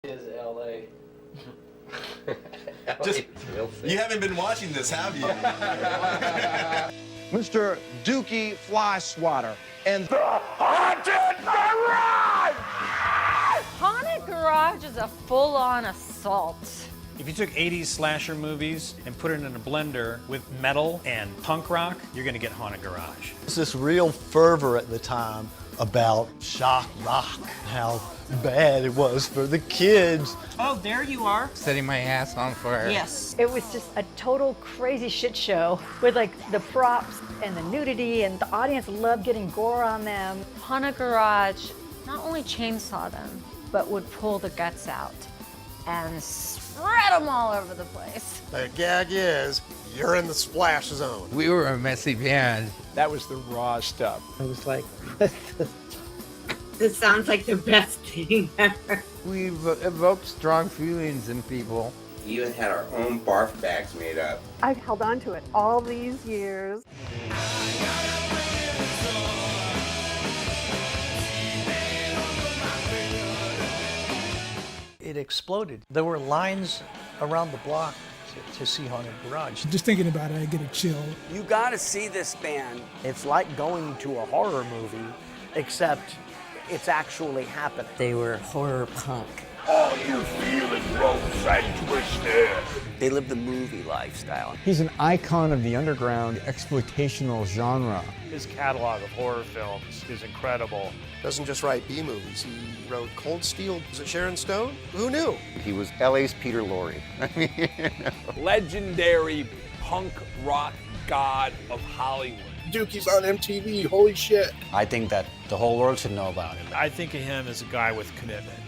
is LA. Just, you haven't been watching this, have you? Mr. Dukey Flyswatter and The Haunted Garage! Haunted Garage is a full-on assault. If you took 80s slasher movies and put it in a blender with metal and punk rock, you're gonna get Haunted Garage. There's this real fervor at the time about shock rock, how bad it was for the kids. Oh, there you are. Setting my ass on fire. Yes. It was just a total crazy shit show with like the props and the nudity, and the audience loved getting gore on them. Haunted Garage not only chainsaw them, but would pull the guts out and spread them all over the place. The gag is, you're in the splash zone. We were a messy band. That was the raw stuff. I was like, this sounds like the best thing ever. We've evoked strong feelings in people. We even had our own barf bags made up. I've held on to it all these years. It exploded. There were lines around the block to see Haunted Garage. Just thinking about it, I get a chill. You gotta see this band. it's like going to a horror movie, except it's actually happening. They were horror punk. All you feel is ropes and twisted. They live the movie lifestyle. He's an icon of the underground exploitational genre. His catalog of horror films is incredible. Doesn't just write B movies. He wrote Cold Steel. Was it Sharon Stone? Who knew? He was LA's Peter Lorre. Legendary punk rock god of Hollywood. Dukey's on MTV. Holy shit. I think that the whole world should know about him. I think of him as a guy with commitment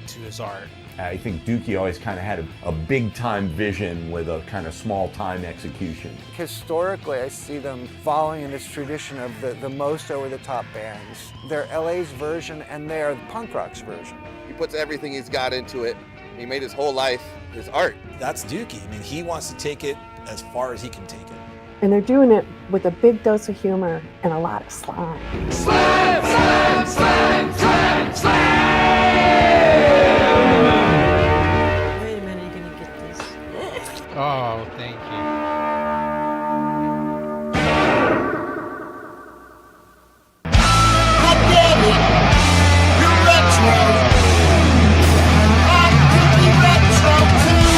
to his art. I think Dukey always kind of had a big-time vision with a kind of small-time execution. Historically, I see them following in this tradition of the most over-the-top bands. They're LA's version, and they are punk rock's version. He puts everything he's got into it. He made his whole life his art. That's Dukey. I mean, he wants to take it as far as he can take it. And they're doing it with a big dose of humor and a lot of slime. Slam, slam, slam, slam, slam! Wait a minute, you're gonna get this. Oh, thank you. I get it. You're retro. I'm pretty retro too.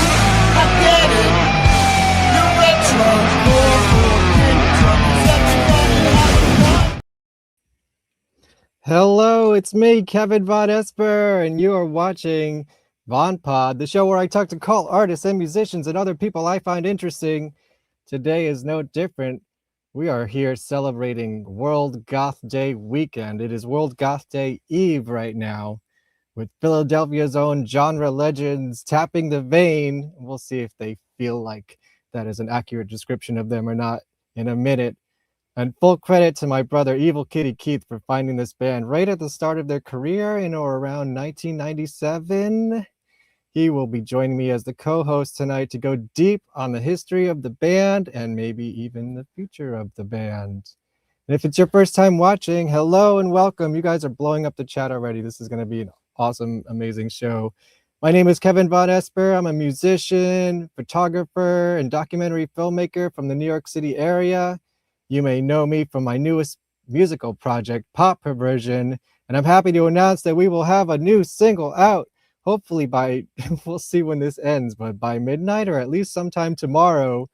I get it. You're retro. Hello, it's me, Kevin Vonesper, and you are watching VonPod, the show where I talk to cult artists and musicians and other people I find interesting. Today is no different. We are here celebrating World Goth Day weekend. It is World Goth Day Eve right now, with Philadelphia's own genre legends tapping the vein. We'll see if they feel like that is an accurate description of them or not in a minute. And full credit to my brother Evil Kitty Keith for finding this band right at the start of their career in or around 1997. He will be joining me as the co-host tonight to go deep on the history of the band and maybe even the future of the band. And if it's your first time watching, hello and welcome. You guys are blowing up the chat already. This is going to be an awesome, amazing show. My name is Kevin Vonesper. I'm a musician, photographer, and documentary filmmaker from the New York City area. You may know me from my newest musical project, Pop Perversion, and I'm happy to announce that we will have a new single out, hopefully by, we'll see when this ends, but by midnight or at least sometime tomorrow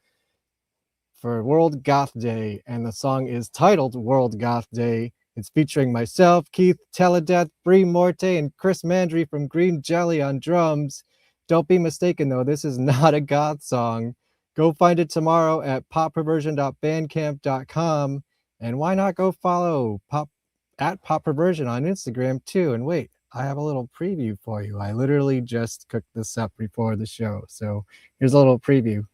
for World Goth Day, and the song is titled World Goth Day. It's featuring myself, Keith Teledeath, Bree Morte, and Chris Mandry from Green Jelly on drums. Don't be mistaken though, this is not a goth song. Go find it tomorrow at popperversion.bandcamp.com. And why not go follow at Pop Perversion on Instagram too? And wait, I have a little preview for you. I literally just cooked this up before the show. So here's a little preview.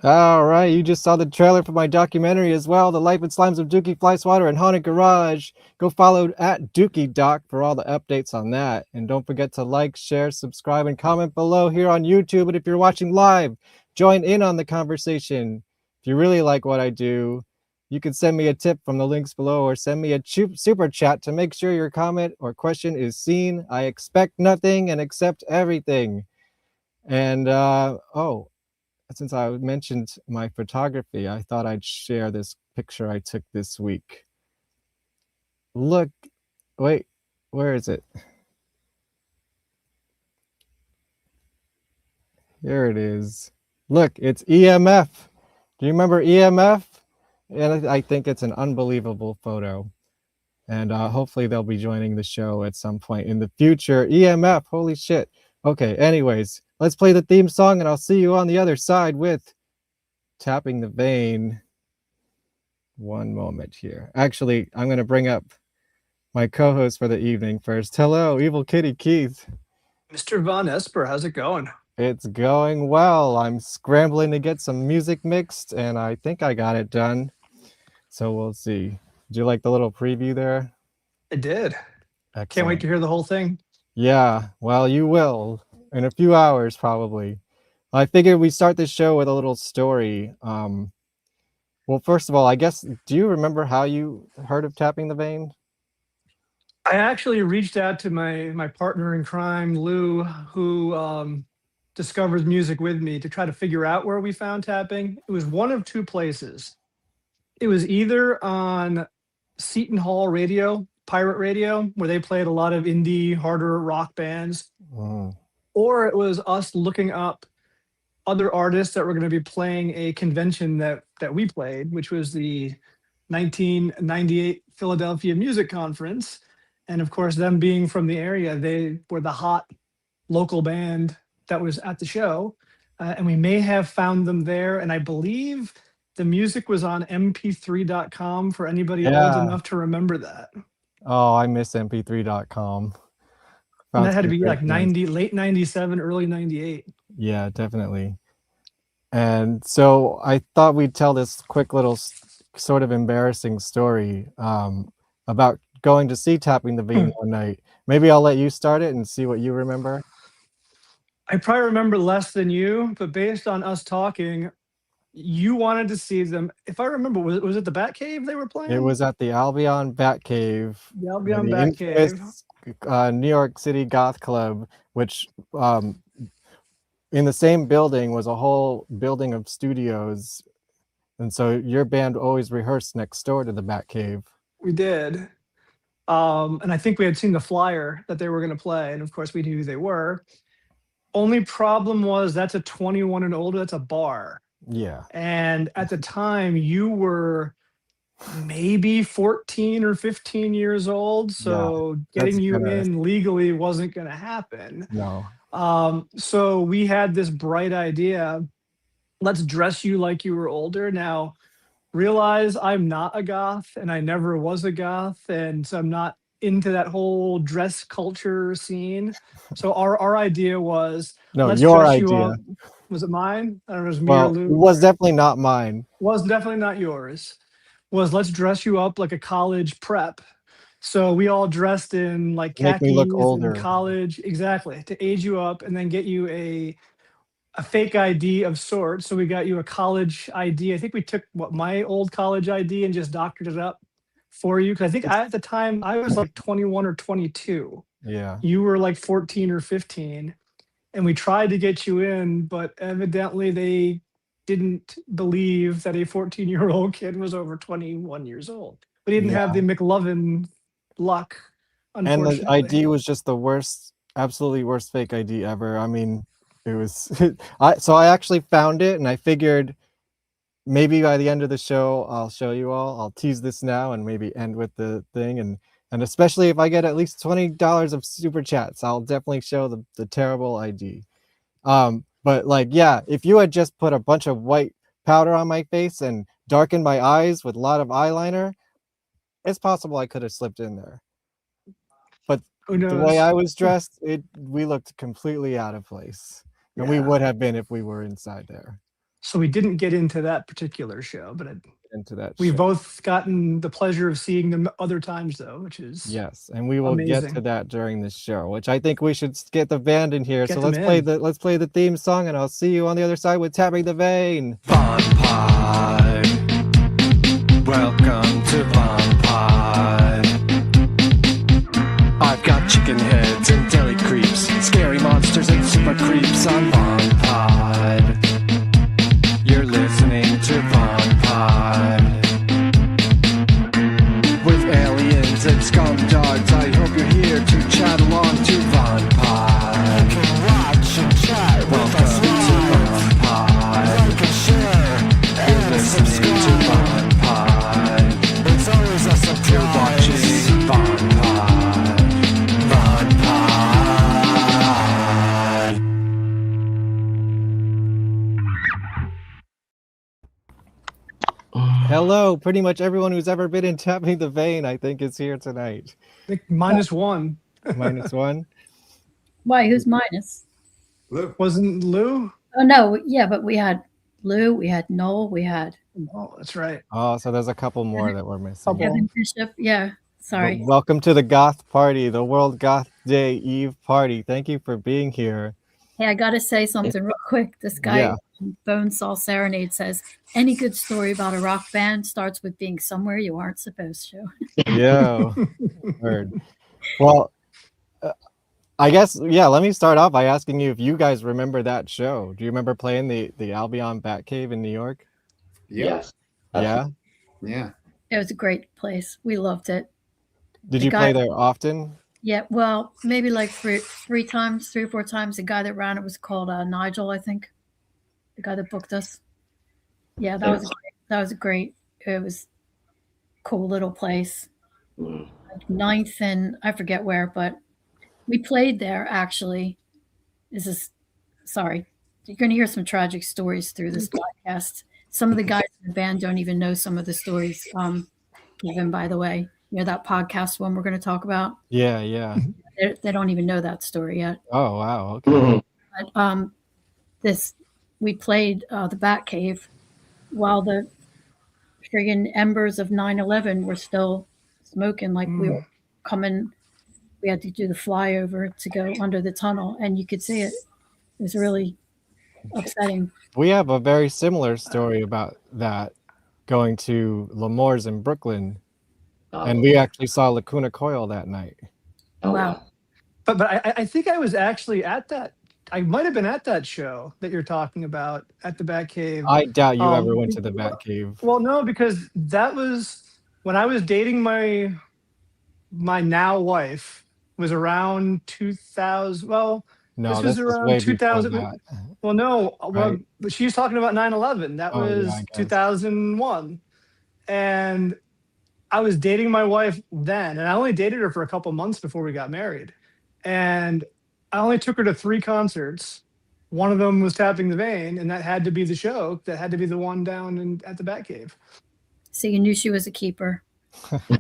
All right, you just saw the trailer for my documentary as well, The Life and Slimes of Dukey, Flyswatter, and Haunted Garage. Go follow at Dukey Doc for all the updates on that. And don't forget to like, share, subscribe, and comment below here on YouTube. And if you're watching live, join in on the conversation. If you really like what I do, you can send me a tip from the links below or send me a super chat to make sure your comment or question is seen. I expect nothing and accept everything. And, since I mentioned my photography, I thought I'd share this picture I took this week. Look, wait, where is it? Here it is. Look, it's EMF. Do you remember EMF? And I think it's an unbelievable photo. And hopefully they'll be joining the show at some point in the future. EMF, holy shit. Okay, anyways, let's play the theme song and I'll see you on the other side with Tapping the Vein. One moment here. Actually, I'm going to bring up my co-host for the evening first. Hello, Evil Kitty Keith. Mr. Vonesper, how's it going? It's going well. I'm scrambling to get some music mixed, and I think I got it done. So we'll see. Did you like the little preview there? I did. Excellent. Can't wait to hear the whole thing. Yeah, well, you will in a few hours, probably. I figured we start this show with a little story. Well, first of all, I guess, do you remember how you heard of Tapping the Vein? I actually reached out to my partner in crime, Lou, who discovers music with me to try to figure out where we found tapping. It was one of two places. It was either on Seton Hall Radio, pirate radio, where they played a lot of indie, harder rock bands, or it was us looking up other artists that were going to be playing a convention that we played, which was the 1998 Philadelphia Music Conference. And of course, them being from the area, they were the hot local band that was at the show. And we may have found them there. And I believe the music was on mp3.com for anybody old enough to remember that. Oh, I miss mp3.com. And that had to be like late 97, early 98. Yeah, definitely. And so I thought we'd tell this quick little sort of embarrassing story about going to see Tapping the Vein one night. Maybe I'll let you start it and see what you remember. I probably remember less than you, but based on us talking, you wanted to see them. If I remember, was it the Batcave they were playing? It was at the Albion Batcave. The Albion Batcave. New York City Goth Club, which in the same building was a whole building of studios. And so your band always rehearsed next door to the Batcave. We did. And I think we had seen the flyer that they were going to play. And of course, we knew who they were. Only problem was that's a 21 and older, that's a bar. Yeah. And at the time, you were maybe 14 or 15 years old. So getting you in legally wasn't going to happen. No. So we had this bright idea. Let's dress you like you were older. Now, realize I'm not a goth and I never was a goth. And so I'm not into that whole dress culture scene. So our idea was, let's your dress idea. you up. Was it mine? I don't know, it was me Well, or Lou. it was definitely not mine. Was definitely not yours. Was let's dress you up like a college prep. So we all dressed in like khakis Make me look older. in college, exactly, to age you up and then get you a fake ID of sorts. So we got you a college ID. I think we took my old college ID and just doctored it up for you. Because I think at the time I was like 21 or 22. Yeah. You were like 14 or 15. And we tried to get you in, but evidently they didn't believe that a 14-year-old kid was over 21 years old. We didn't have the McLovin luck, unfortunately. And the ID was just the worst, absolutely worst fake ID ever. I mean, it was, so I actually found it and I figured maybe by the end of the show, I'll show you all. I'll tease this now and maybe end with the thing. And especially if I get at least $20 of super chats, I'll definitely show the terrible ID. But like, yeah, if you had just put a bunch of white powder on my face and darkened my eyes with a lot of eyeliner, it's possible I could have slipped in there. But the way I was dressed, we looked completely out of place. And we would have been if we were inside there. So we didn't get into that particular show, but Into that we've show. both gotten the pleasure of seeing them other times, though, which is Yes, and we will get to amazing. that during the show, which I think we should get the band in here. Get So them let's play the theme song, and I'll see you on the other side with Tapping the Vein. VonPod. Welcome to VonPod. I've got chicken heads and deli creeps, scary monsters and super creeps on VonPod. You're listening to VonPod. With aliens and scum dogs, I hope you're here to chat along to VonPod. You can watch and chat with us live. Like and share and subscribe to VonPod. It's always a surprise. You're watching VonPod. Hello, pretty much everyone who's ever been in Tapping the Vein, I think, is here tonight. I think -1. -1. Why? Who's minus? Lou. Wasn't Lou? Oh no, yeah, but we had Lou, we had Noel, we had. Oh, that's right. Oh, so there's a couple more that we're missing. Kevin Bishop. Yeah, sorry. Welcome to the Goth party, the World Goth Day Eve party. Thank you for being here. Hey, I gotta say something real quick. This guy, Yeah. Bonesaw Serenade, says any good story about a rock band starts with being somewhere you aren't supposed to. Yeah. Word. Well, I guess, yeah, let me start off by asking you if you guys remember that show. Do you remember playing the Albion Batcave in New York? Yes. Yeah? Yeah. It was a great place. We loved it. Did The you guy- play there often? Yeah, well, maybe like three or four times. The guy that ran it was called Nigel, I think. The guy that booked us. Yeah, that was great. It was a cool little place. Like 9th and I forget where, but we played there actually. Sorry. You're going to hear some tragic stories through this podcast. Some of the guys in the band don't even know some of the stories. Kevin, by the way, you know that podcast one we're going to talk about? Yeah, yeah. They don't even know that story yet. Oh, wow. Okay. But, we played the Batcave while the friggin' embers of 9/11 were still smoking. Like we were coming, we had to do the flyover to go under the tunnel, and you could see it. It was really upsetting. We have a very similar story about that going to L'Amour's in Brooklyn. And we actually saw Lacuna Coil that night. Wow. But I think I was actually at that. I might have been at that show that you're talking about at the Batcave. I doubt you ever went to the Batcave. Well, no, because that was when I was dating my now wife. Was around 2000. Well, No, this was around way 2000. before that. Well, no, Right. but she's talking about 9/11. That Oh, yeah, was I guess. 2001, and I was dating my wife then, and I only dated her for a couple months before we got married, and I only took her to 3 concerts. One of them was Tapping the Vein, and that had to be the show. That had to be the one down at the Batcave. So you knew she was a keeper.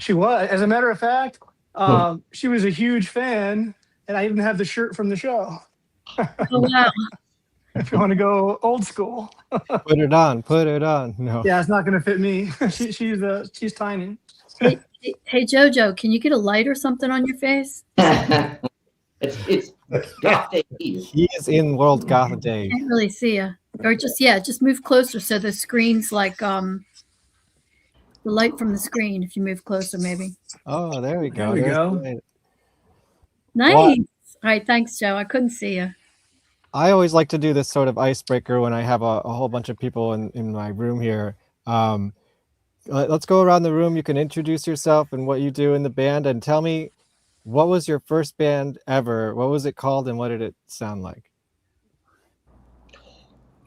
She was, as a matter of fact, she was a huge fan, and I even have the shirt from the show. Oh wow! If you want to go old school. Put it on, put it on. No. Yeah, it's not going to fit me. She's tiny. Hey Jojo, can you get a light or something on your face? It's Goth Day Eve. He is in World Goth Day. I can't really see you. Or just move closer so the screen's like the light from the screen. If you move closer, maybe. Oh, there we go. There we There's go. the light. Nice. Well, All right, thanks, Joe. I couldn't see you. I always like to do this sort of icebreaker when I have a whole bunch of people in my room here. Let's go around the room. You can introduce yourself and what you do in the band, and tell me, what was your first band ever? What was it called, and what did it sound like?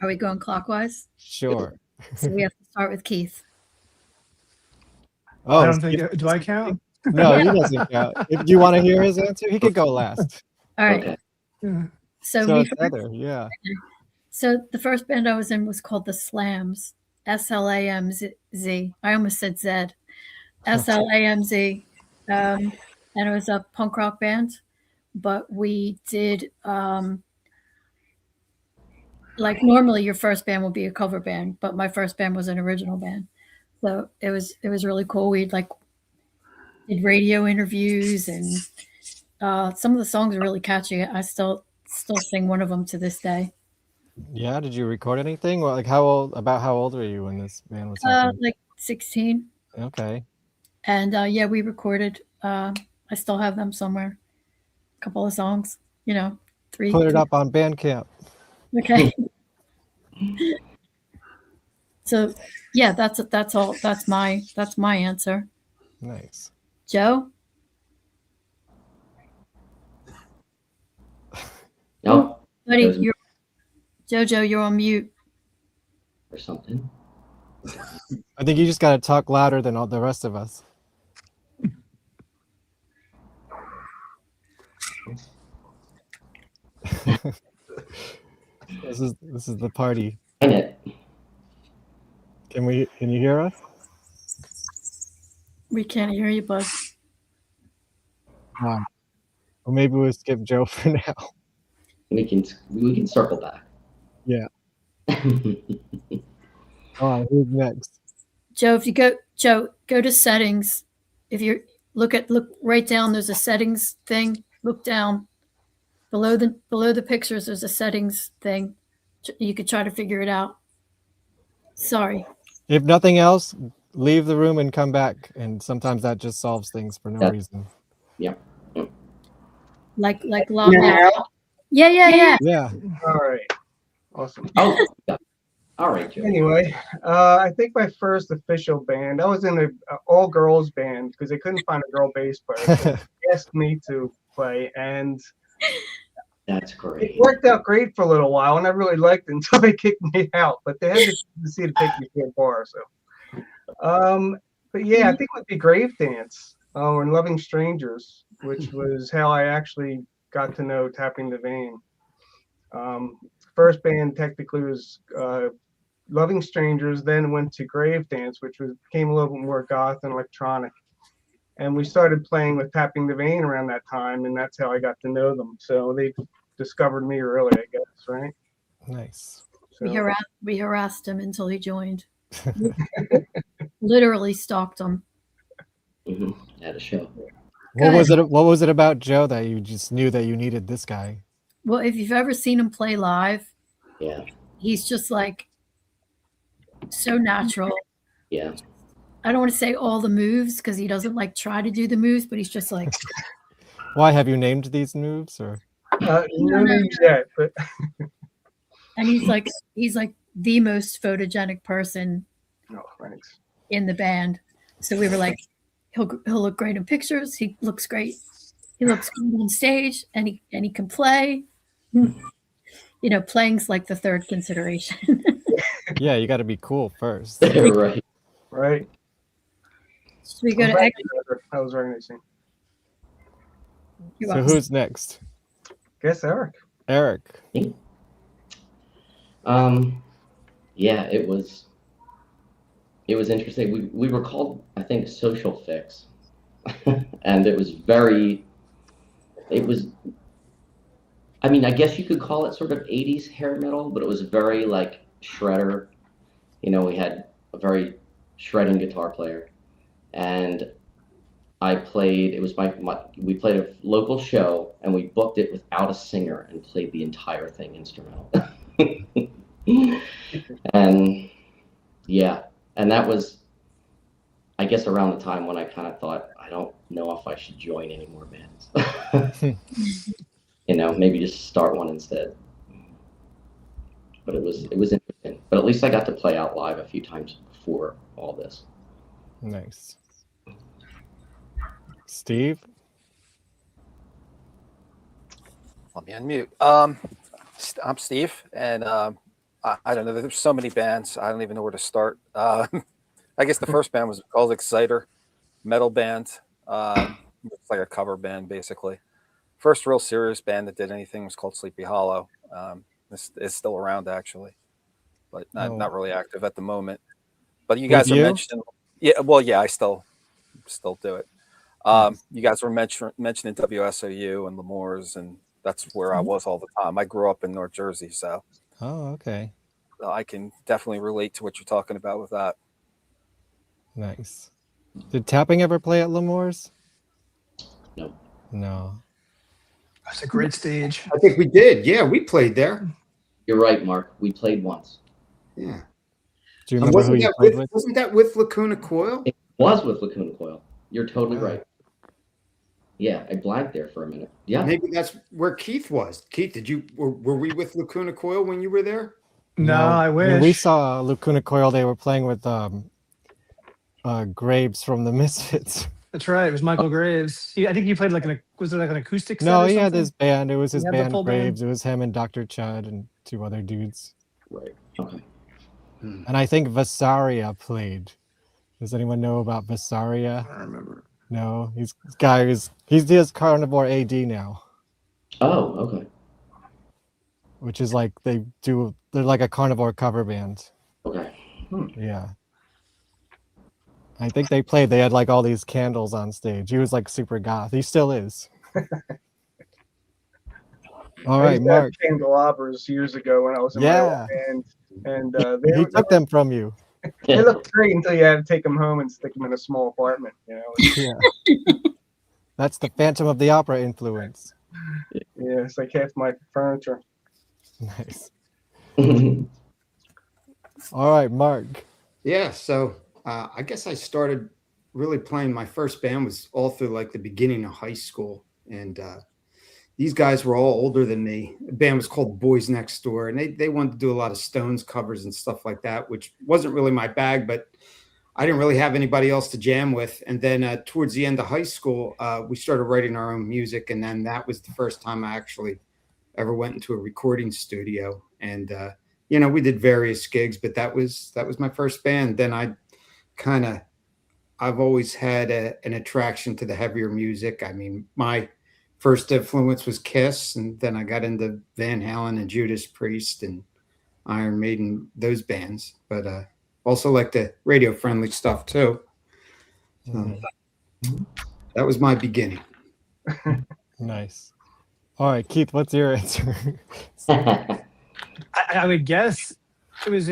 Are we going clockwise? Sure. So we have to start with Keith. I don't think. Do I count? No, he doesn't count. If you want to hear his answer, he could go last. All right. Okay. So, So we it's Heather, yeah. So the first band I was in was called the Slams. SLAMZ. I almost said Z. SLAMZ. And it was a punk rock band. But we did like normally your first band will be a cover band, but my first band was an original band. So it was really cool. We'd like did radio interviews, and some of the songs are really catchy. I still sing one of them to this day. Yeah, did you record anything? Well, like how old were you when this band was happening? Like 16. Okay. And yeah, we recorded. I still have them somewhere. A couple of songs, you know, three. Put it up on Bandcamp. Okay. So yeah, that's all. That's my answer. Nice. Joe? No. Buddy, Jojo, you're on mute. Or something. I think you just got to talk louder than all the rest of us. This is the party. Can you hear us? We can't hear you, bud. Well, maybe we'll skip Joe for now. We can circle back. Yeah. All right, who's next? Joe, if you go to settings. If you look right down, there's a settings thing. Look down. Below the pictures, there's a settings thing. You could try to figure it out. Sorry. If nothing else, leave the room and come back. And sometimes that just solves things for no reason. Yeah. Like long now. Yeah. Yeah. All right. Awesome. Oh, yeah. All right, Joe. Anyway, I think my first official band, I was in an all-girls band because they couldn't find a girl bass player. So they asked me to play, and that's great. it worked out great for a little while, and I really liked it until they kicked me out. But they had to see to take me to a bar. So, but yeah, I think it would be Grave Dance and Loving Strangers, which was how I actually got to know Tapping the Vein. First band technically was Loving Strangers, then went to Grave Dance, which became a little bit more goth and electronic. And we started playing with Tapping the Vein around that time, and that's how I got to know them. So they discovered me early, I guess, right? Nice. So, We harassed him until he joined. Literally stalked him. At a show. What was it about Joe that you just knew that you needed this guy? Well, if you've ever seen him play live, yeah, he's just like so natural. Yeah. I don't want to say all the moves because he doesn't like try to do the moves, but he's just like. Why have you named these moves or? No names yet, but. And he's like the most photogenic person in the band. So we were like, he'll look great in pictures. He looks great. He looks good on stage, and he can play. You know, playing's like the third consideration. Yeah, you got to be cool first. Right. Right. So we go to. That was very nice. So who's next? Guess Eric. Eric. Yeah, it was interesting. We were called, I think, Social Fix, and it was I mean, I guess you could call it sort of 80s hair metal, but it was very like shredder. You know, we had a very shredding guitar player, and we played a local show, and we booked it without a singer and played the entire thing instrumental. And yeah, and that was, I guess, around the time when I kind of thought, I don't know if I should join any more bands. You know, maybe just start one instead. But it was interesting. But at least I got to play out live a few times before all this. Nice. Steve? I'll be on mute. I'm Steve, and I don't know. There's so many bands. I don't even know where to start. I guess the first band was called Exciter, metal band. It's like a cover band, basically. First real serious band that did anything was called Sleepy Hollow. It's still around, actually, but not really active at the moment. But you guys are mentioning, I still do it. You guys were mentioning WSOU and L'Amour's, and that's where I was all the time. I grew up in North Jersey, so Oh, okay. I can definitely relate to what you're talking about with that. Nice. Did Tapping ever play at Lemore's? No. No. That's a great stage. I think we did. Yeah, we played there. You're right, Mark. We played once. Yeah. Do you remember who you played with? Wasn't that with Lacuna Coil? It was with Lacuna Coil. You're totally right. Yeah, I blanked there for a minute. Yeah. Maybe that's where Keith was. Keith, were we with Lacuna Coil when you were there? No, I wish. When we saw Lacuna Coil, they were playing with Graves from the Misfits. That's right. It was Michael Graves. I think he played was it like an acoustic set? No, or he had something? his band. It was his He had the band full Graves. band? It was him and Dr. Chud and 2 other dudes. Right. Okay. And I think Vasaria played. Does anyone know about Vasaria? I don't remember. No, he does Carnivore AD now. Oh, okay. Which is like they're like a Carnivore cover band. Okay. Yeah. I think they had like all these candles on stage. He was like super goth. He still is. All I right, used to have Mark. candelabras years ago when I was in my old band, and He took them from you. they looked great until you had to take them home and stick them in a small apartment. You know. Yeah. That's the Phantom of the Opera influence. Yeah, it's like half my furniture. Nice. All right, Mark. Yeah, so I guess I started really playing. My first band was all through like the beginning of high school, and these guys were all older than me. The band was called Boys Next Door, and they wanted to do a lot of Stones covers and stuff like that, which wasn't really my bag, but I didn't really have anybody else to jam with. And then towards the end of high school, we started writing our own music, and then that was the first time I actually ever went into a recording studio. And we did various gigs, but that was my first band. Then I've always had an attraction to the heavier music. I mean, my first influence was Kiss, and then I got into Van Halen and Judas Priest and Iron Maiden, those bands. But also like the radio friendly stuff too. So that was my beginning. Nice. All right, Keith, what's your answer? I would guess it was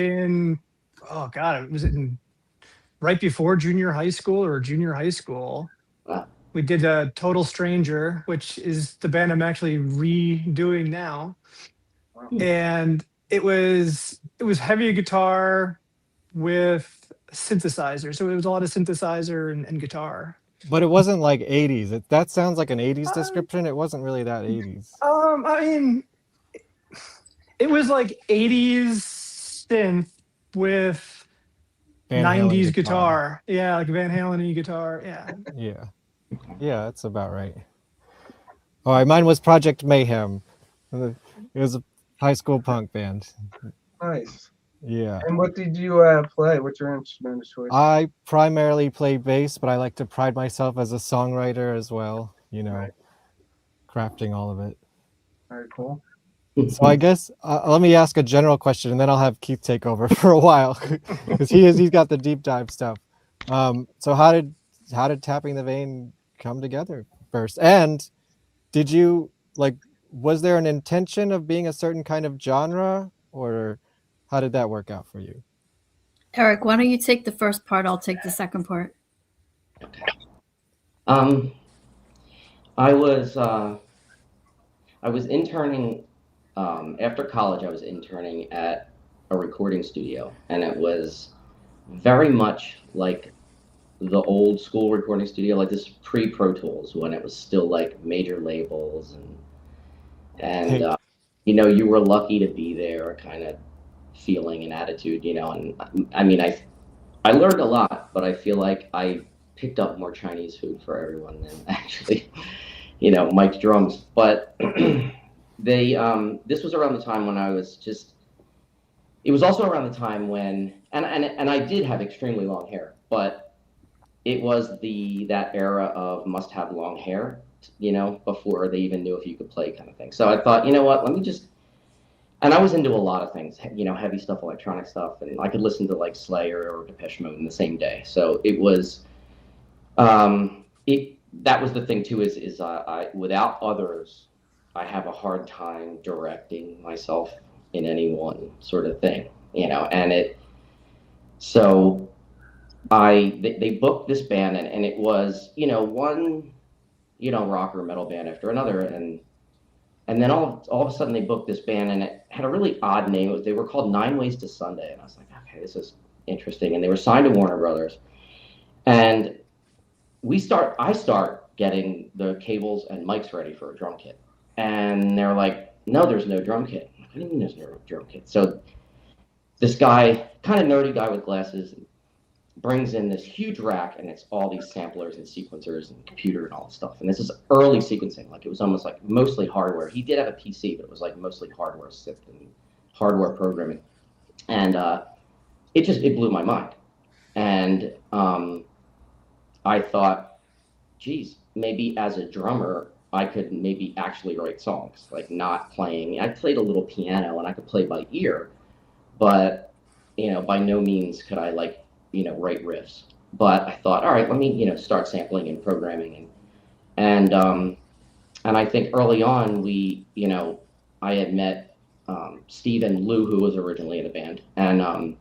right before junior high school or junior high school. Wow. We did a Total Stranger, which is the band I'm actually redoing now. And it was heavy guitar with synthesizer. So it was a lot of synthesizer and guitar. But it wasn't like 80s. That sounds like an 80s description. It wasn't really that 80s. I mean, it was like 80s synth with Van Halen 90s guitar. Yeah, like Van Halen guitar. Yeah. Yeah, that's about right. All right, mine was Project Mayhem. It was a high school punk band. Nice. Yeah. And what did you play? What's your instrument of choice? I primarily play bass, but I like to pride myself as a songwriter as well, crafting all of it. Very cool. So I guess let me ask a general question, and then I'll have Keith take over for a while, because he's got the deep dive stuff. So how did Tapping the Vein come together first? And did you was there an intention of being a certain kind of genre, or how did that work out for you? Eric, why don't you take the first part? I'll take the second part. I was interning after college. I was interning at a recording studio, and it was very much like the old school recording studio, like this pre-Pro Tools, when it was still like major labels and you were lucky to be there, kind of feeling and attitude, and I mean, I learned a lot, but I feel like I picked up more Chinese food for everyone than actually, Mike's drums. But this was around the time when it was also around the time when, and I did have extremely long hair, but it was that era of must have long hair, before they even knew if you could play, kind of thing. So I thought, you know what, let me just. And I was into a lot of things, heavy stuff, electronic stuff, and I could listen to like Slayer or Depeche Mode in the same day. So it was, that was the thing too, is I without others, I have a hard time directing myself in any one sort of thing, and so they booked this band, and it was, one, rock or metal band after another, and then all of a sudden they booked this band, and it had a really odd name. They were called 9 Ways to Sunday, and I was like, okay, this is interesting. And they were signed to Warner Brothers, and I start getting the cables and mics ready for a drum kit, and they're like, no, there's no drum kit. I'm like, what do you mean there's no drum kit? So this guy, kind of nerdy guy with glasses, brings in this huge rack, and it's all these samplers and sequencers and computer and all this stuff. And this is early sequencing. Like, it was almost like mostly hardware. He did have a PC, but it was like mostly hardware synth and hardware programming. And it blew my mind. And I thought, geez, maybe as a drummer, I could maybe actually write songs, like not playing. I played a little piano and I could play by ear, but, by no means could I write riffs. But I thought, all right, let me, start sampling and programming. And I think early on I had met Steve and Lou, who was originally in a band. And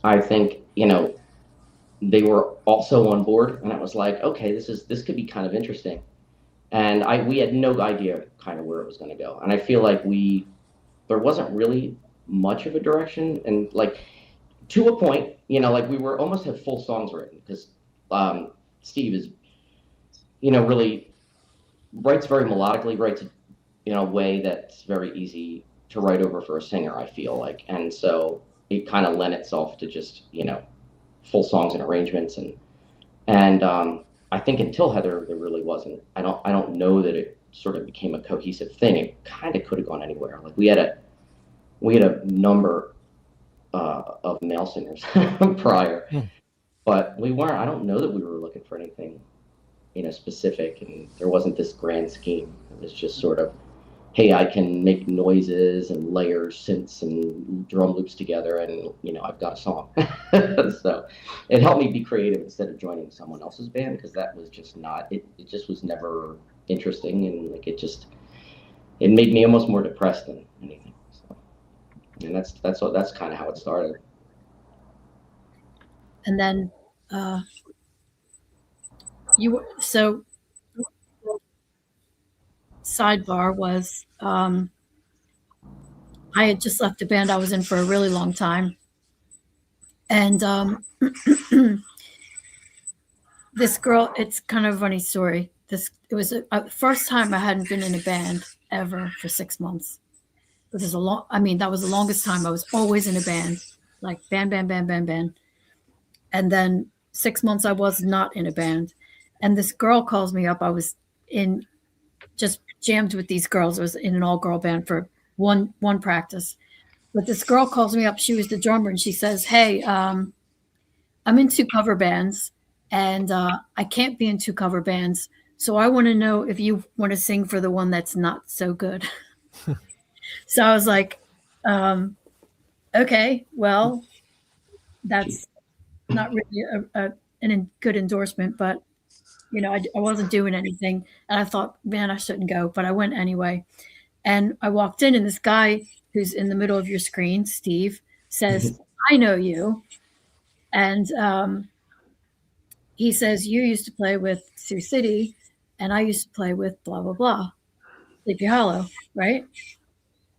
I think, they were also on board, and I was like, okay, this could be kind of interesting. And we had no idea kind of where it was going to go. And I feel like there wasn't really much of a direction, and to a point, we were almost had full songs written, because Steve is, really writes very melodically, writes in a way that's very easy to write over for a singer, I feel like. And so it kind of lent itself to just, full songs and arrangements. And I think until Heather, there really wasn't. I don't know that it sort of became a cohesive thing. It kind of could have gone anywhere. Like, we had a number of male singers prior, but I don't know that we were looking for anything, specific, and there wasn't this grand scheme. It was just sort of, hey, I can make noises and layers, synths and drum loops together, and I've got a song. So it helped me be creative instead of joining someone else's band, because that was just not it. It just was never interesting, and it made me almost more depressed than anything. So, and that's kind of how it started. And then sidebar was I had just left a band I was in for a really long time, and this girl, it's kind of a funny story. It was the first time I hadn't been in a band ever for 6 months. That was the longest time I was always in a band, like band. And then 6 months I was not in a band. And this girl calls me up. I was just jammed with these girls. I was in an all-girl band for one practice. But this girl calls me up. She was the drummer, and she says, hey, I'm in 2 cover bands, and I can't be in 2 cover bands. So I want to know if you want to sing for the one that's not so good. So I was like, okay, well, that's not really a good endorsement, but I wasn't doing anything, and I thought, man, I shouldn't go, but I went anyway. And I walked in, and this guy who's in the middle of your screen, Steve, says, I know you. And he says, you used to play with Sioux City, and I used to play with blah, blah, blah, Sleepy Hollow, right?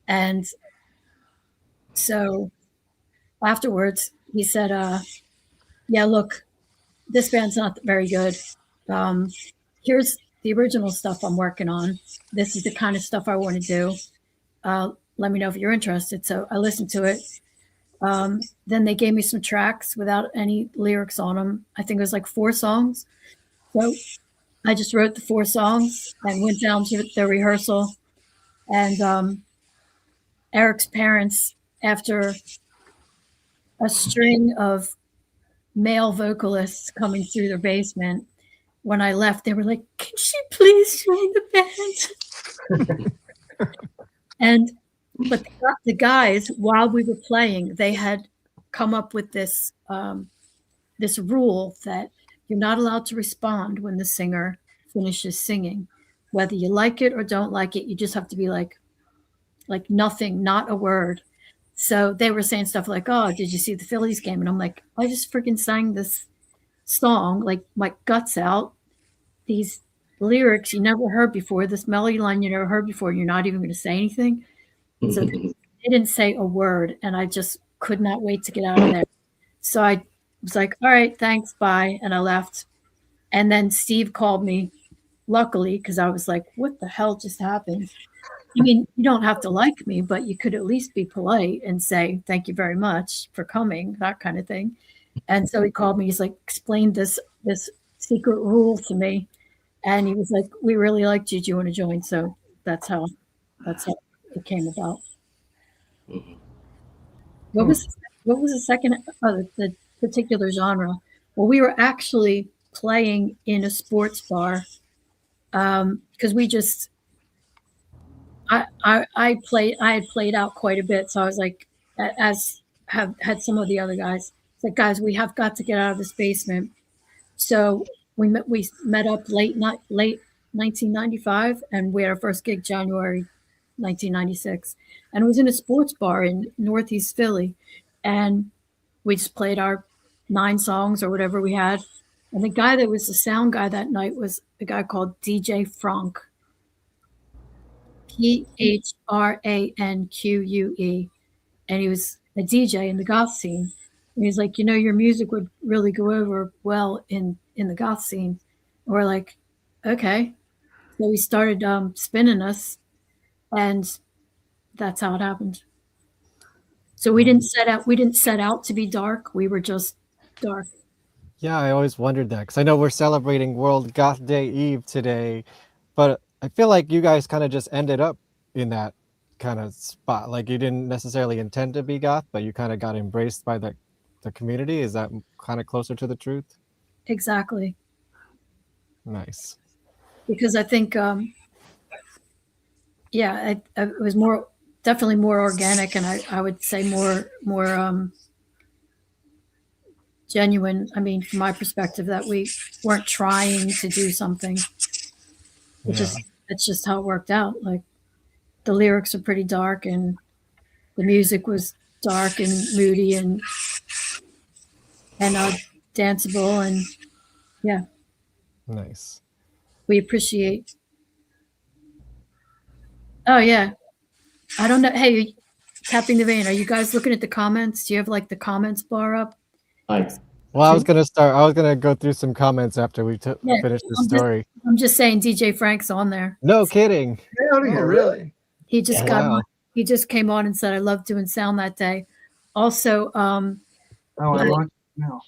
And so afterwards, he said, yeah, look, this band's not very good. Here's the original stuff I'm working on. This is the kind of stuff I want to do. Let me know if you're interested. So I listened to it. Then they gave me some tracks without any lyrics on them. I think it was like 4 songs. So I just wrote the 4 songs and went down to the rehearsal. And Eric's parents, after a string of male vocalists coming through their basement, when I left, they were like, can she please join the band? But the guys, while we were playing, they had come up with this this rule that you're not allowed to respond when the singer finishes singing. Whether you like it or don't like it, you just have to be like, like nothing, not a word. So they were saying stuff like, "Oh, did you see the Phillies game?" And I'm like, "I just freaking sang this song, like my guts out. These lyrics you never heard before, this melody line you never heard before. You're not even going to say anything." So they didn't say a word, and I just could not wait to get out of there. So I was like, "All right, thanks, bye," and I left. And then Steve called me, luckily, because I was like, "What the hell just happened?" I mean, you don't have to like me, but you could at least be polite and say, "Thank you very much for coming," that kind of thing. And so he called me. He's like, "Explained this secret rule to me," and he was like, "We really liked you. Do you want to join?" So that's how it came about. What was the second the particular genre? Well, we were actually playing in a sports bar because we just I had played out quite a bit, so I was like, as have had some of the other guys. It's like, guys, we have got to get out of this basement. So we met up late 1995, and we had our first gig January 1996, and it was in a sports bar in Northeast Philly, and we just played our 9 songs or whatever we had. And the guy that was the sound guy that night was a guy called DJ Frank. Phranque, and he was a DJ in the goth scene. And he's like, your music would really go over well in the goth scene. And we're like, okay. So he started spinning us, and that's how it happened. So we didn't set out to be dark. We were just dark. Yeah, I always wondered that because I know we're celebrating World Goth Day Eve today, but I feel like you guys kind of just ended up in that kind of spot. Like you didn't necessarily intend to be goth, but you kind of got embraced by the community. Is that kind of closer to the truth? Exactly. Nice. Because I think, it was definitely more organic, and I would say more genuine. I mean, from my perspective, that we weren't trying to do something. It's just how it worked out. Like the lyrics are pretty dark, and the music was dark and moody and danceable, and yeah. Nice. We appreciate. Oh yeah, I don't know. Hey, tapping the vein. Are you guys looking at the comments? Do you have like the comments bar up? Well, I was gonna go through some comments after we finish the story. I'm just saying, DJ Frank's on there. No kidding. Oh, really? He just He just came on and said, "I loved doing sound that day." Also, I want now.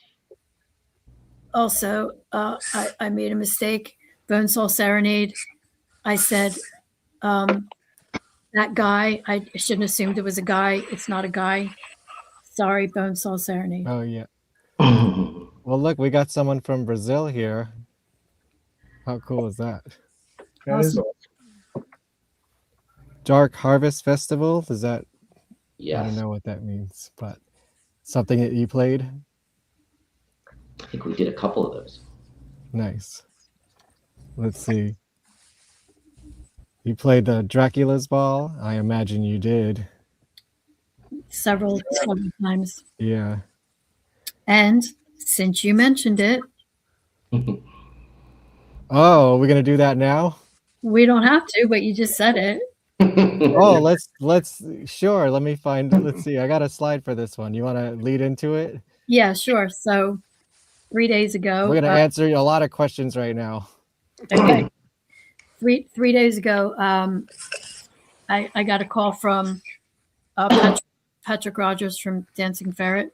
Also, I made a mistake. Bonesaw Serenade. I said, that guy. I shouldn't have assumed it was a guy. It's not a guy. Sorry, Bonesaw Serenade. Oh yeah. Well, look, we got someone from Brazil here. How cool is that? That is awesome. Dark Harvest Festival. Is that? Yes. I don't know what that means, but something that you played. I think we did a couple of those. Nice. Let's see. You played the Dracula's Ball? I imagine you did. Several times. Yeah. And since you mentioned it. Oh, we're going to do that now? We don't have to, but you just said it. Oh, let's sure. Let's see. I got a slide for this one. You want to lead into it? Yeah, sure. So 3 days ago. We're going to answer a lot of questions right now. Okay. Three days ago, I got a call from Patrick Rogers from Dancing Ferret.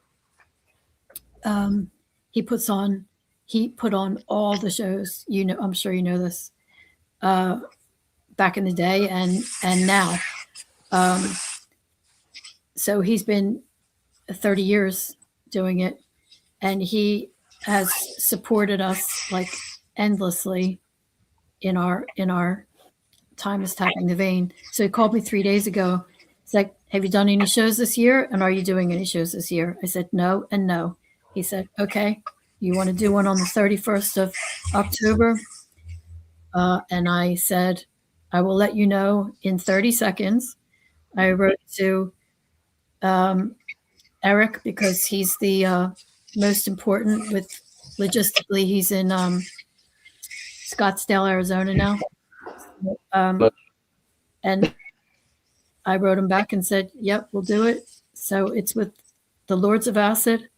He put on all the shows. I'm sure you know this. Back in the day and now. So he's been 30 years doing it, and he has supported us like endlessly in our time as Tapping the Vein. So he called me 3 days ago. He's like, "Have you done any shows this year? And are you doing any shows this year?" I said, "No and no." He said, "Okay, you want to do one on the 31st of October?" And I said, "I will let you know in 30 seconds. I wrote to Eric because he's the most important with logistically. He's in Scottsdale, Arizona now. And I wrote him back and said, yep, we'll do it. So it's with the Lords of Acid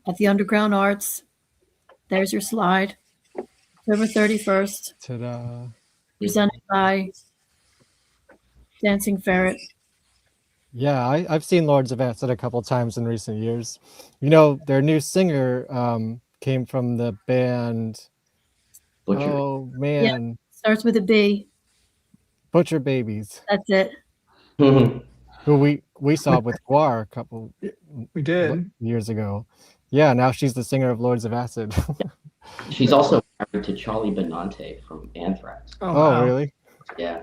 at the Underground Arts. There's your slide. October 31st. Ta-da. Presented by Dancing Ferret. Yeah, I've seen Lords of Acid a couple times in recent years. You know, their new singer came from the band. Butcher. Oh Yeah, man, starts with a B. Butcher Babies, That's it. who we saw with Guar a couple We did. years ago. Yeah, now she's the singer of Lords of Acid. She's also married to Charlie Benante from Anthrax. Oh, Oh, wow. really? Yeah.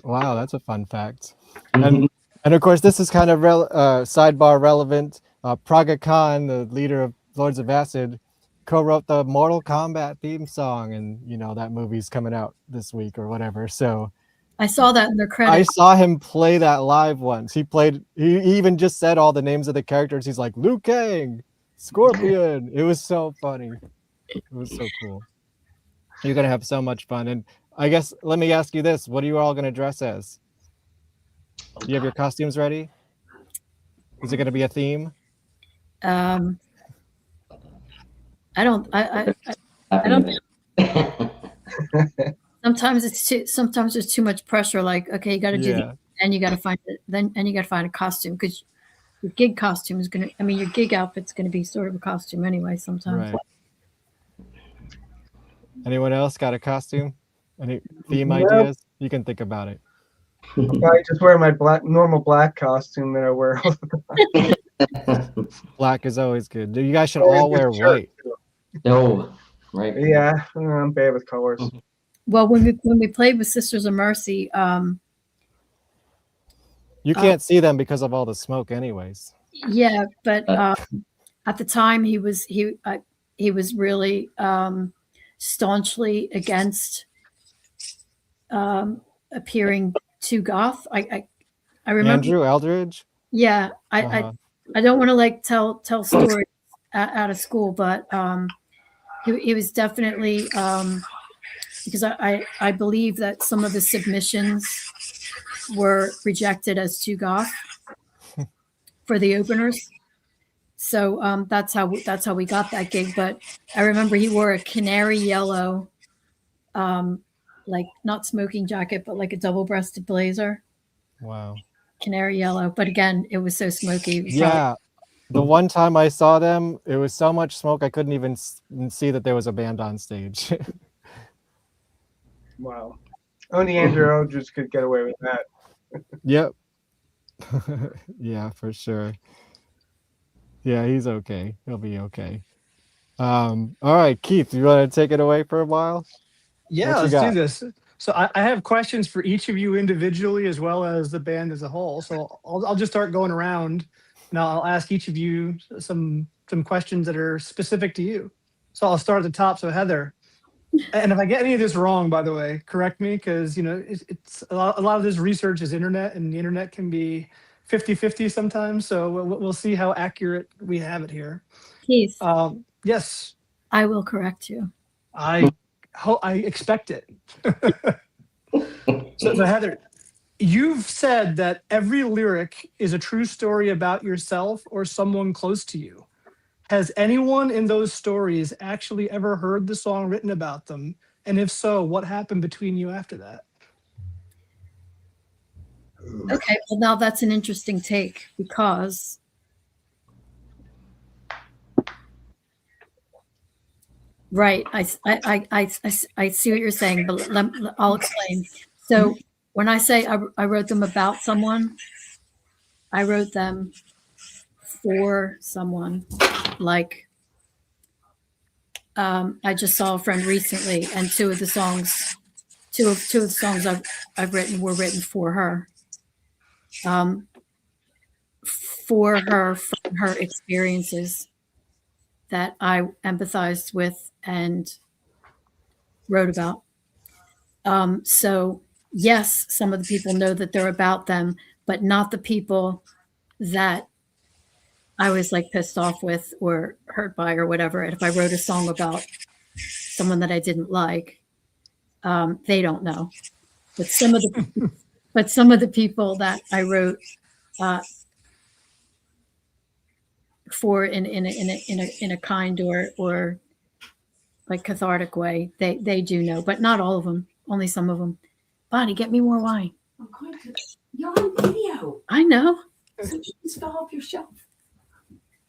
Wow, that's a fun fact. And of course, this is kind of sidebar relevant. Praga Khan, the leader of Lords of Acid, co-wrote the Mortal Kombat theme song, and you know that movie's coming out this week or whatever. So I saw that in their I credits. saw him play that live once. He even just said all the names of the characters. He's like Liu Kang, Scorpion. It was so funny. It was so cool. You're gonna have so much fun. And I guess let me ask you this: what are you all gonna dress as? Do you have your costumes ready? Is it gonna be a theme? I don't. I don't. Sometimes there's too much pressure. Like, okay, you got to do Yeah. and you got to find it. And you got to find a costume because your gig costume is gonna. I mean, your gig outfit's gonna be sort of a costume anyway. Sometimes. Right. Anyone else got a costume? Any theme Nope. ideas? You can think about it. I'll probably just wear my normal black costume that I wear. Black is always good. You guys should all wear white. No, right? Yeah, I'm bad with colors. Well, when we played with Sisters of Mercy, You can't see them because of all the smoke, anyways. yeah, but at the time he was really staunchly against appearing too goth. I remember Andrew Eldridge. Yeah, I don't want to like tell stories out of school, but he was definitely because I believe that some of the submissions were rejected as too goth for the openers. So that's how we got that gig. But I remember he wore a canary yellow, like not smoking jacket, but like a double-breasted blazer. Wow. Canary yellow, but again, it was so smoky. It was Yeah. The one time I saw them, it was so much smoke I couldn't even see that there was a band on stage. Wow. Only Andrew Eldridge could get away with that. Yep. Yeah, for sure. Yeah, he's okay. He'll be okay. All right, Keith, you want to take it away for a while? Yeah, What you let's got? do this. So I have questions for each of you individually as well as the band as a whole. So I'll just start going around, and I'll ask each of you some questions that are specific to you. So I'll start at the top. So Heather, and if I get any of this wrong, by the way, correct me, because it's a lot of this research is internet, and the internet can be 50-50 sometimes. So we'll see how accurate we have it here. Keith, yes, I will correct you. I expect it. So Heather, you've said that every lyric is a true story about yourself or someone close to you. Has anyone in those stories actually ever heard the song written about them? And if so, what happened between you after that? Okay, well now that's an interesting take because right, I see what you're saying, but I'll explain. So when I say I wrote them about someone, I wrote them for someone. Like I just saw a friend recently, and two of the songs I've written were written for her. For her, from her experiences that I empathized with and wrote about. So yes, some of the people know that they're about them, but not the people that I was like pissed off with or hurt by or whatever. And if I wrote a song about someone that I didn't like, they don't know. But some of the people that I wrote for in a kind or like cathartic way, they do know, but not all of them. Only some of them. Bonnie, get me more wine. I'm going to. You're on video. I know. So you just fell off your shelf.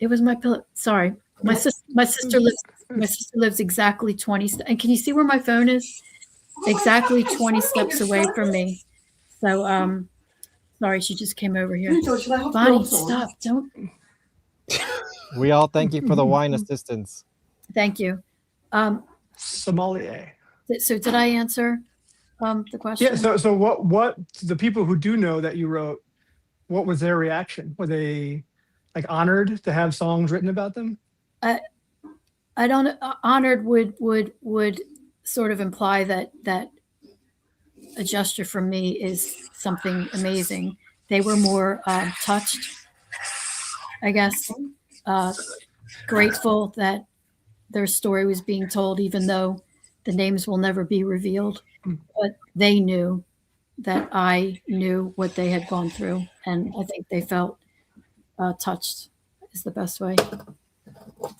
It was my pillow. Sorry, my sister lives exactly 20. And can you see where my phone is? Exactly 20 steps away from me. So sorry, she just came over here. Bonnie, stop! Don't. We all thank you for the wine assistance. Thank you. Sommelier. So did I answer the question? Yeah. So what the people who do know that you wrote, what was their reaction? Were they like honored to have songs written about them? I don't. Honored would sort of imply that a gesture from me is something amazing. They were more touched, I guess, grateful that their story was being told, even though the names will never be revealed. But they knew that I knew what they had gone through, and I think they felt touched is the best way.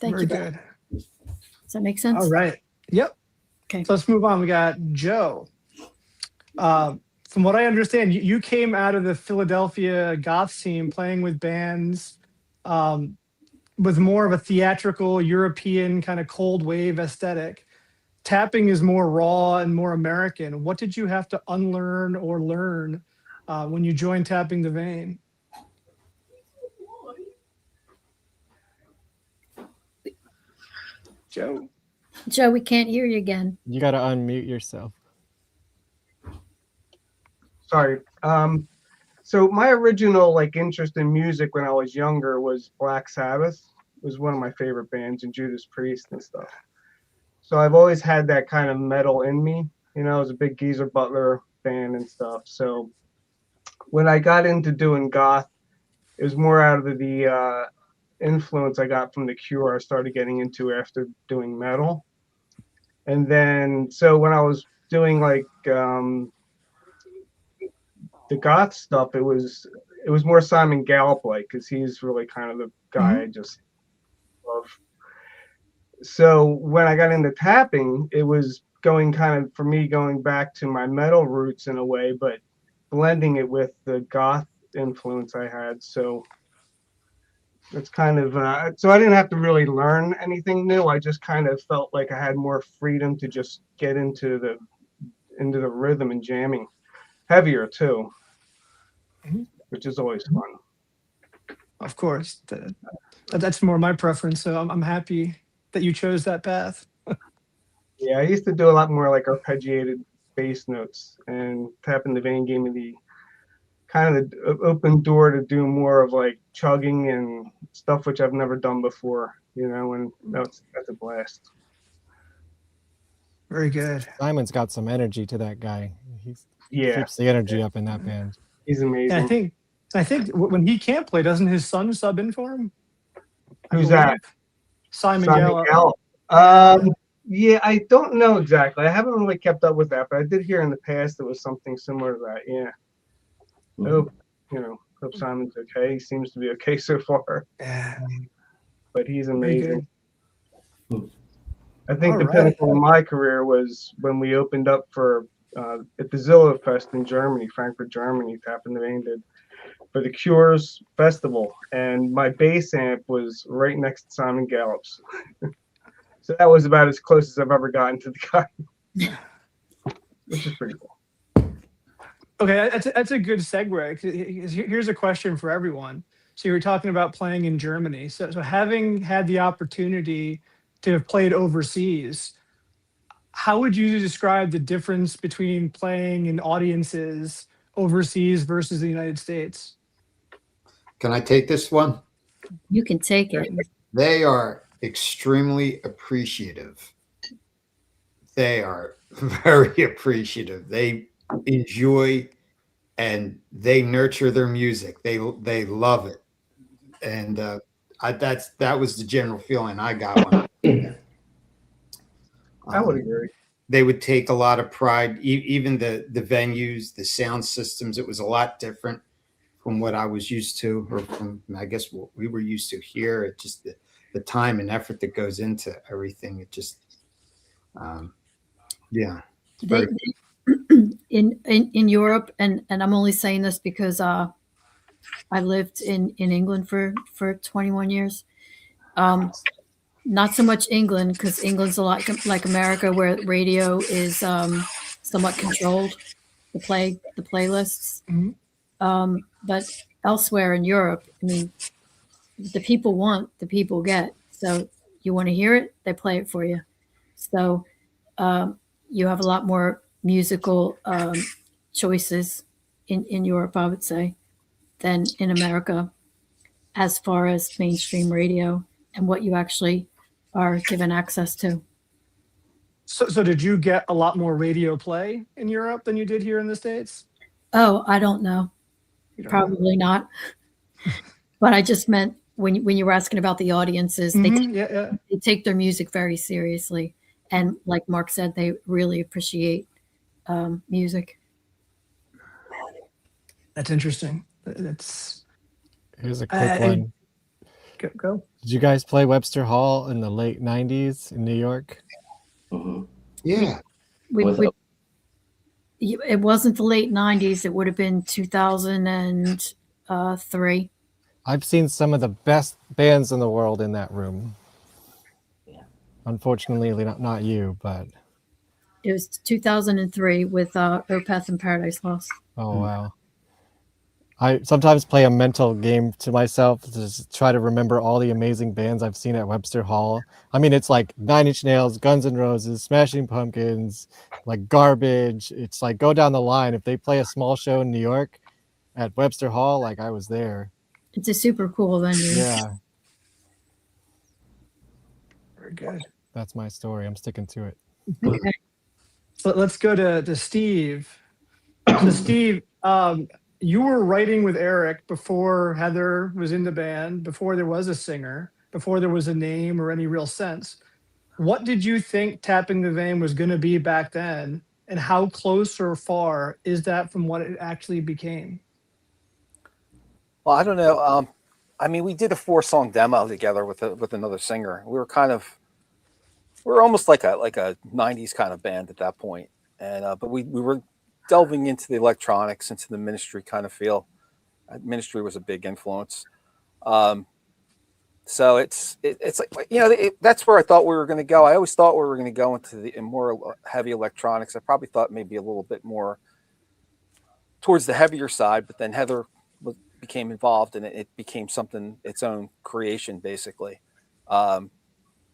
Thank you. Very good. Does that make sense? All right. Yep. Okay. So let's move on. We got Joe. From what I understand, you came out of the Philadelphia goth scene playing with bands with more of a theatrical European kind of cold wave aesthetic. Tapping is more raw and more American. What did you have to unlearn or learn when you joined Tapping the Vein? Joe, we can't hear you again. You got to unmute yourself. Sorry. So my original like interest in music when I was younger was Black Sabbath. It was one of my favorite bands, and Judas Priest and stuff. So I've always had that kind of metal in me. You know, I was a big Geezer Butler fan and stuff. So when I got into doing goth, it was more out of the influence I got from The Cure. I started getting into after doing metal. And then, so when I was doing like the goth stuff, it was more Simon Gallup like, because he's really kind of the guy I just love. So when I got into tapping, it was going back to my metal roots in a way, but blending it with the goth influence I had. So it's kind of so I didn't have to really learn anything new. I just kind of felt like I had more freedom to just get into the rhythm and jamming, heavier too, which is always fun. Of course, that's more my preference. So I'm happy that you chose that path. Yeah, I used to do a lot more like arpeggiated bass notes, and Tapping the Vein gave me the kind of the open door to do more of like chugging and stuff which I've never done before, you know, and that's a blast. Very good. Simon's got some energy to that guy. He Yeah. keeps the energy up in that band. He's amazing. And I think when he can't play, doesn't his son sub in for him? Who's that? Simon Gallup. Yeah, I don't know exactly. I haven't really kept up with that, but I did hear in the past there was something similar to that. Yeah. I hope Simon's okay. He seems to be okay so far. But he's amazing. I think the pinnacle of my career was when we opened up for at the Zillow Fest in Germany, Frankfurt, Germany. Tapping the Vein did for the Cure's festival, and my bass amp was right next to Simon Gallup's. So that was about as close as I've ever gotten to the guy, which is pretty cool. Okay, that's a good segue. Here's a question for everyone. So you were talking about playing in Germany. So having had the opportunity to have played overseas, how would you describe the difference between playing in audiences overseas versus the United States? Can I take this one? You can take it. They are extremely appreciative. They are very appreciative. They enjoy and they nurture their music. They love it, and that was the general feeling I got when I was there. I would agree. They would take a lot of pride, even the venues, the sound systems. It was a lot different from what I was used to, or from, I guess, what we were used to here. It just the time and effort that goes into everything. It just, yeah. In Europe, and I'm only saying this because I lived in England for 21 years. Not so much England, because England's a lot like America, where radio is somewhat controlled, the playlists. But elsewhere in Europe, I mean, the people want, the people get. So you want to hear it, they play it for you. So you have a lot more musical choices in Europe, I would say, than in America, as far as mainstream radio and what you actually are given access to. So did you get a lot more radio play in Europe than you did here in the States? Oh, I don't know. Probably not. But I just meant when you were asking about the audiences, they take their music very seriously. And like Mark said, they really appreciate music. That's interesting. Here's a quick one. Go. Did you guys play Webster Hall in the late 90s in New York? Yeah. It wasn't the late 90s. It would have been 2003. I've seen some of the best bands in the world in that room. Unfortunately, not you, but... It was 2003 with Opeth and Paradise Lost. Oh, wow. I sometimes play a mental game to myself to just try to remember all the amazing bands I've seen at Webster Hall. I mean, it's like Nine Inch Nails, Guns N' Roses, Smashing Pumpkins, like Garbage. It's like go down the line. If they play a small show in New York at Webster Hall, like I was there. It's a super cool venue. Yeah. Very good. That's my story. I'm sticking to it. Okay. So let's go to Steve. So Steve, you were writing with Eric before Heather was in the band, before there was a singer, before there was a name or any real sense. What did you think Tapping the Vein was going to be back then? And how close or far is that from what it actually became? Well, I don't know. I mean, we did a 4-song demo together with another singer. We were almost like a 90s kind of band at that point. And but we were delving into the electronics, into the Ministry kind of feel. Ministry was a big influence. So it's like, you know, that's where I thought we were going to go. I always thought we were going to go into the more heavy electronics. I probably thought maybe a little bit more towards the heavier side, but then Heather became involved and it became something, its own creation, basically.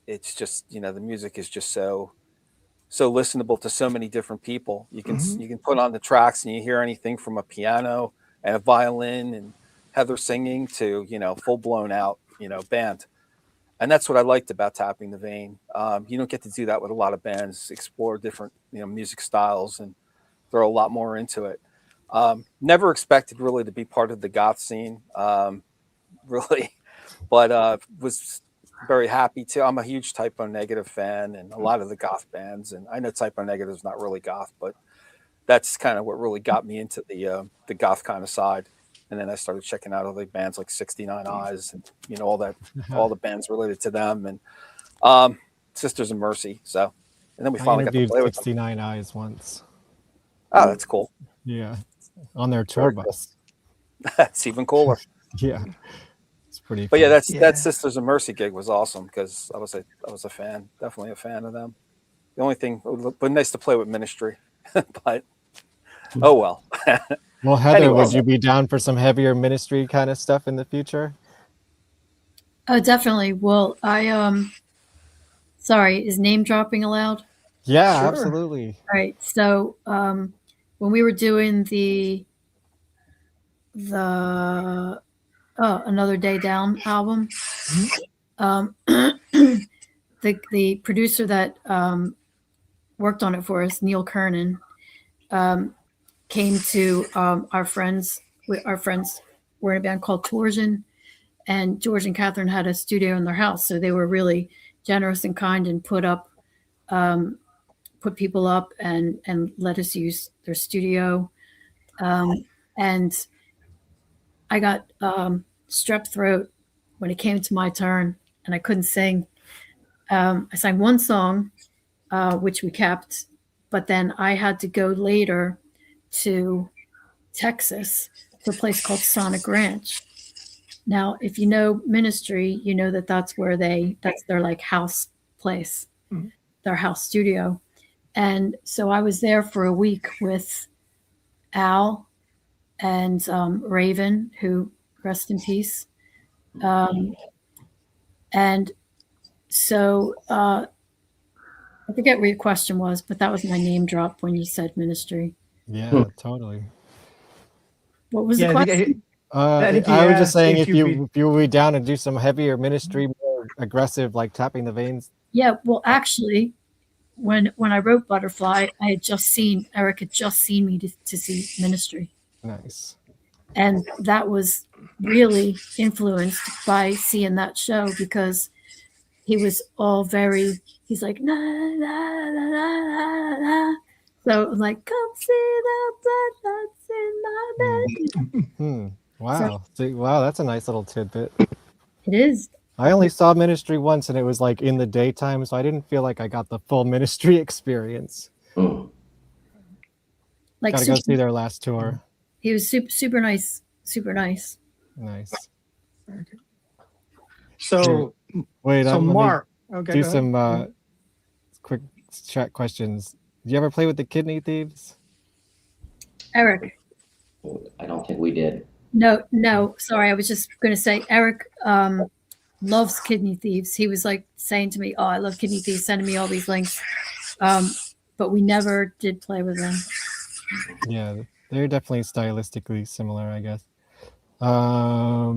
It's just, you know, the music is just so listenable to so many different people. You can put on the tracks and you hear anything from a piano and a violin and Heather singing to, you know, full blown out, you know, band. And that's what I liked about Tapping the Vein. You don't get to do that with a lot of bands, explore different, you know, music styles and throw a lot more into it. Never expected really to be part of the goth scene, really, but was very happy to. I'm a huge Typo Negative fan and a lot of the goth bands, and I know Typo Negative is not really goth, but that's kind of what really got me into the goth kind of side. And then I started checking out other bands like 69 Eyes and, you know, all the bands related to them, and Sisters of Mercy. So, and then we finally got to play with 69 Eyes once. Oh, that's cool. Yeah, on their tour bus. That's even cooler. Yeah. Pretty but fun. Yeah, that Sisters of Mercy gig was awesome because I was a fan, definitely a fan of them. The only thing, it would have been nice to play with Ministry, but oh well. Well, Heather, Anyway. would you be down for some heavier Ministry kind of stuff in the future? Definitely. Well, sorry, is name dropping allowed? Yeah, Sure. Absolutely. All right. So when we were doing the Another Day Down album, the producer that worked on it for us, Neil Kernan, came to our friends. Our friends were in a band called Torsion, and George and Catherine had a studio in their house, so they were really generous and kind and put people up and let us use their studio. And I got strep throat when it came to my turn, and I couldn't sing. I sang one song, which we kept, but then I had to go later to Texas to a place called Sonic Ranch. Now, if you know Ministry, you know that that's their like house place, their house studio. And so I was there for a week with Al and Raven, who rest in peace. And so I forget what your question was, but that was my name drop when you said Ministry. Yeah, totally. What was the question? I was just saying if you would be down to do some heavier Ministry, more aggressive, like tapping the veins. Yeah, well, actually, when I wrote Butterfly, Eric had just seen me to see Ministry. Nice. And that was really influenced by seeing that show, because he was all he's like, na, na, na, na, na. So I'm like, come see the blood that's in my bed. Wow. Wow, that's a nice little tidbit. It is. I only saw Ministry once, and it was like in the daytime, so I didn't feel like I got the full Ministry experience. Like, gotta go see their last tour. He was super nice. Super nice. Nice. So wait, so Mark, okay, do some quick chat questions. Did you ever play with the Kidney Thieves? Eric. I don't think we did. No, sorry. I was just going to say Eric loves Kidney Thieves. He was like saying to me, "Oh, I love Kidney Thieves," sending me all these links. But we never did play with them. Yeah, they're definitely stylistically similar, I guess. Hi,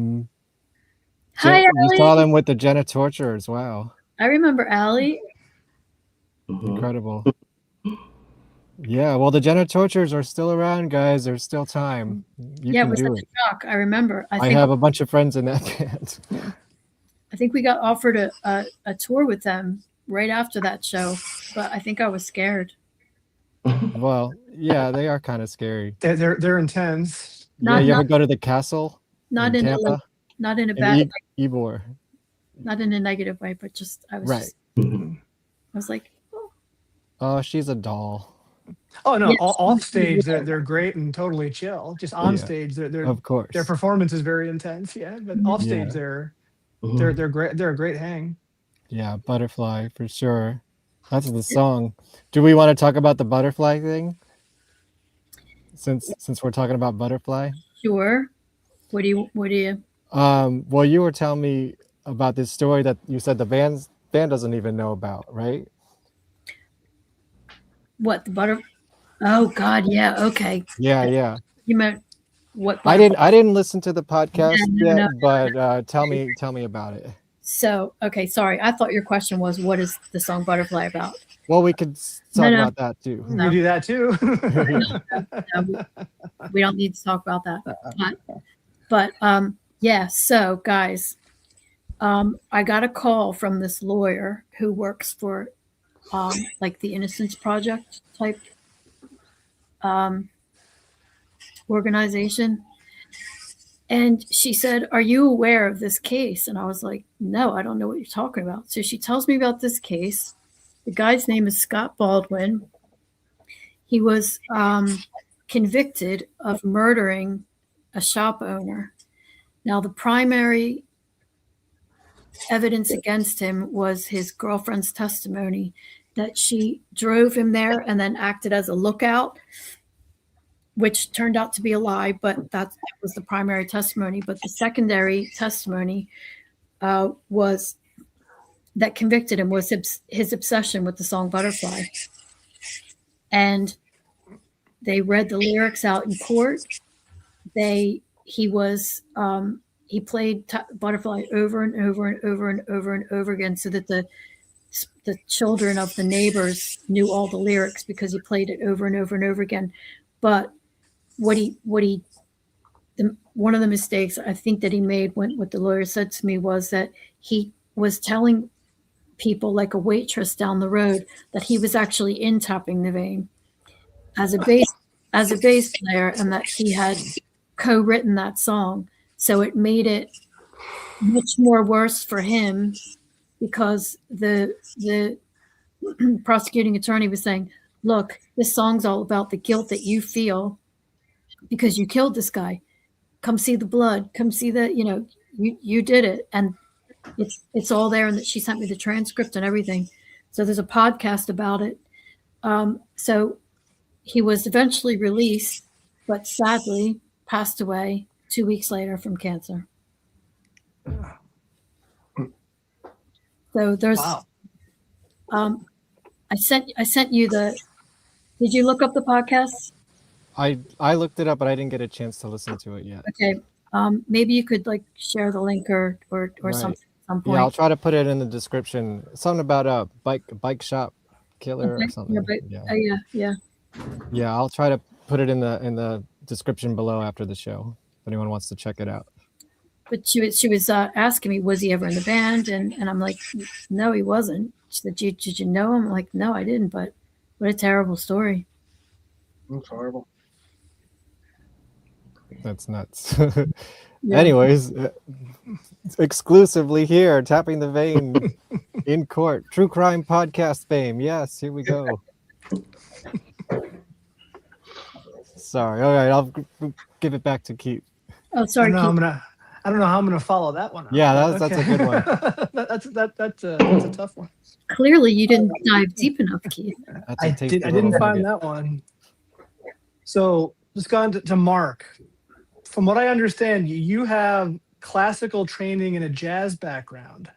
you Allie. saw them with the Jenna Torturers. Wow. I remember Allie. Incredible. Yeah, well, the Jenna Torturers are still around, guys. There's still time. You Yeah, can it was do such it. a shock. I remember. I have a bunch of friends in that band. I think we got offered a tour with them right after that show, but I think I was scared. Well, yeah, they are kind of scary. They're intense. You ever go to the castle? Not in Tampa? not in a bad, Ybor. not in a negative way, but just I was Right. just, I was like, Oh, she's a doll. Oh no! Yes. Off stage, they're great and totally chill. Just on stage, they're of course their performance is very intense. Yeah, but off stage, they're great. They're a great hang. Yeah, Butterfly for sure. That's the song. Do we want to talk about the butterfly thing? Since we're talking about Butterfly. sure. What do you? Well, you were telling me about this story that you said the band doesn't even know about, right? What the butter? Oh God, yeah. Okay. Yeah. You meant what? I didn't listen to the podcast No, yet, no. but tell me about it. So okay, sorry. I thought your question was, what is the song Butterfly about? Well, we could talk No. about that too. We do that too. No, we don't need to talk about that. But yeah. So guys, I got a call from this lawyer who works for like the Innocence Project type organization. And she said, "Are you aware of this case?" And I was like, "No, I don't know what you're talking about." So she tells me about this case. The guy's name is Scott Baldwin. He was convicted of murdering a shop owner. Now, the primary evidence against him was his girlfriend's testimony that she drove him there and then acted as a lookout, which turned out to be a lie, but that was the primary testimony. But the secondary testimony was that convicted him was his obsession with the song Butterfly. And they read the lyrics out in court. He played Butterfly over and over and over and over and over again so that the children of the neighbors knew all the lyrics because he played it over and over and over again. But one of the mistakes I think that he made when what the lawyer said to me was that he was telling people like a waitress down the road that he was actually in Tapping the Vein as a bass player, and that he had co-written that song. So it made it much more worse for him because the prosecuting attorney was saying, look, this song's all about the guilt that you feel because you killed this guy. Come see the blood. Come see that, you did it. And it's all there. And that she sent me the transcript and everything. So there's a podcast about it. So he was eventually released, but sadly passed away 2 weeks later from cancer. So there's, I sent you did you look up the podcast? I looked it up, but I didn't get a chance to listen to it yet. Okay. Maybe you could like share the link or Right. something at some point. Yeah, I'll try to put it in the description. Something about a bike shop killer or something. Yeah. Yeah, I'll try to put it in the description below after the show if anyone wants to check it out. But she was asking me, was he ever in the band? And I'm like, no, he wasn't. She said, did you know him? I'm like, no, I didn't. But what a terrible story. That's horrible. That's nuts. Anyways, exclusively here, Tapping the Vein in court. True crime podcast fame. Yes, here we go. Sorry. All right, I'll give it back to Keith. Oh, sorry, Keith. I don't know how I'm gonna follow that one up. Yeah, that's a good one. That's a tough one. Clearly, you didn't dive deep enough, Keith. I didn't find that one. So let's go on to Mark. From what I understand, you have classical training and a jazz background.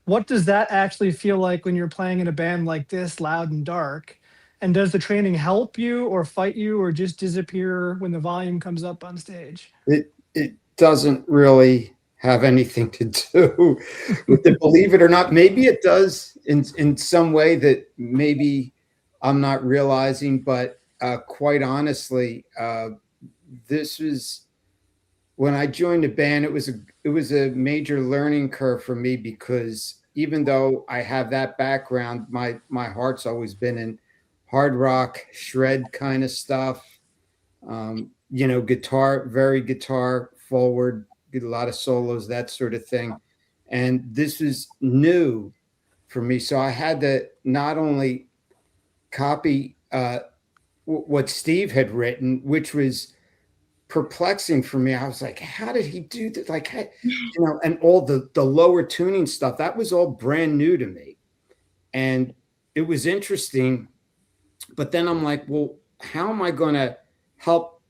What does that actually feel like when you're playing in a band like this, loud and dark? And does the training help you or fight you or just disappear when the volume comes up on stage? It doesn't really have anything to do with it, believe it or not. Maybe it does in some way that maybe I'm not realizing, but quite honestly, this was when I joined the band. It was a major learning curve for me because even though I have that background, my heart's always been in hard rock, shred kind of stuff. Guitar, very guitar forward, did a lot of solos, that sort of thing. And this was new for me. So I had to not only copy what Steve had written, which was perplexing for me. I was like, how did he do that? Like, and all the lower tuning stuff, that was all brand new to me. And it was interesting. But then I'm like, well, how am I going to help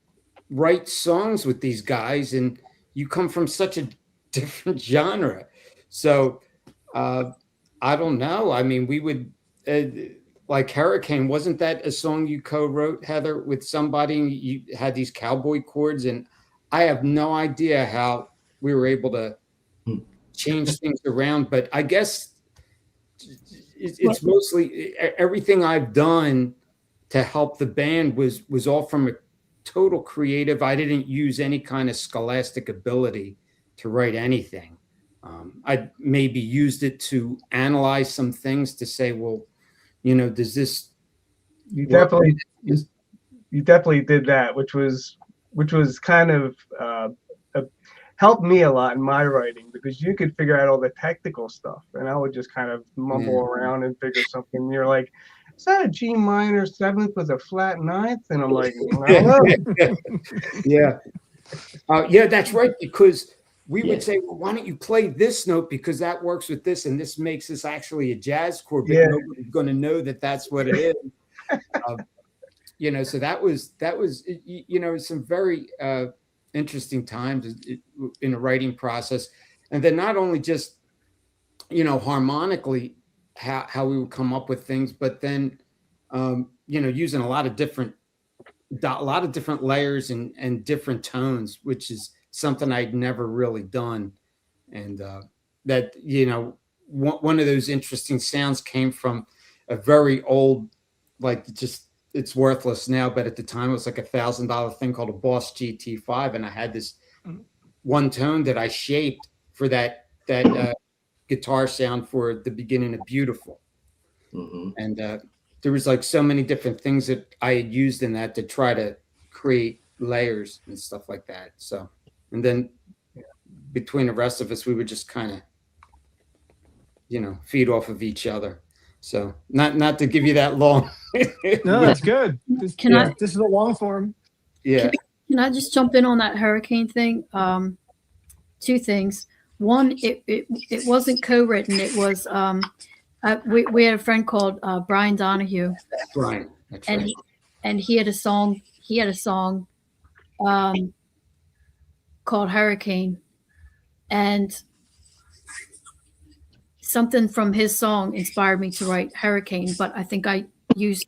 write songs with these guys? And you come from such a different genre. So I don't know. I mean, we would, like Hurricane, wasn't that a song you co-wrote, Heather, with somebody? You had these cowboy chords, and I have no idea how we were able to change things around. But I guess it's mostly everything I've done to help the band was all from a total creative. I didn't use any kind of scholastic ability to write anything. I maybe used it to analyze some things to say, well, does this? You definitely did that, which was kind of helped me a lot in my writing because you could figure out all the technical stuff, and I would just kind of mumble around and figure something. And you're like, is that a G minor seventh with a flat ninth? And I'm like, I don't know. Yeah, that's right. Because we would say, well, why don't you play this note because that works with this, and this makes this actually a jazz chord, but nobody's going to know that that's what it is. So that was some very interesting times in the writing process, and then not only just harmonically how we would come up with things, but then using a lot of different layers and different tones, which is something I'd never really done. And that one of those interesting sounds came from a very old, like just it's worthless now, but at the time it was like $1,000 thing called a Boss GT5, and I had this one tone that I shaped for that guitar sound for the beginning of Beautiful. And there was like so many different things that I had used in that to try to create layers and stuff like that. So, and then between the rest of us, we would just kind of, feed off of each other. So not to give you that long. No, that's good. This is a long form. Yeah. Can I just jump in on that hurricane thing? Two things. One, it wasn't co-written. It was we had a friend called Brian Donahue. Brian, that's right. And he had a song. Called Hurricane, and something from his song inspired me to write Hurricane. But I think I used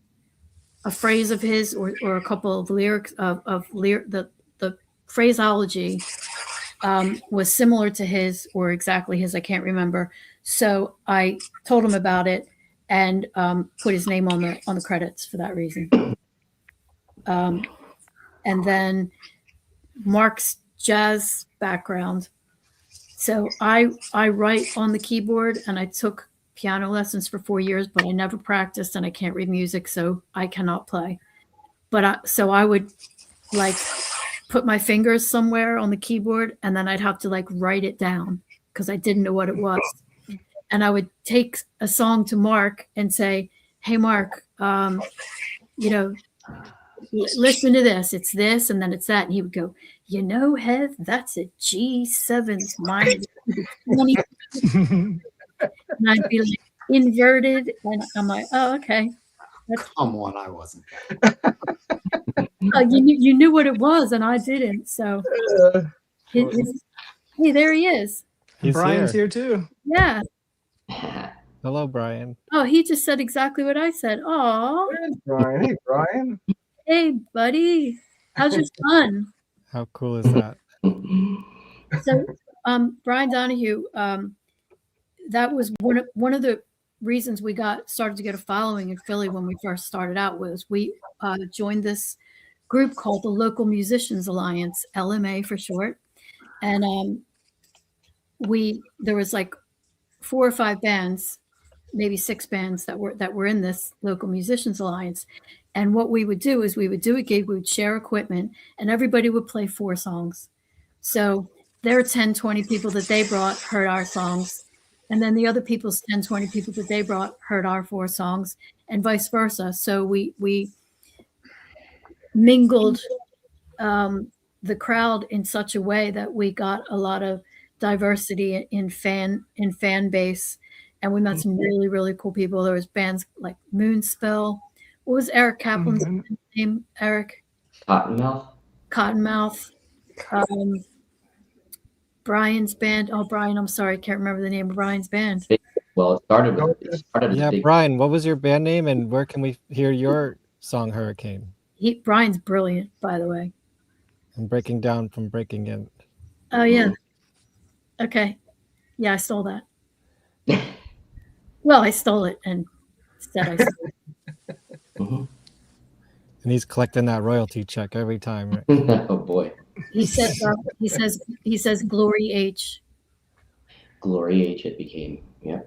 a phrase of his or a couple of lyrics the phraseology was similar to his or exactly his. I can't remember. So I told him about it and put his name on the credits for that reason. And then Mark's jazz background. So I write on the keyboard, and I took piano lessons for 4 years, but I never practiced, and I can't read music, so I cannot play. But so I would like put my fingers somewhere on the keyboard, and then I'd have to like write it down because I didn't know what it was. And I would take a song to Mark and say, "Hey, Mark, listen to this. It's this, and then it's that." And he would go, Hev, that's a G7 minor 20. And I'd be like, inverted. And I'm like, oh, okay. Come on, I wasn't. You knew what it was, and I didn't. So, hey, there he is. Brian's here too. Yeah. Hello, Brian. Oh, he just said exactly what I said. Oh, Brian. Hey, Brian. Hey, buddy. How's your son? How cool is that? So, Brian Donahue, that was one of the reasons we started to get a following in Philly when we first started out was we joined this group called the Local Musicians Alliance, LMA for short. And there was like 4 or 5 bands, maybe 6 bands that were in this Local Musicians Alliance. And what we would do is we would do a gig, we would share equipment, and everybody would play 4 songs. So their 10, 20 people that they brought heard our songs. And then the other people's 10, 20 people that they brought heard our 4 songs, and vice versa. So we mingled the crowd in such a way that we got a lot of diversity in fan base. And we met some really, really cool people. There was bands like Moonspell. What was Eric Kaplan's name? Eric? Cottonmouth. Brian's band. Oh, Brian, I'm sorry. I can't remember the name of Brian's band. Well, it started Brian, what was your band name, and where can we hear your song Hurricane? Brian's brilliant, by the way. And breaking down from breaking in. Oh, yeah. Okay. Yeah, I stole that. Well, I stole it and said I stole it. And he's collecting that royalty check every time, right? Oh boy. He says Glory H. Glory H it became. Yeah.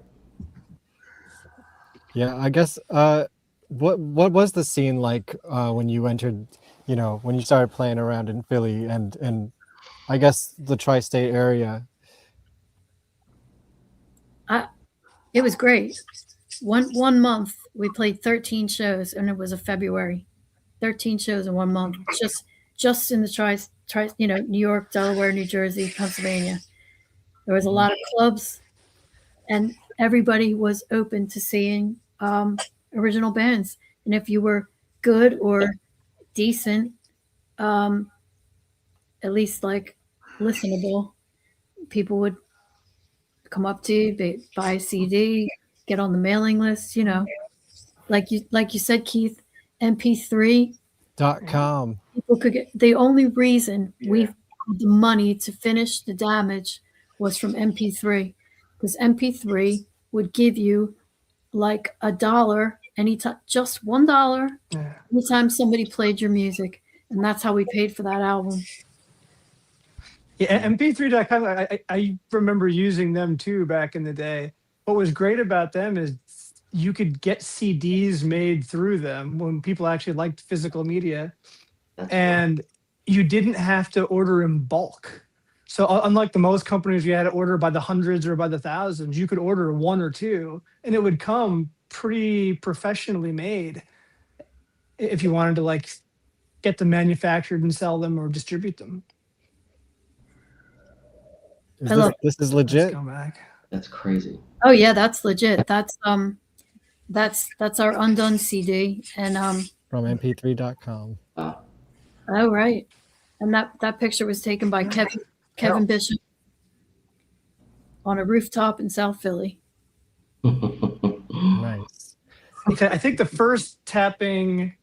Yeah, I guess what was the scene like when you entered, when you started playing around in Philly and I guess the tri-state area? It was great. One month we played 13 shows, and it was a February. 13 shows in 1 month, just in the New York, Delaware, New Jersey, Pennsylvania. There was a lot of clubs, and everybody was open to seeing original bands. And if you were good or decent, at least like listenable, people would come up to you, they buy a CD, get on the mailing list, like you said, Keith, MP3.com. People could get, the only reason we had the money to finish the damage was from MP3, because MP3 would give you like $1 anytime, just $1 anytime somebody played your music, and that's how we paid for that album. Yeah, MP3.com, I remember using them too back in the day. What was great about them is you could get CDs made through them when people actually liked physical media. And you didn't have to order in bulk. So unlike the most companies you had to order by the hundreds or by the thousands, you could order one or two and it would come pretty professionally made if you wanted to like get them manufactured and sell them or distribute them. This is legit. That's crazy. Oh yeah, that's legit. That's our Undone CD, and From mp3.com. oh right, and that picture was taken by Kevin Bishop on a rooftop in South Philly. Nice. Okay, I think the first tapping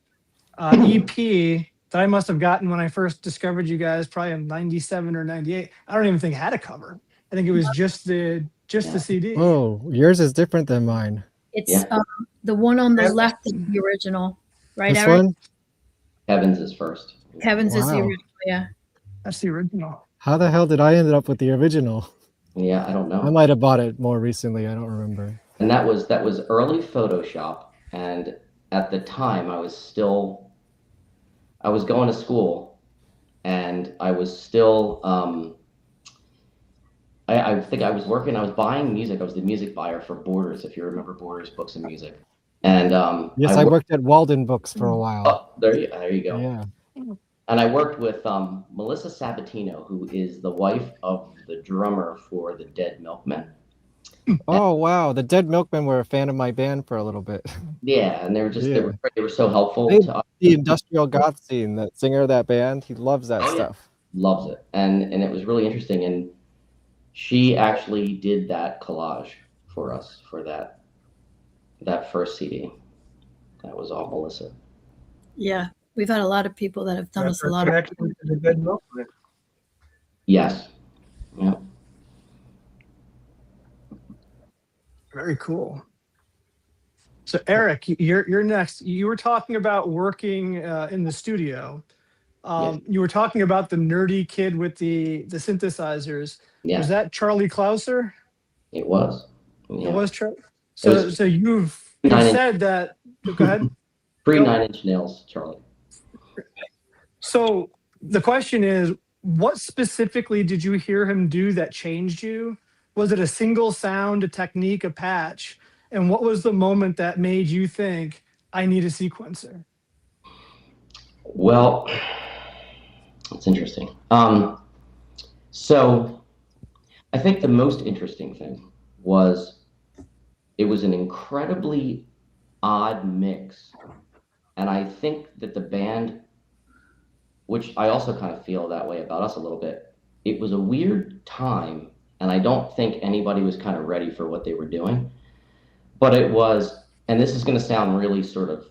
EP that I must have gotten when I first discovered you guys, probably in '97 or '98. I don't even think it had a cover. I think it was just the CD. Oh, yours is different than mine. It's the one on the left is the original, right? This Eric? one? Kevin's is first. Kevin's is the Wow. original, yeah. That's the original. How the hell did I end up with the original? Yeah, I don't know. I might have bought it more recently. I don't remember. And that was early Photoshop, and at the time I was going to school, and I was still I think I was buying music. I was the music buyer for Borders, if you remember Borders Books and Music. And Yes, I worked at Walden Books for a while. Oh, there you go. Yeah. And I worked with Melissa Sabatino, who is the wife of the drummer for the Dead Milkmen. Oh wow, the Dead Milkmen were a fan of my band for a little bit. Yeah, and they were so helpful They- to us. the industrial goth scene. That singer of that band, he loves that stuff. Loves it, and it was really interesting. And she actually did that collage for us for that first CD. That was all Melissa. Yeah, we've had a lot of people that have done us a lot of. Connection to the Dead Milkmen. Yes. Yeah. Very cool. So Eric, you're next. You were talking about working in the studio. You were talking about the nerdy kid with the synthesizers. Yeah. Was that Charlie Clouser? It was. Yeah. It was Charlie. So you've said that. Go ahead. Pre 9 Inch Nails, Charlie. So the question is, what specifically did you hear him do that changed you? Was it a single sound, a technique, a patch? And what was the moment that made you think, I need a sequencer? Well, that's interesting. So I think the most interesting thing was it was an incredibly odd mix. And I think that the band, which I also kind of feel that way about us a little bit, it was a weird time, and I don't think anybody was kind of ready for what they were doing. But it was, and this is going to sound really sort of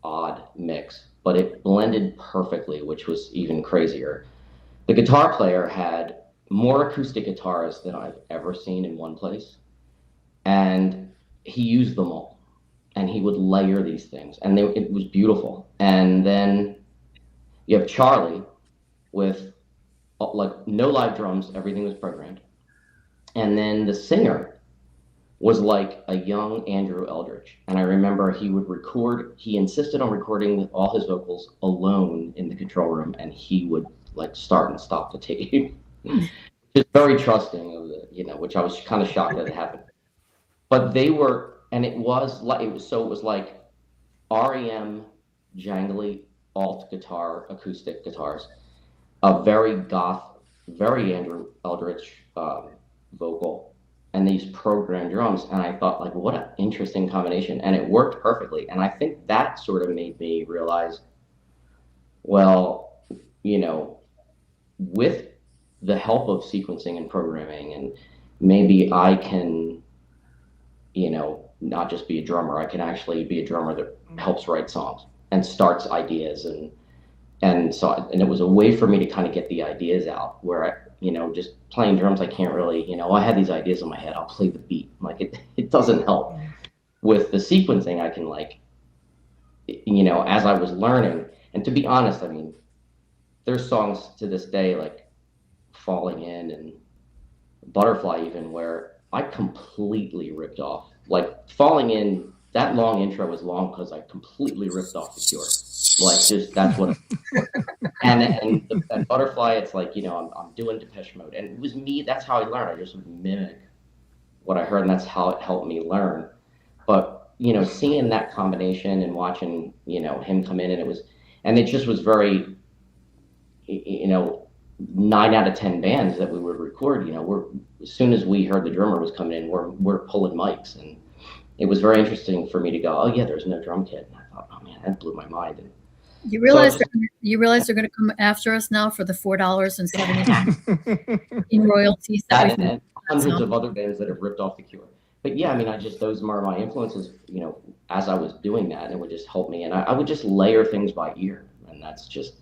odd mix, but it blended perfectly, which was even crazier. The guitar player had more acoustic guitars than I've ever seen in one place, and he used them all, and he would layer these things, and it was beautiful. And then you have Charlie with like no live drums, everything was programmed. And then the singer was like a young Andrew Eldritch. And I remember he insisted on recording all his vocals alone in the control room, and he would like start and stop the tape. Just very trusting of the, which I was kind of shocked that it happened. But they were, and it was like REM, jangly, alt guitar, acoustic guitars, a very goth, very Andrew Eldritch vocal, and these programmed drums. And I thought, like, what an interesting combination. And it worked perfectly. And I think that sort of made me realize, well, with the help of sequencing and programming, and maybe I can, not just be a drummer, I can actually be a drummer that helps write songs and starts ideas. And it was a way for me to kind of get the ideas out, where I, just playing drums, I can't really, I had these ideas in my head, I'll play the beat. Like it doesn't help. with the sequencing, I can like, you know, as I was learning, and to be honest, I mean, there's songs to this day like Falling In and Butterfly even where I completely ripped off. Like Falling In, that long intro was long because I completely ripped off The Cure. Like just that's what. and Butterfly, it's like, you know, I'm doing Depeche Mode, and it was me. That's how I learned. I just would mimic what I heard, and that's how it helped me learn. But you know, seeing that combination and watching, you know, him come in, and it just was very, you know, 9 out of 10 bands that we would record, you know, as soon as we heard the drummer was coming in, we're pulling mics, and it was very interesting for me to go, oh yeah, there's no drum kit. And I thought, oh man, that blew my mind. And you realize they're going to come after us now for the $4.70 in royalties. And hundreds of other bands that have ripped off The Cure. But yeah, I mean, those are my influences, you know, as I was doing that, and it would just help me. And I would just layer things by ear, and that's just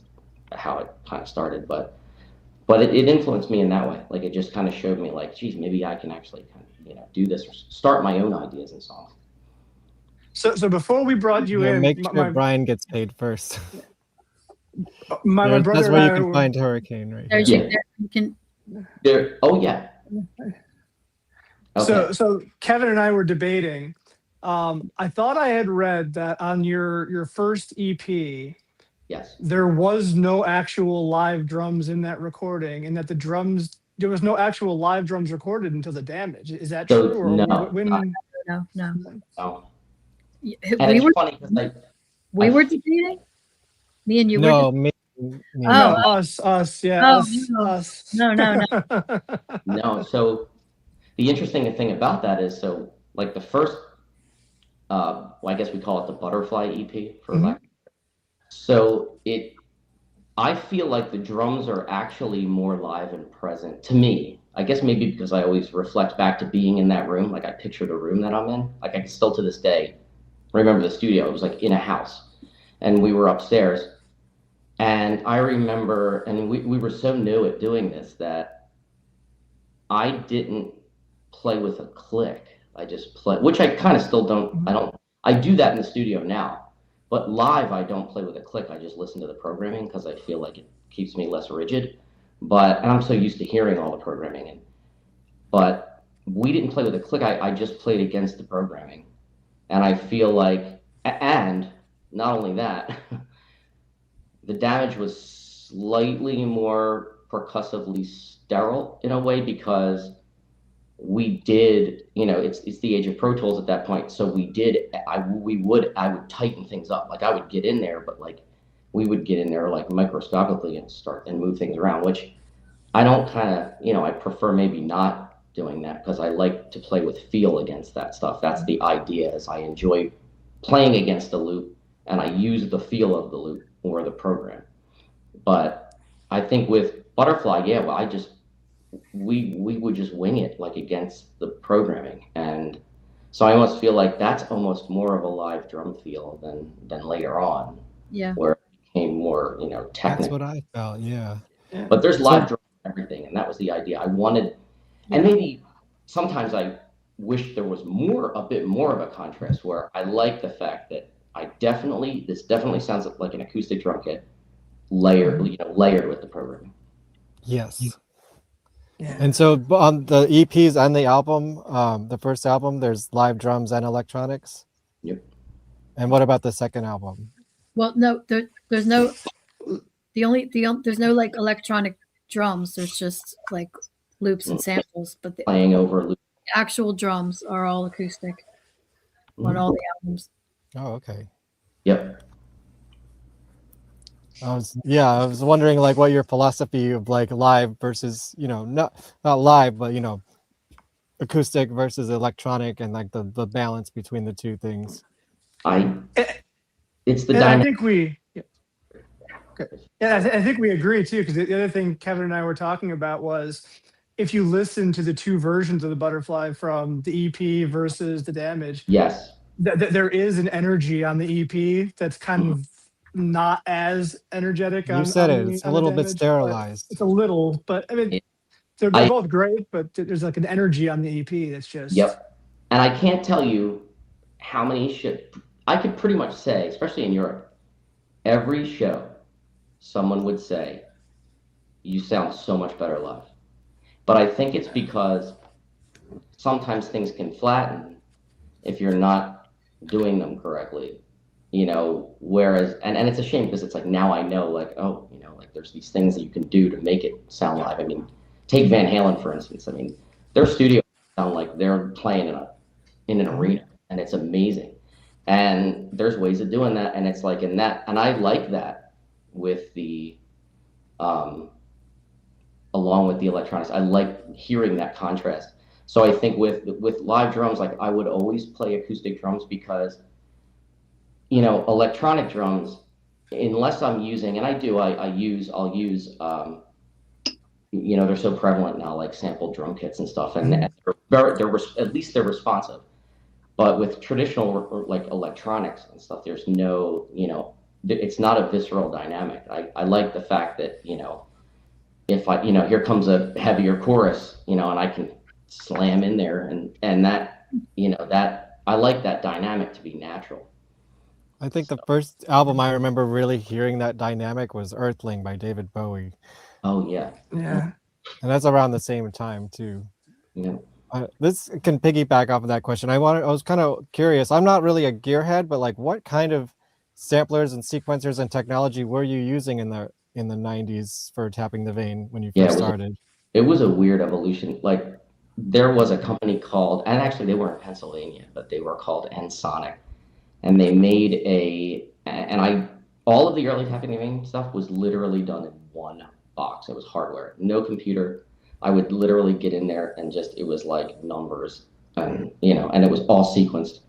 how it kind of started. But it influenced me in that way. Like it just kind of showed me like, geez, maybe I can actually kind of, you know, do this or start my own ideas and songs. So before we brought you in, make sure Brian gets paid first. My brother that's where you and I can were- find Hurricane right There's here. you can. There. Oh yeah. Okay. So Kevin and I were debating. I thought I had read that on your first EP, yes, there was no actual live drums in that recording, and that there was no actual live drums recorded until The Damage. Is that So, true? Or no. No. Oh. We And it's were funny because we were debating. Me and you No, were. me. No, us, yeah, us. No. No. So the interesting thing about that is, so like the first, well, I guess we call it the Butterfly EP for lack. So I feel like the drums are actually more live and present to me. I guess maybe because I always reflect back to being in that room. Like I picture the room that I'm in. Like I can still to this day remember the studio. It was like in a house, and we were upstairs. And I remember, and we were so new at doing this that I didn't play with a click. I just play, which I kind of still don't. I do that in the studio now, but live I don't play with a click. I just listen to the programming because I feel like it keeps me less rigid. And I'm so used to hearing all the programming. But we didn't play with a click. I just played against the programming, and I feel like, and not only that. The Damage was slightly more percussively sterile in a way because we did, you know, it's the age of Pro Tools at that point. So I would tighten things up. Like I would get in there, but like we would get in there like microscopically and start and move things around, which I don't kind of, you know, I prefer maybe not doing that because I like to play with feel against that stuff. That's the idea, is I enjoy playing against the loop and I use the feel of the loop or the program. But I think with Butterfly, yeah, well, we would just wing it like against the programming. And so I almost feel like that's almost more of a live drum feel than later on. Yeah. Where it became more, you know, technical. That's what I felt, yeah. But there's live drum and everything, and that was the idea. I wanted, and maybe sometimes I wish there was a bit more of a contrast where I like the fact that this definitely sounds like an acoustic drum kit layered with the programming. Yes. Yeah. And so on the EPs and the album, the first album, there's live drums and electronics. Yep. And what about the second album? Well, no, there's no. There's no like electronic drums. There's just like loops and samples. But the playing over loops. Actual drums are all acoustic on all the albums. Oh, okay. Yep. I was wondering like what your philosophy of like live versus, you know, not live, but you know, acoustic versus electronic, and like the balance between the two things. It's the I think I think we agree too, because the other thing Kevin and I were talking about was if you listen to the two versions of the Butterfly from the EP versus The Damage. Yes. There is an energy on the EP that's kind of not as energetic. You said it's a little bit sterilized. It's a little, but I mean, they're both great, but there's like an energy on the EP that's just. Yep. And I can't tell you how many I could pretty much say, especially in Europe, every show, someone would say, you sound so much better live. But I think it's because sometimes things can flatten if you're not doing them correctly, you know, whereas, and it's a shame because it's like, now I know, like, oh, you know, like there's these things that you can do to make it sound live. I mean, take Van Halen, for instance. I mean, their studio sound like they're playing in an arena, and it's amazing. And there's ways of doing that, and it's like, and I like that with the, along with the electronics. I like hearing that contrast. So I think with live drums, like I would always play acoustic drums because, you know, electronic drums, unless I'm using, and I'll use, you know, they're so prevalent now, like sample drum kits and stuff, and at least they're responsive. But with traditional like electronics and stuff, there's no, you know, it's not a visceral dynamic. I like the fact that, you know, if you know, here comes a heavier chorus, you know, and I can slam in there, and that, you know, that I like that dynamic to be natural. I think the first album I remember really hearing that dynamic was Earthling by David Bowie. Oh yeah. Yeah. And that's around the same time too. Yeah. This can piggyback off of that question. I was kind of curious. I'm not really a gearhead, but like, what kind of samplers and sequencers and technology were you using in the 90s for Tapping the Vein when you first started? It was a weird evolution. Like, there was a company called, and actually they were in Pennsylvania, but they were called Ensonic, and they made all of the early Tapping the Vein stuff was literally done in one box. It was hardware, no computer. I would literally get in there and just, it was like numbers, and, you know, and it was all sequenced,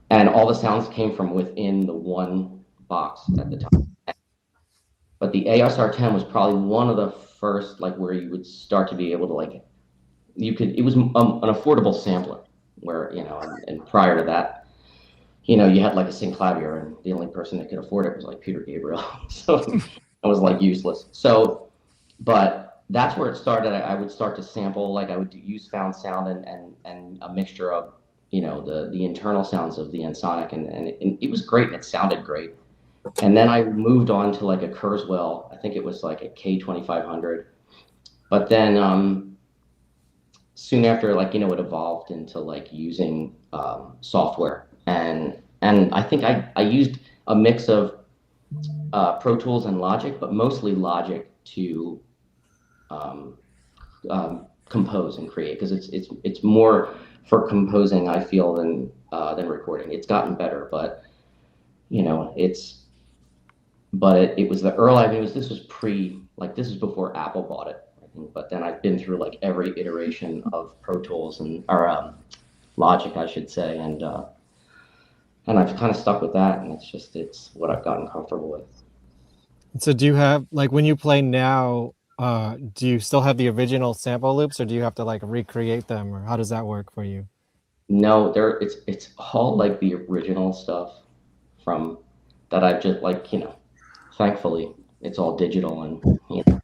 and all the sounds came from within the one box at the time. But the ASR10 was probably one of the first, like, where you would start to be able to, like, it was an affordable sampler where, you know, and prior to that, you know, you had like a synclavier, and the only person that could afford it was like Peter Gabriel. So it was like useless. So, but that's where it started. I would start to sample, like I would use found sound and a mixture of, you know, the internal sounds of the Ensonic, and it was great, and it sounded great. And then I moved on to like a Kurzweil. I think it was like a K2500. But then soon after, like, you know, it evolved into like using software, and I think I used a mix of Pro Tools and Logic, but mostly Logic to compose and create, because it's more for composing, I feel, than recording. It's gotten better, but, you know, it was the early, this was before Apple bought it, I think. But then I've been through like every iteration of Pro Tools or Logic, I should say, and I've kind of stuck with that, and it's what I've gotten comfortable with. So do you have, like, when you play now, do you still have the original sample loops, or do you have to like recreate them, or how does that work for you? No, it's all like the original stuff from that I've just, like, you know, thankfully it's all digital, and, you know,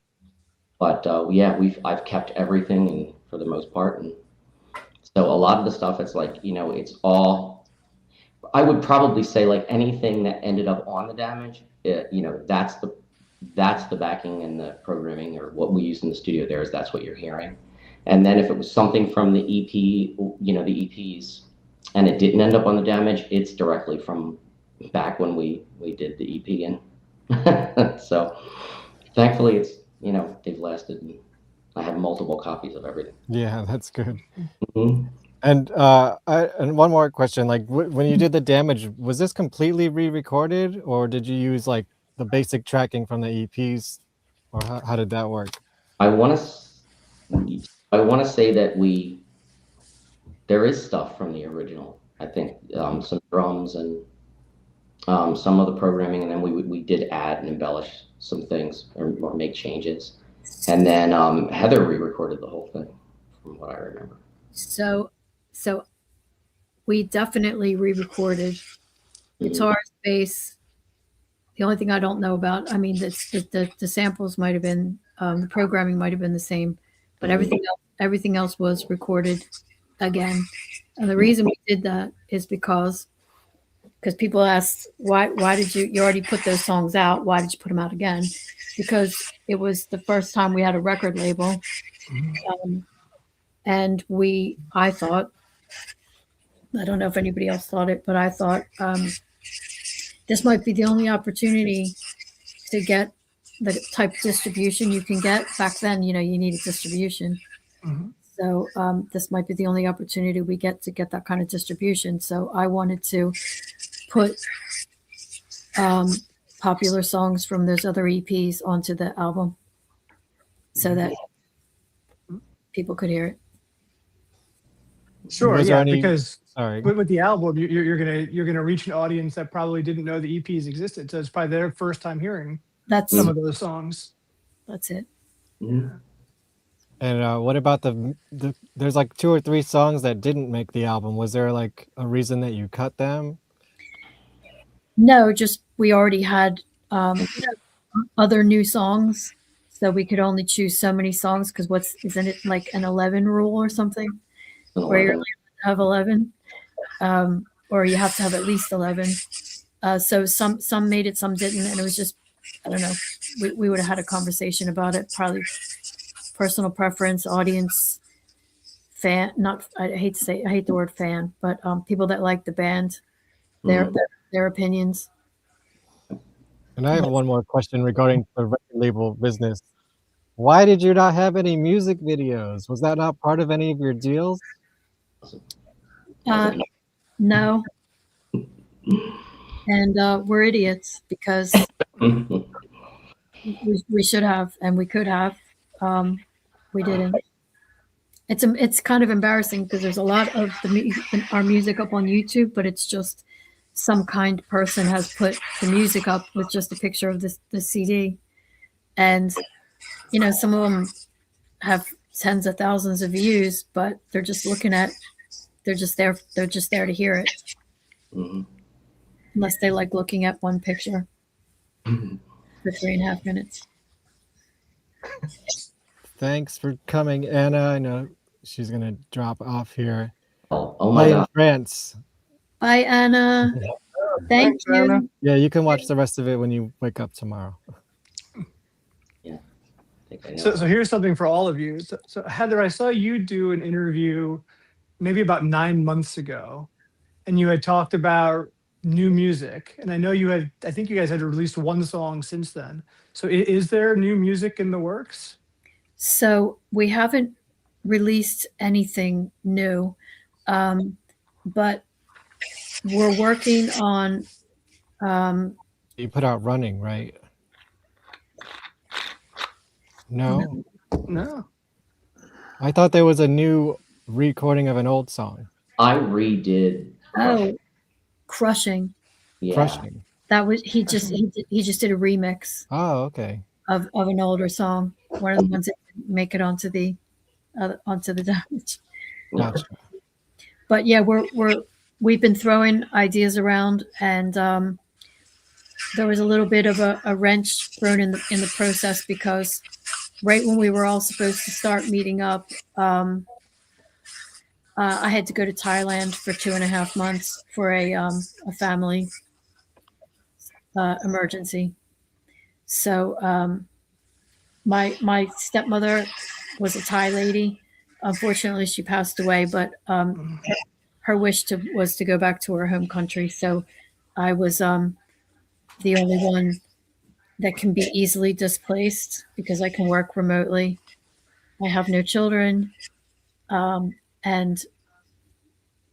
but yeah, I've kept everything, and for the most part, and so a lot of the stuff, it's like, you know, it's all, I would probably say, like, anything that ended up on the Damage, you know, that's the backing and the programming, or what we use in the studio there, that's what you're hearing. And then if it was something from the EP, you know, the EPs, and it didn't end up on the Damage, it's directly from back when we did the EP. And so thankfully it's, you know, they've lasted, and I have multiple copies of everything. Yeah, that's good. Mm-hmm. And and one more question, like, when you did the Damage, was this completely re-recorded, or did you use like the basic tracking from the EPs, or how did that work? I want to say that there is stuff from the original. I think some drums and some of the programming, and then we did add and embellish some things, or make changes, and then Heather re-recorded the whole thing, from what I remember. So we definitely re-recorded guitars, bass. The only thing I don't know about, I mean, the samples might have been, the programming might have been the same, but everything else was recorded again. And the reason we did that is because because people ask why did you already put those songs out? Why did you put them out again? Because it was the first time we had a record label, and I thought, I don't know if anybody else thought it, but I thought this might be the only opportunity to get the type of distribution you can get. Back then, you needed distribution. So this might be the only opportunity we get to get that kind of distribution. So I wanted to put popular songs from those other EPs onto the album so that people could hear it. Sure, Was there yeah, any- because Sorry. with the album, you're gonna reach an audience that probably didn't know the EPs existed. So it's probably their first time hearing some of those songs. That's it. And what about the there's like 2 or 3 songs that didn't make the album. Was there like a reason that you cut them? No, just we already had other new songs, so we could only choose so many songs. Because isn't it like an 11 rule or something, where you're allowed to have 11, or you have to have at least 11. So some made it, some didn't, and it was just, I don't know. We would have had a conversation about it, probably personal preference, audience, fan. Not I hate the word fan, but people that like the band, their opinions. And I have one more question regarding the record label business. Why did you not have any music videos? Was that not part of any of your deals? No. And we're idiots because we should have, and we could have. We didn't. It's kind of embarrassing because there's a lot of our music up on YouTube, but it's just some kind person has put the music up with just a picture of the CD, and some of them have tens of thousands of views, but they're just there to hear it, unless they like looking at one picture for 3.5 minutes. Thanks for coming, Anna. I know she's gonna drop off here. Oh my God. France. Bye, Anna. Thank you. Anna. Yeah, you can watch the rest of it when you wake up tomorrow. So here's something for all of you. So Heather, I saw you do an interview maybe about 9 months ago, and you had talked about new music. And I know I think you guys had released one song since then. So is there new music in the works? So we haven't released anything new, but we're working on. You put out Running, right? No. No. I thought there was a new recording of an old song. I redid. Crushing. Yeah. Crushing. That was he just did a remix Oh, okay. of an older song. One of the ones that didn't make it onto the damage. Gotcha. But yeah, we've been throwing ideas around, and there was a little bit of a wrench thrown in the process because right when we were all supposed to start meeting up, I had to go to Thailand for 2.5 months for a family emergency. So my stepmother was a Thai lady. Unfortunately, she passed away, but her wish was to go back to her home country. So I was the only one that can be easily displaced because I can work remotely. I have no children, and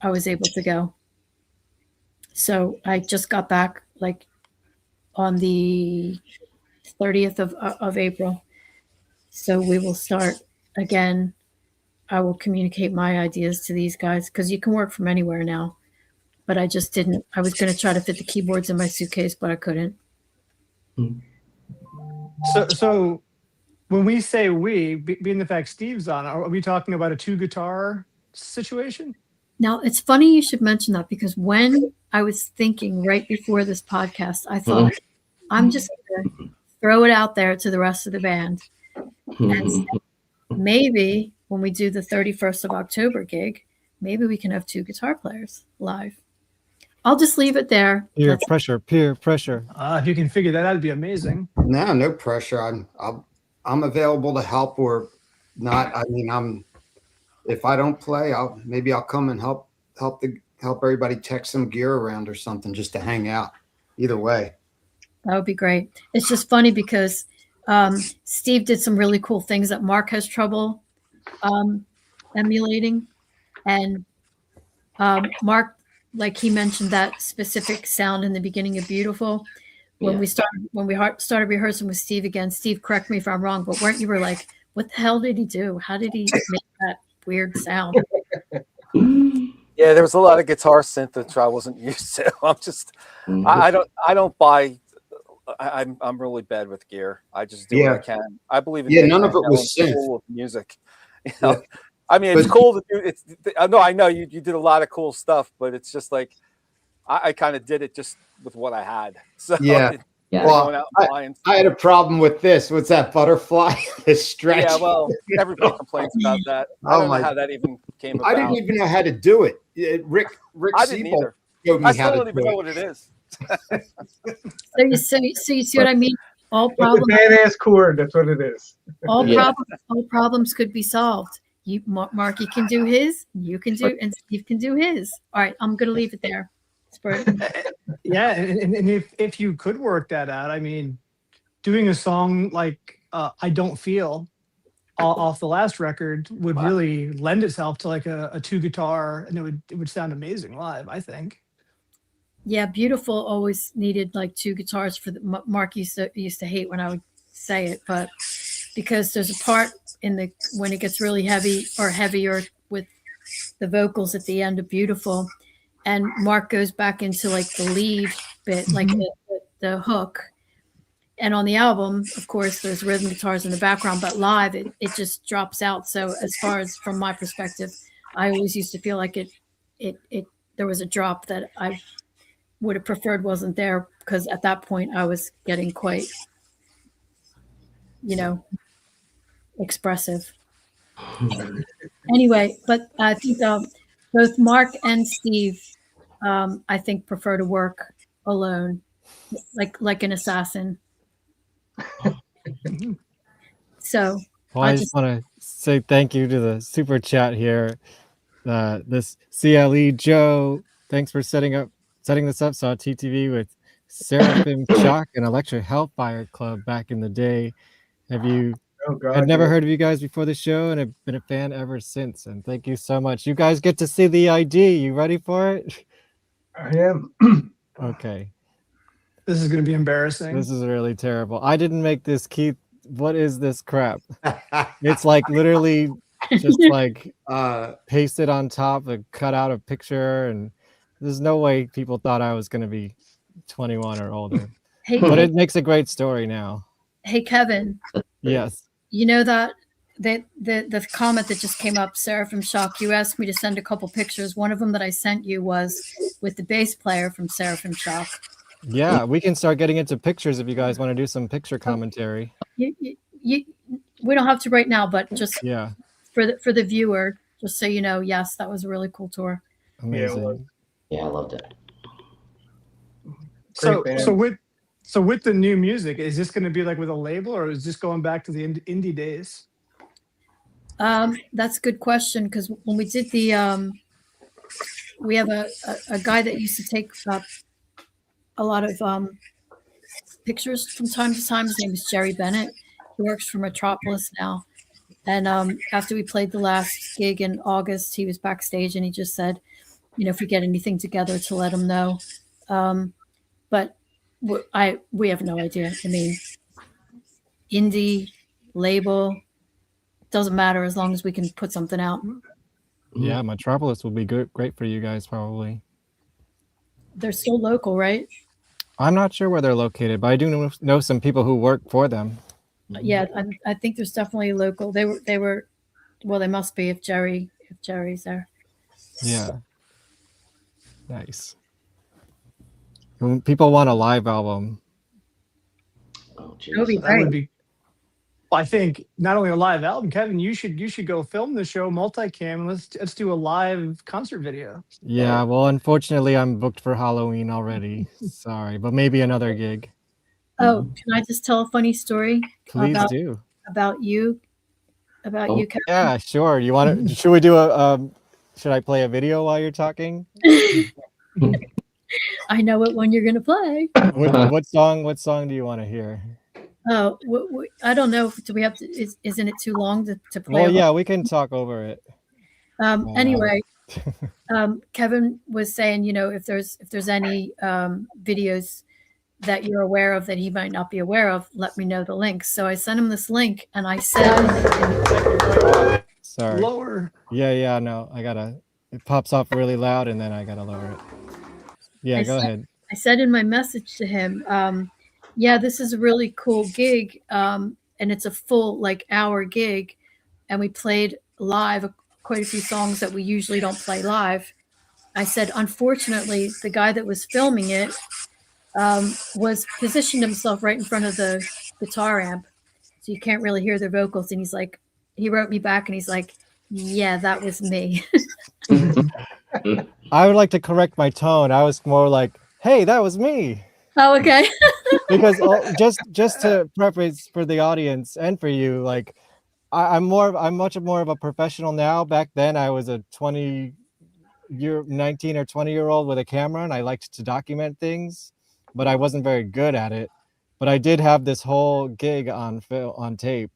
I was able to go. So I just got back like on the 30th of April. So we will start again. I will communicate my ideas to these guys because you can work from anywhere now. But I just didn't. I was going to try to fit the keyboards in my suitcase, but I couldn't. So when we say being the fact Steve's on, are we talking about a 2-guitar situation? Now, it's funny you should mention that because when I was thinking right before this podcast, I thought, I'm just going to throw it out there to the rest of the band. And maybe when we do the 31st of October gig, maybe we can have 2 guitar players live. I'll just leave it there. Peer pressure, peer pressure. If you can figure that out, it'd be amazing. No, no pressure. I'm available to help or not. I mean, if I don't play, maybe I'll come and help everybody tech some gear around or something just to hang out. Either way. That would be great. It's just funny because Steve did some really cool things that Mark has trouble emulating. And Mark, like he mentioned that specific sound in the beginning of Beautiful. When we started rehearsing with Steve again, Steve, correct me if I'm wrong, but you were like, what the hell did he do? How did he make that weird sound? Yeah, there was a lot of guitar synth that I wasn't used to. I'm just, I don't buy. I'm really bad with gear. I just do what I can. I believe in none of it was synth. Cool music. You know? I mean, it's cool to do. I know you did a lot of cool stuff, but it's just like I kind of did it just with what I had. So well, I had a problem with this. What's that butterfly? The stretch. Yeah, well, everybody complains about that. I don't know how that even came about. I didn't even know how to do it. Rick I didn't either. I still don't even know what it is. So you see what I mean? All problems. Badass chord. That's what it is. All problems could be solved. Marky can do his. You can do, and Steve can do his. All right, I'm gonna leave it there. Yeah, and if you could work that out, I mean, doing a song like "I Don't Feel" off the last record would really lend itself to like a two guitar, and it would sound amazing live, I think. Yeah, Beautiful always needed like two guitars for the Mark used to hate when I would say it, but because there's a part when it gets really heavy or heavier with the vocals at the end of Beautiful, and Mark goes back into like the lead bit, like the hook. And on the album, of course, there's rhythm guitars in the background, but live it just drops out. So as far as from my perspective, I always used to feel like there was a drop that I would have preferred wasn't there, because at that point I was getting quite, expressive. Anyway, but I think both Mark and Steve, I think, prefer to work alone, like an assassin. So I just want to say thank you to the super chat here. This CLE Joe, thanks for setting this up. Saw TTV with Seraphim Chalk and Electric Hellfire Club back in the day. I'd never heard of you guys before the show, and I've been a fan ever since. And thank you so much. You guys get to see the ID. You ready for it? I am. Okay. This is going to be embarrassing. This is really terrible. I didn't make this, Keith. What is this crap? It's like literally just like pasted on top and cut out a picture, and there's no way people thought I was going to be 21 or older. But it makes a great story now. Hey, Kevin. Yes. You know that the comment that just came up, Seraphim Shock, you asked me to send a couple pictures. One of them that I sent you was with the bass player from Seraphim Shock. Yeah, we can start getting into pictures if you guys want to do some picture commentary. We don't have to right now, but just for the viewer, just so you know, yes, that was a really cool tour. Amazing. Yeah, I loved it. So with the new music, is this going to be like with a label, or is this going back to the indie days? That's a good question, because when we did we have a guy that used to take a lot of pictures from time to time. His name is Jerry Bennett. He works for Metropolis now. And after we played the last gig in August, he was backstage and he just said, if we get anything together to let him know. But we have no idea. I mean, indie, label, doesn't matter as long as we can put something out. Yeah, Metropolis will be great for you guys, probably. They're still local, right? I'm not sure where they're located, but I do know some people who work for them. Yeah, I think there's definitely local. They were, well, they must be if Jerry's there. Yeah. Nice. When people want a live album. Oh, that would be great. I think not only a live album, Kevin, you should go film the show multicam and let's do a live concert video. Yeah, well, unfortunately, I'm booked for Halloween already. Sorry, but maybe another gig. Oh, can I just tell a funny story Please about do. about you? About you, Kevin? Yeah, sure. You want to? Should we do a? Should I play a video while you're talking? I know what one you're gonna play. What song? What song do you want to hear? Oh, I don't know. Do we have to? Isn't it too long to play? Well, yeah, we can talk over it. Anyway, Kevin was saying, if there's any videos that you're aware of that he might not be aware of, let me know the links. So I sent him this link, and I said, Sorry. Lower. Yeah, no, it pops off really loud, and then I gotta lower it. Yeah, go ahead. I said in my message to him, yeah, this is a really cool gig, and it's a full hour gig, and we played live quite a few songs that we usually don't play live. I said, unfortunately, the guy that was filming it was positioned himself right in front of the guitar amp, so you can't really hear their vocals. And he wrote me back, and he's like, yeah, that was me. I would like to correct my tone. I was more like, hey, that was me. Oh, okay. Because just to preface for the audience and for you, I'm much more of a professional now. Back then I was a 19 or 20-year-old with a camera, and I liked to document things, but I wasn't very good at it. But I did have this whole gig on tape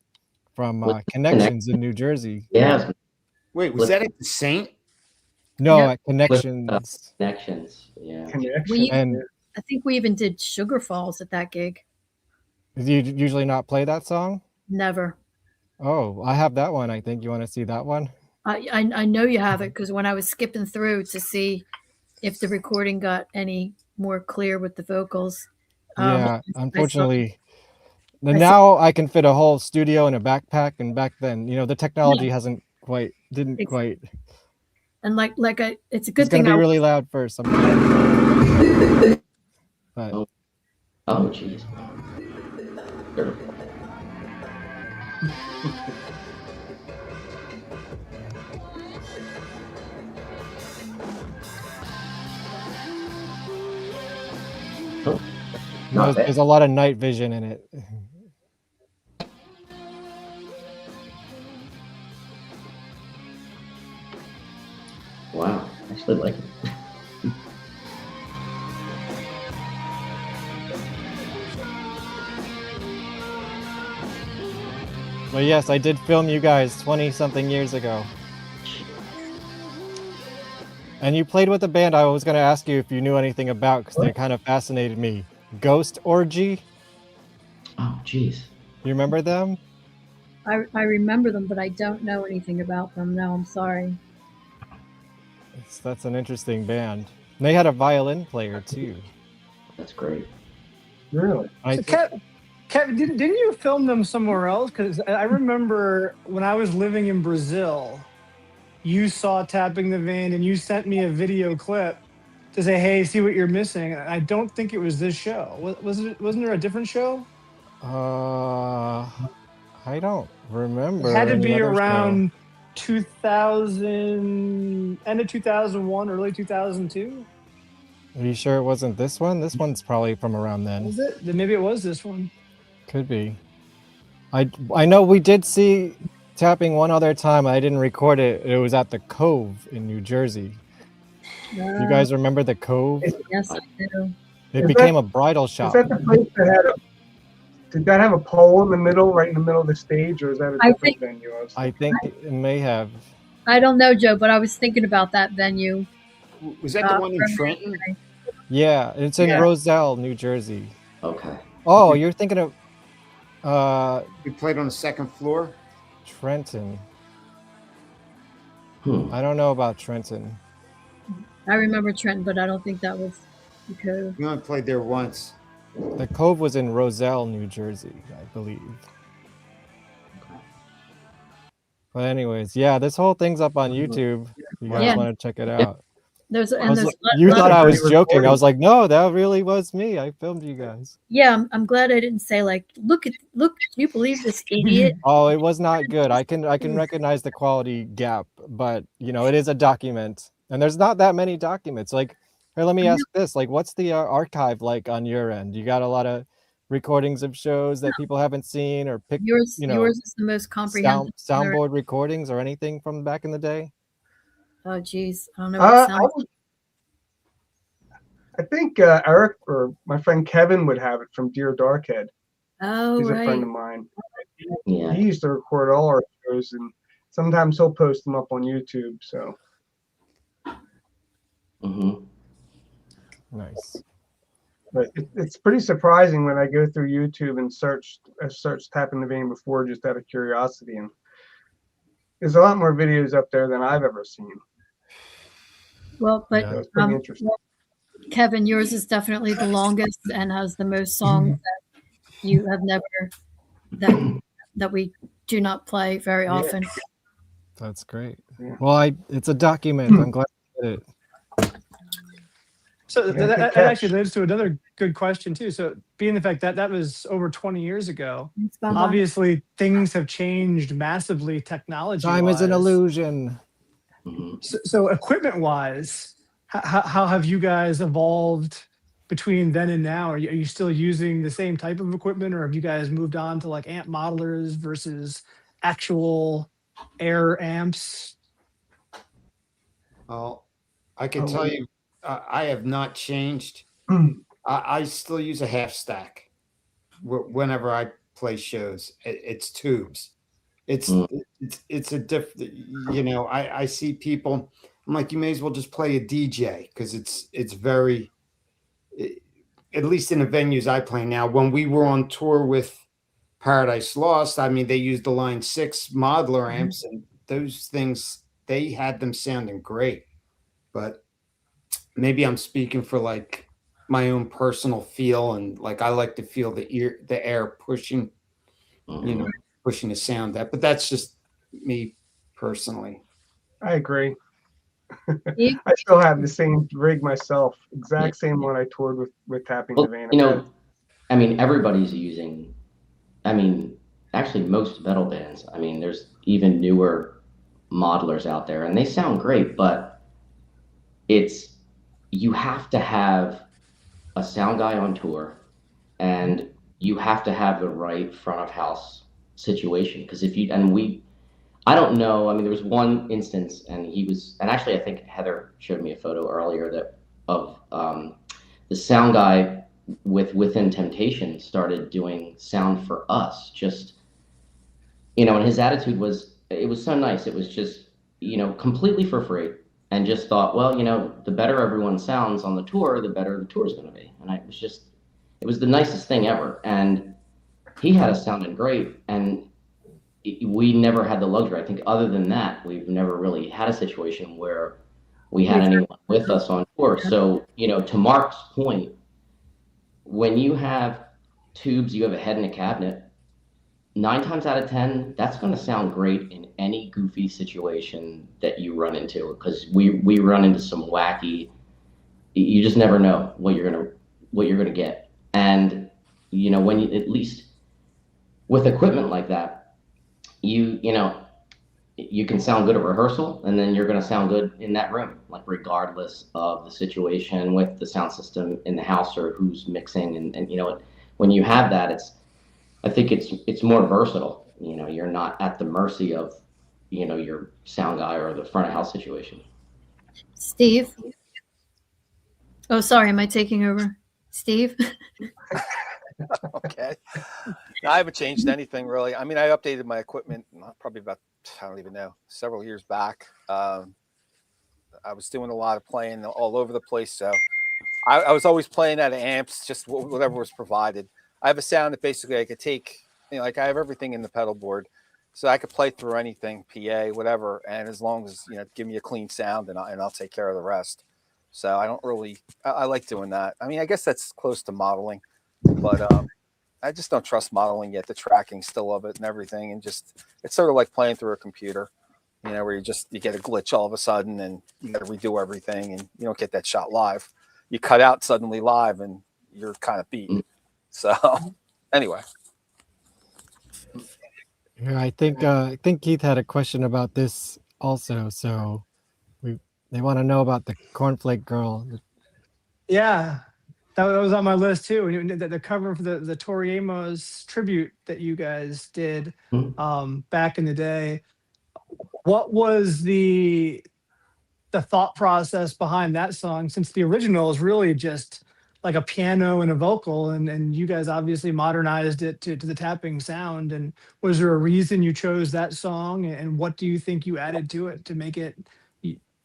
from Connections in New Jersey. Yeah. Wait, was that at the Saint? No, Yeah. at Connections. Connections, yeah. I think we even did Sugar Falls at that gig. Do you usually not play that song? Never. Oh, I have that one. I think you want to see that one. I know you have it, because when I was skipping through to see if the recording got any more clear with the vocals. Yeah, unfortunately. Now I can fit a whole studio in a backpack, and back then, the technology didn't quite. And it's a good It's gonna thing. be really loud first. But Oh, jeez. there's a lot of night vision in it. Wow, I actually like it. But yes, I did film you guys 20-something years ago. And you played with a band I was going to ask you if you knew anything about, because they kind of fascinated me. Ghost Orgy? Oh, jeez. You remember them? I remember them, but I don't know anything about them. No, I'm sorry. That's an interesting band. And they had a violin player too. That's great. Really? Kevin, didn't you film them somewhere else? Because I remember when I was living in Brazil, you saw Tapping the Vein and you sent me a video clip to say, hey, see what you're missing. I don't think it was this show. Wasn't there a different show? I don't remember. It had to be any other around 2000, end of 2001, early 2002. Are you sure it wasn't this one? This one's probably from around then. Was it? Then maybe it was this one. Could be. I know we did see Tapping one other time. I didn't record it. It was at the Cove in New Jersey. You guys remember the Cove? Yes, I do. It became a bridal shop. Is that the place that had did that have a pole in the middle, right in the middle of the stage, or is that a different venue? I think it may have. I don't know, Joe, but I was thinking about that venue. Was that the one in Trenton? Yeah, it's in Roselle, New Jersey. Okay. Oh, you're thinking of We played on the second floor. Trenton. I don't know about Trenton. I remember Trenton, but I don't think that was the Cove. We only played there once. The Cove was in Roselle, New Jersey, I believe. But anyways, yeah, this whole thing's up on YouTube. You guys want to check it out. You thought I was joking. I was like, no, that really was me. I filmed you guys. Yeah, I'm glad I didn't say like, look, can you believe this idiot? Oh, it was not good. I can recognize the quality gap, but you know, it is a document, and there's not that many documents. Like, here, let me ask this: like, what's the archive like on your end? You got a lot of recordings of shows that people haven't seen, or pick, Yours you know, is the most comprehensive. soundboard recordings or anything from back in the day. Oh, geez, I don't know what it sounds. I think Eric or my friend Kevin would have it from Dear Darkhead. Oh, He's right. a friend of mine. Yeah. He used to record all our shows, and sometimes he'll post them up on YouTube. So. Nice. But it's pretty surprising when I go through YouTube and searched Tap in the Vein before, just out of curiosity, and there's a lot more videos up there than I've ever seen. Well, but So it's pretty interesting. Kevin, yours is definitely the longest and has the most songs that you have never that we do not play very often. That's great. Well, it's a document. I'm glad you did it. So that actually leads to another good question too. So being the fact that that was over 20 years ago, obviously things have changed massively technology. Time is an illusion. So equipment wise, how have you guys evolved between then and now? Are you still using the same type of equipment, or have you guys moved on to like amp modelers versus actual air amps? Well, I can tell you, I have not changed. I still use a half stack whenever I play shows. It's tubes. It's a different. You know, I see people. I'm like, you may as well just play a DJ, because it's very. At least in the venues I play now. When we were on tour with Paradise Lost, I mean, they used the Line 6 modular amps, and those things, they had them sounding great. But maybe I'm speaking for like my own personal feel, and like I like to feel the air pushing, you know, pushing the sound up. But that's just me personally. I agree. I still have the same rig myself, exact same one I toured with Tapping the Vein. You know, I mean, everybody's using, I mean, actually most metal bands, I mean, there's even newer modelers out there, and they sound great, but you have to have a sound guy on tour, and you have to have the right front of house situation, because I don't know. I mean, there was one instance, and actually, I think Heather showed me a photo earlier of the sound guy within Temptation started doing sound for us. Just, you know, and his attitude was, it was so nice. It was just, you know, completely for free, and just thought, well, you know, the better everyone sounds on the tour, the better the tour is going to be. And it was the nicest thing ever. And he had us sounding great, and we never had the luxury. I think other than that, we've never really had a situation where we had anyone with us on tour. So, you know, to Mark's point, when you have tubes, you have a head in a cabinet, 9 times out of 10, that's going to sound great in any goofy situation that you run into, because we run into some wacky, you just never know what you're going to get. And, you know, when you, at least with equipment like that, you know, you can sound good at rehearsal, and then you're going to sound good in that room, like regardless of the situation with the sound system in the house or who's mixing. And you know, when you have that, I think it's more versatile. You know, you're not at the mercy of, you know, your sound guy or the front of house situation. Steve. Oh, sorry. Am I taking over? Steve? Okay. No, I haven't changed anything really. I mean, I updated my equipment probably about, I don't even know, several years back. I was doing a lot of playing all over the place. So I was always playing out of amps, just whatever was provided. I have a sound that basically I could take, you know, like I have everything in the pedal board. So I could play through anything, PA, whatever. And as long as, you know, give me a clean sound, and I'll take care of the rest. So I don't really, I like doing that. I mean, I guess that's close to modeling. But I just don't trust modeling yet, the tracking still of it and everything. And just, it's sort of like playing through a computer. where you get a glitch all of a sudden and you got to redo everything and you don't get that shot live. You cut out suddenly live and you're kind of beat. So anyway. Yeah, I think Keith had a question about this also. So they want to know about the Cornflake Girl. Yeah, that was on my list too. The cover for the Tori Amos tribute that you guys did back in the day. What was the thought process behind that song? Since the original is really just like a piano and a vocal, and you guys obviously modernized it to the tapping sound. And was there a reason you chose that song? And what do you think you added to it to make it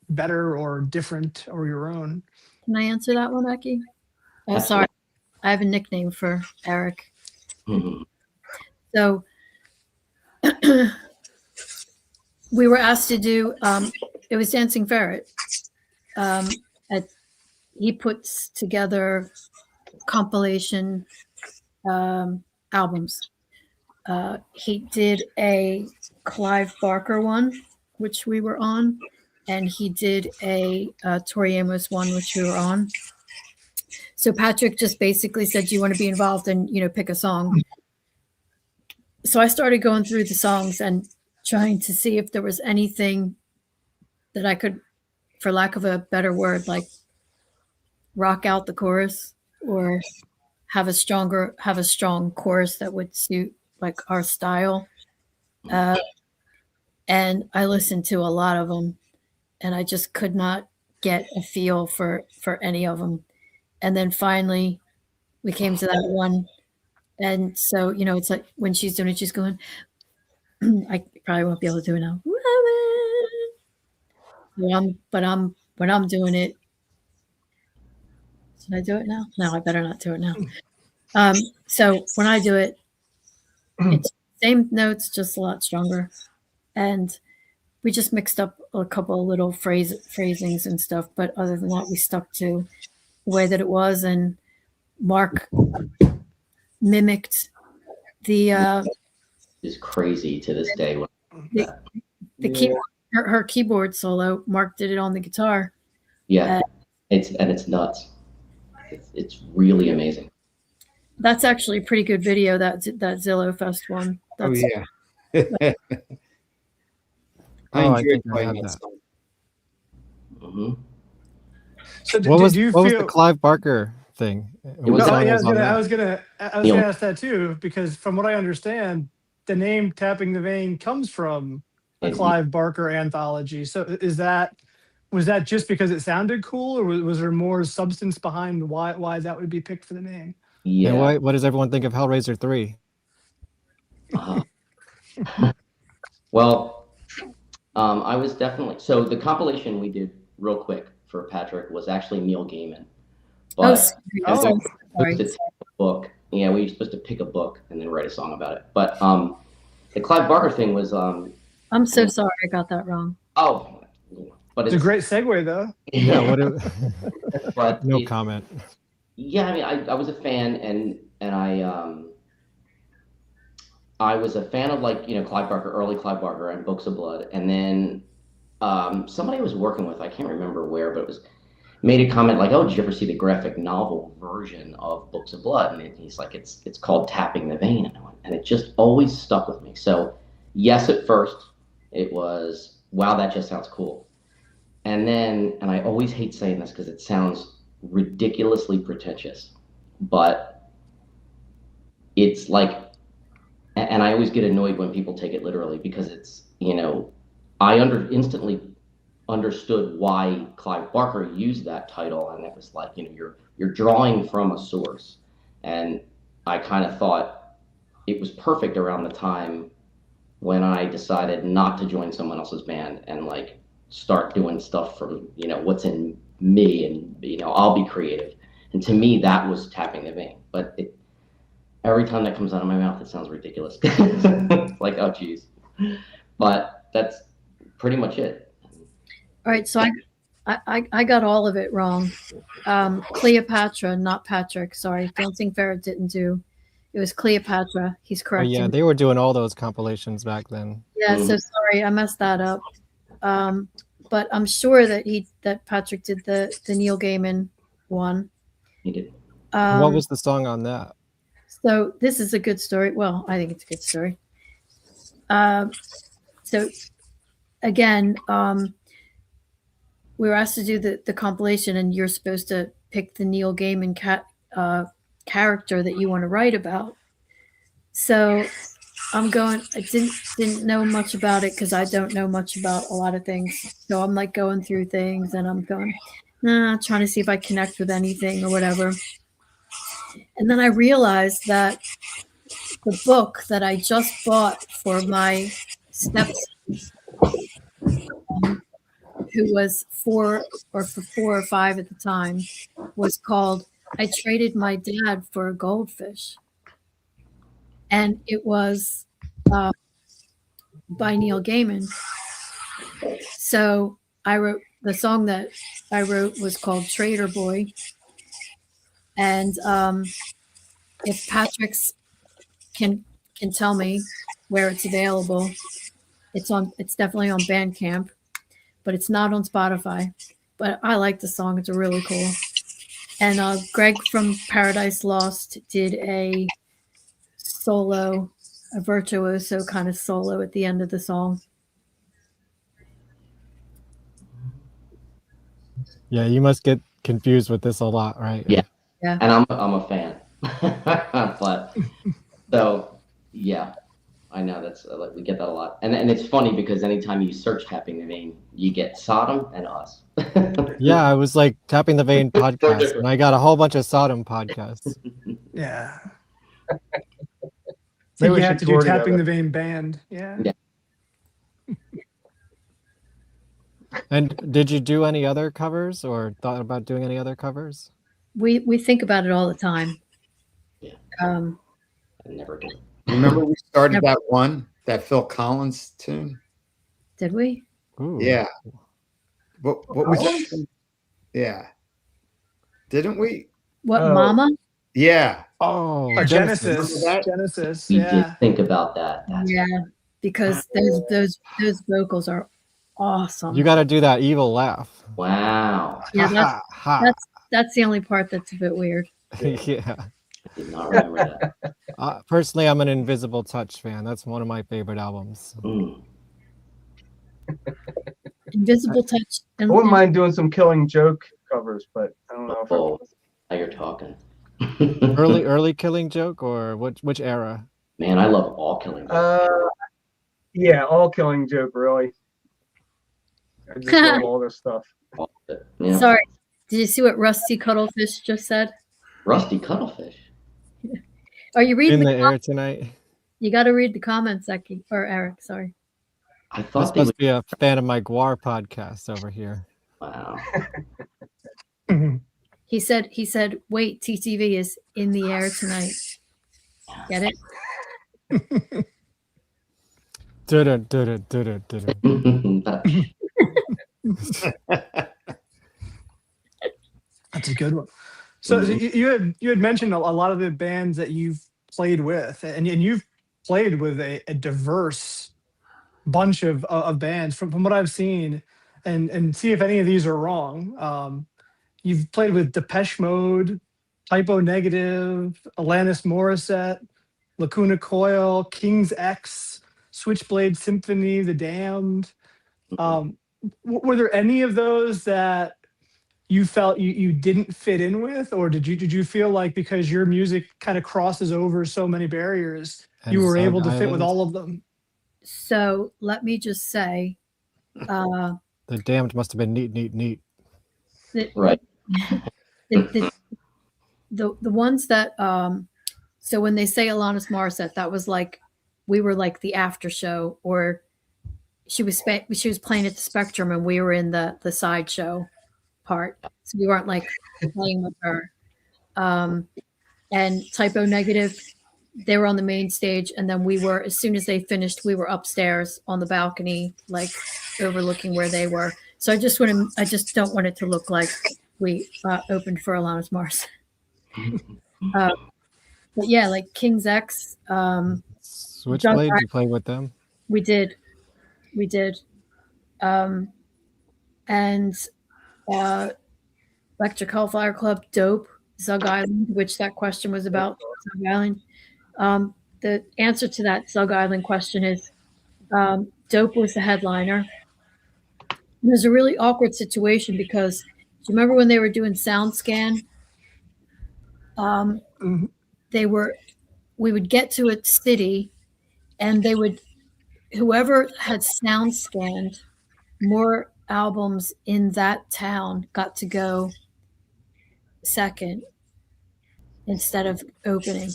better or different or your own? Can I answer that one, Becky? Oh, sorry. I have a nickname for Eric. So we were asked to do, it was Dancing Ferret. He puts together compilation albums. He did a Clive Barker one, which we were on, and he did a Tori Amos one, which we were on. So Patrick just basically said, do you want to be involved and, pick a song? So I started going through the songs and trying to see if there was anything that I could, for lack of a better word, like rock out the chorus or have a strong chorus that would suit like our style. And I listened to a lot of them and I just could not get a feel for any of them. And then finally we came to that one. And so, it's like when she's doing it, she's going, I probably won't be able to do it now. When I'm doing it, should I do it now? No, I better not do it now. So when I do it, it's same notes, just a lot stronger. And we just mixed up a couple of little phrasings and stuff. But other than that, we stuck to the way that it was. And Mark mimicked the is crazy to this day. The keyboard, her keyboard solo. Mark did it on the guitar. Yeah, it's nuts. It's really amazing. That's actually a pretty good video. That Zillow Fest one. That's, yeah. I enjoyed playing that So song. So what was you the feel Clive Barker thing? I was gonna ask that too, because from what I understand, the name Tapping the Vein comes from a Clive Barker anthology. So was that just because it sounded cool, or was there more substance behind why that would be picked for the name? Yeah. And what does everyone think of Hellraiser 3? Well, I was definitely, so the compilation we did real quick for Patrick was actually Neil Gaiman. But we were supposed to take a book. Yeah, we were supposed to pick a book and then write a song about it. But the Clive Barker thing was I'm so sorry I got that wrong. Oh, but it's a great segue though. Yeah, but no comment. Yeah, I mean, I was a fan, and I was a fan of Clive Barker, early Clive Barker, and Books of Blood, and then somebody I was working with, I can't remember where, but it was made a comment like, "Oh, did you ever see the graphic novel version of Books of Blood?" And he's like, "It's called Tapping the Vein," and it just always stuck with me. So yes, at first it was, wow, that just sounds cool. And then, and I always hate saying this because it sounds ridiculously pretentious, but it's like, and I always get annoyed when people take it literally because it's, I instantly understood why Clive Barker used that title, and it was like, you're drawing from a source. And I kind of thought it was perfect around the time when I decided not to join someone else's band and start doing stuff from, what's in me, and, I'll be creative. And to me, that was Tapping the Vein. But every time that comes out of my mouth, it sounds ridiculous. Like, oh, geez. But that's pretty much it. All right, so I got all of it wrong. Cleopatra, not Patrick. Sorry, Dancing Ferret didn't do. It was Cleopatra. He's correct. Yeah, they were doing all those compilations back then. Yeah, so sorry, I messed that up. But I'm sure that Patrick did the Neil Gaiman one. He did. What was the song on that? So this is a good story. Well, I think it's a good story. So again, we were asked to do the compilation, and you're supposed to pick the Neil Gaiman character that you want to write about. So I didn't know much about it because I don't know much about a lot of things. So I'm like going through things and I'm going, trying to see if I connect with anything or whatever. And then I realized that the book that I just bought for my stepson, who was 4 or 5 at the time, was called I Traded My Dad for a Goldfish. And it was by Neil Gaiman. So the song that I wrote was called Trader Boy. And if Patrick's can tell me where it's available, it's definitely on Bandcamp, but it's not on Spotify. But I like the song. It's really cool. And Greg from Paradise Lost did a virtuoso kind of solo at the end of the song. Yeah, you must get confused with this a lot, right? Yeah. Yeah. And I'm a fan. But so yeah, I know that's we get that a lot. And it's funny because anytime you search Tapping the Vein, you get Sodom and us. Yeah, I was like Tapping the Vein podcast, and I got a whole bunch of Sodom podcasts. Yeah. So Maybe you we have should to do tour Tapping together. the Vein band. Yeah. And did you do any other covers or thought about doing any other covers? We think about it all the time. Yeah. I never do. Remember we started that Phil Collins tune? Did we? Ooh. Yeah. What was that? Yeah. Didn't we? What, Mama? Yeah. Oh, Genesis. Remember that? Genesis. We Yeah. did think about that. Yeah, because those vocals are awesome. You got to do that evil laugh. Wow. Yeah, that's the only part that's a bit weird. Yeah. I did not remember that. Personally, I'm an Invisible Touch fan. That's one of my favorite albums. Invisible Touch. I wouldn't mind doing some Killing Joke covers, but I don't know if now you're talking. early Killing Joke, or which era? Man, I love all Killing Joke. Yeah, all Killing Joke, really. I just love all this stuff. Yeah. Sorry, did you see what Rusty Cuttlefish just said? Rusty Cuttlefish. Are you reading In the air tonight? You got to read the comments, Eki, or Eric. Sorry. I thought this must be a fan of my Guar podcast over here. Wow. He said, wait, TTV is in the air tonight. Get it? That's a good one. So you had mentioned a lot of the bands that you've played with, and you've played with a diverse bunch of bands from what I've seen, and see if any of these are wrong. You've played with Depeche Mode, Typo Negative, Alanis Morissette, Lacuna Coil, King's X, Switchblade Symphony, The Damned. Were there any of those that you felt you didn't fit in with, or did you feel like because your music kind of crosses over so many barriers, you were able to fit with all of them? So let me just say, The Damned must have been neat. Right. The ones that so when they say Alanis Morissette, that was like we were like the after show, or she was playing at the Spectrum and we were in the sideshow part, so we weren't like playing with her. And Typo Negative, they were on the main stage, and then we were, as soon as they finished, we were upstairs on the balcony, like overlooking where they were. So I just don't want it to look like we opened for Alanis Morissette. But yeah, like King's X, Switchblade, you played with them? We did. And Electric Hellfire Club, Dope, Zug Island, which that question was about, Zug Island. The answer to that Zug Island question is Dope was the headliner. And there's a really awkward situation because do you remember when they were doing SoundScan? We would get to a city and they would, whoever had sound scanned more albums in that town got to go second instead of opening.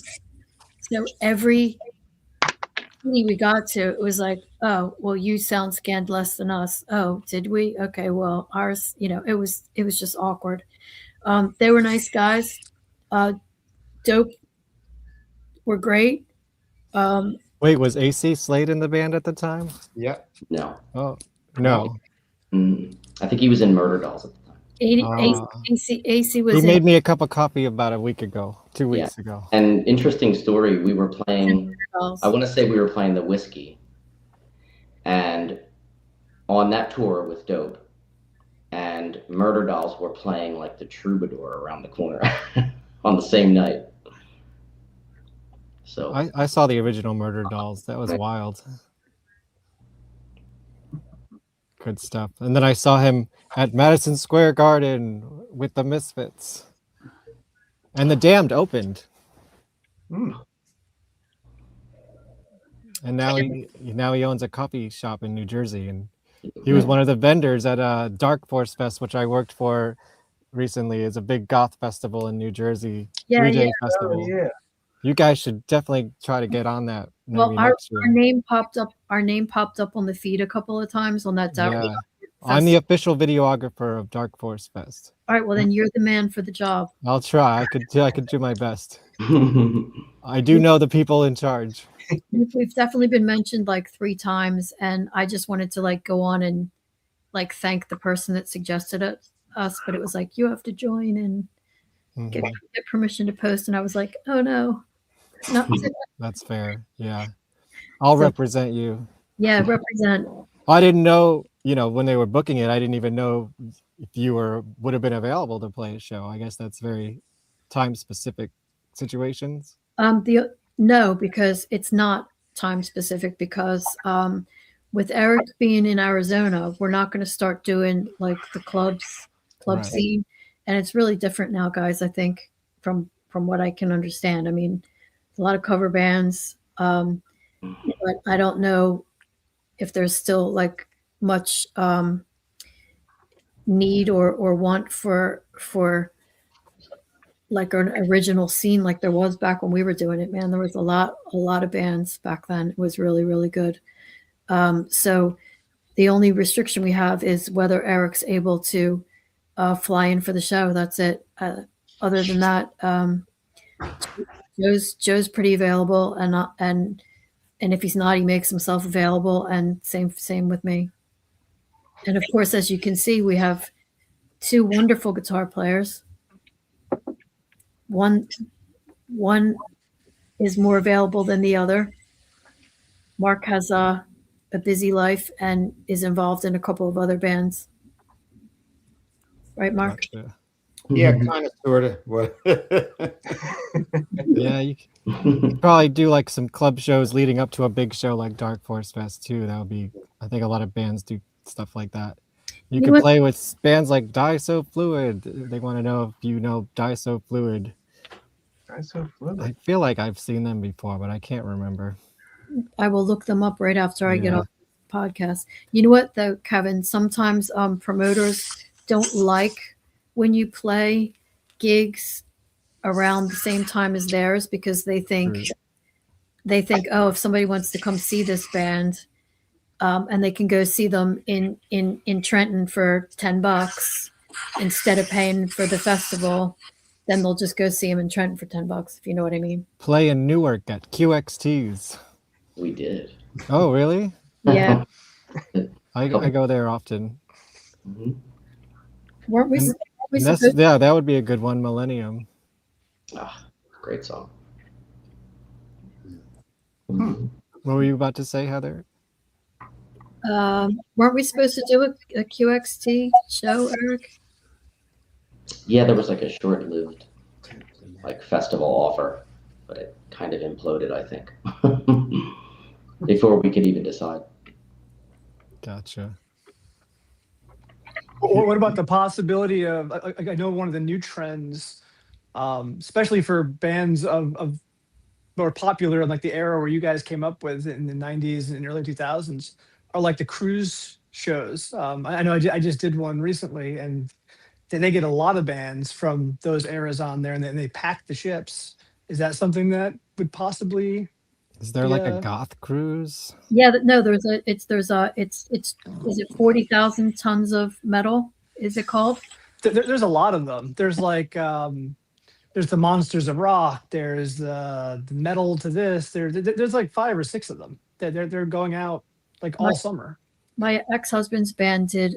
So every city we got to, it was like, oh, well, you sound scanned less than us. Oh, did we? Okay, well, ours, it was just awkward. They were nice guys. Dope were great. Wait, was AC Slade in the band at the time? Yeah. No. Oh, no. I think he was in Murder Dolls at the time. AC was He in. made me a cup of coffee about a week ago, 2 weeks Yeah. ago. And interesting story, we were playing, I want to say we were playing the Whiskey. And on that tour with Dope, and Murder Dolls were playing like the Troubadour around the corner on the same night. So I saw the original Murder Dolls. That was wild. Good stuff. And then I saw him at Madison Square Garden with the Misfits. And the Damned opened. And now he owns a coffee shop in New Jersey. And he was one of the vendors at Dark Force Fest, which I worked for recently. It's a big goth festival in New Jersey. 3-day festival. Oh, yeah. You guys should definitely try to get on that. Well, our name popped up. Our name popped up on the feed a couple of times on that. Yeah. I'm the official videographer of Dark Force Fest. All right, well then you're the man for the job. I'll try. I could do my best. I do know the people in charge. We've definitely been mentioned like 3 times, and I just wanted to like go on and like thank the person that suggested us, but it was like you have to join and get permission to post, and I was like, oh no. Not That's fair. Yeah. I'll represent you. Yeah, represent. I didn't know, when they were booking it, I didn't even know if you would have been available to play a show. I guess that's very time specific situations. No, because it's not time specific because with Eric being in Arizona, we're not going to start doing like the club right. scene. And it's really different now, guys, I think from what I can understand. I mean, a lot of cover bands, but I don't know if there's still like much need or want for like an original scene like there was back when we were doing it. Man, there was a lot of bands back then. It was really, really good. So the only restriction we have is whether Eric's able to fly in for the show. That's it. Other than that, Joe's pretty available, and if he's not, he makes himself available. And same with me. And of course, as you can see, we have 2 wonderful guitar players. One is more available than the other. Mark has a busy life and is involved in a couple of other bands. Right, Mark? Gotcha. Yeah, kind of, sort of. Yeah, you could probably do like some club shows leading up to a big show like Dark Force Fest too. That would be, I think a lot of bands do stuff like that. You could play with bands like Die So Fluid. They want to know if you know Die So Fluid. Die So Fluid. I feel like I've seen them before, but I can't remember. I will look them up right after I get off the podcast. You know what, though, Kevin? Sometimes promoters don't like when you play gigs around the same time as theirs because they think, oh, if somebody wants to come see this band, and they can go see them in Trenton for $10 instead of paying for the festival, then they'll just go see them in Trenton for $10, if you know what I mean. Play in Newark at QXT's. We did. Oh, really? Yeah. I go there often. Mm-hmm. Weren't we? Yeah, that would be a good one, Millennium. Great song. What were you about to say, Heather? Weren't we supposed to do a QXT show, Eric? Yeah, there was like a short-lived like festival offer, but it kind of imploded, I think, before we could even decide. Gotcha. What about the possibility of? I know one of the new trends, especially for bands of more popular in like the era where you guys came up with in the '90s and early 2000s, are like the cruise shows. I know I just did one recently, and they get a lot of bands from those eras on there, and then they pack the ships. Is that something that would possibly? Is there like a goth cruise? Yeah, no, is it 40,000 tons of metal? Is it called? There's a lot of them. There's like there's the Monsters of Rock. There's the Metal to this. There's like 5 or 6 of them. They're going out like all summer. My ex-husband's band did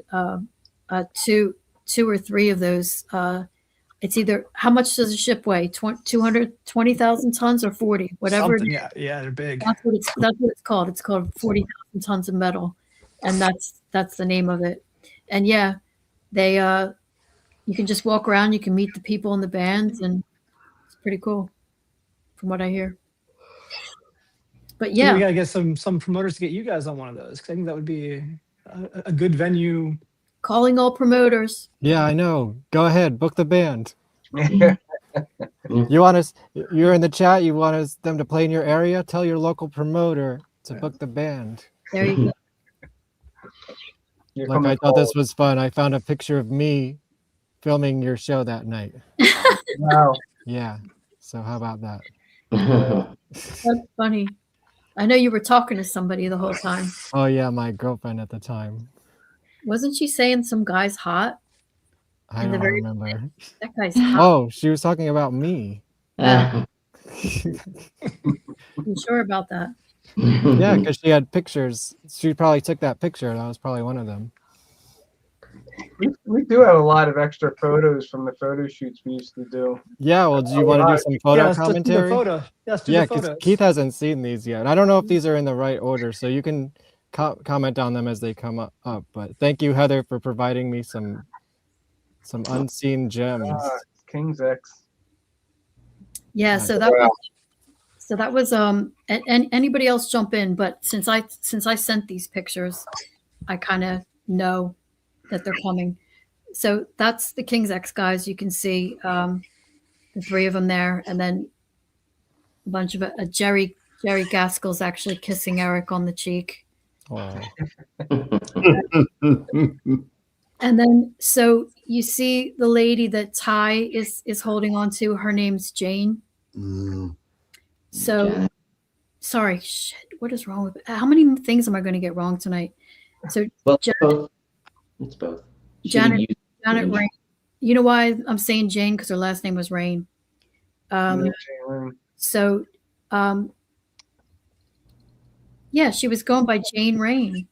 two or three of those. It's either how much does a ship weigh? 220,000 tons or 40, whatever. Something, yeah, they're big. That's what it's called. It's called 40,000 tons of metal, and that's the name of it. And yeah, they you can just walk around. You can meet the people in the bands, and it's pretty cool, from what I hear. But yeah, so we gotta get some promoters to get you guys on one of those, because I think that would be a good venue. Calling all promoters. Yeah, I know. Go ahead, book the band. You want us? You're in the chat. You want them to play in your area? Tell your local promoter to book the band. There you go. Like I thought this was fun. I found a picture of me filming your show that night. Wow. Yeah. So how about that? That's funny. I know you were talking to somebody the whole time. Oh yeah, my girlfriend at the time. Wasn't she saying some guy's hot? I don't remember. That guy's hot. Oh, she was talking about me. You sure about that? Yeah, because she had pictures. She probably took that picture. That was probably one of them. We do have a lot of extra photos from the photo shoots we used to do. Yeah, well, do you want to do some photo commentary? Yeah, because Keith hasn't seen these yet. I don't know if these are in the right order, so you can comment on them as they come up. But thank you, Heather, for providing me some unseen gems. King's X. Yeah, so that was and anybody else jump in, but since I sent these pictures, I kind of know that they're coming. So that's the King's X guys. You can see the 3 of them there, and then a bunch of Jerry Gaskell's actually kissing Eric on the cheek. Wow. And then so you see the lady that Ty is holding on to. Her name's Jane. So sorry, shit. What is wrong with how many things am I going to get wrong tonight? So It's both. Janet Rain. You know why I'm saying Jane? Because her last name was Rain. So yeah, she was going by Jane Rain.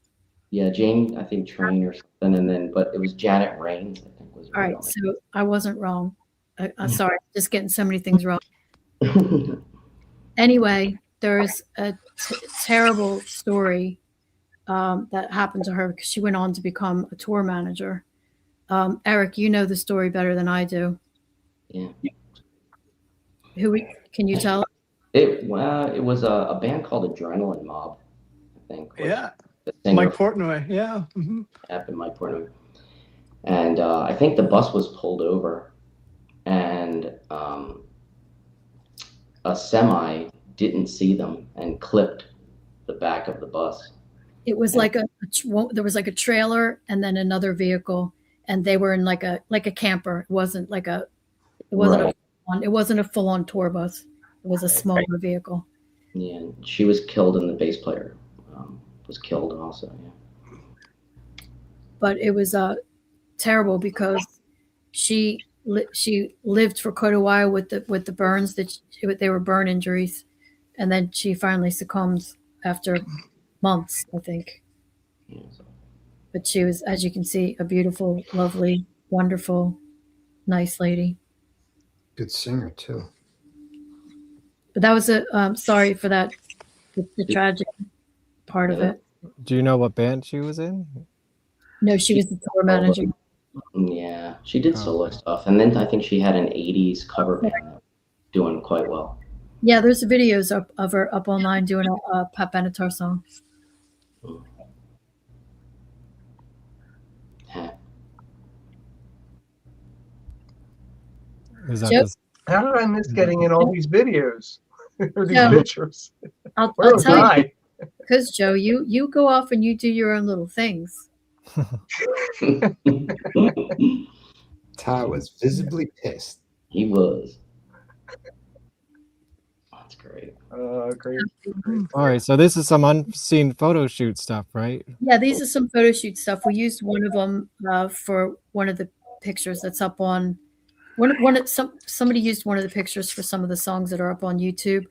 Yeah, Jane, I think Train or something, but it was Janet Rains, I think was. All right, so I wasn't wrong. I'm sorry, just getting so many things wrong. Anyway, there's a terrible story that happened to her because she went on to become a tour manager. Eric, you know the story better than I do. Yeah. Can you tell? It was a band called Adrenaline Mob, I think. Yeah. Mike Portnoy. Yeah. Mm-hmm. Happened, Mike Portnoy. And I think the bus was pulled over, and a semi didn't see them and clipped the back of the bus. It was like there was like a trailer and then another vehicle, and they were in like a camper. It wasn't a full on tour bus. It was a smaller vehicle. Yeah, and she was killed, and the bass player was killed also. Yeah. But it was terrible because she lived for quite a while with the burns they were burn injuries, and then she finally succumbs after months, I think. Yeah. But she was, as you can see, a beautiful, lovely, wonderful, nice lady. Good singer too. But that was sorry for that, the tragic part of it. Do you know what band she was in? No, she was the tour manager. Yeah, she did solo stuff, and then I think she had an '80s cover band that was doing quite well. Yeah, there's videos of her up online doing a Pat Benatar song. Is that Joe? just How did I miss getting in all these videos or these Joe, pictures? I'll Where was tell I? you, because Joe, you go off and you do your own little things. Ty was visibly pissed. He was. That's great. Great. all right? So this is some unseen photo shoot stuff, right? Yeah, these are some photo shoot stuff. We used one of them for one of the pictures that's up on somebody used one of the pictures for some of the songs that are up on YouTube,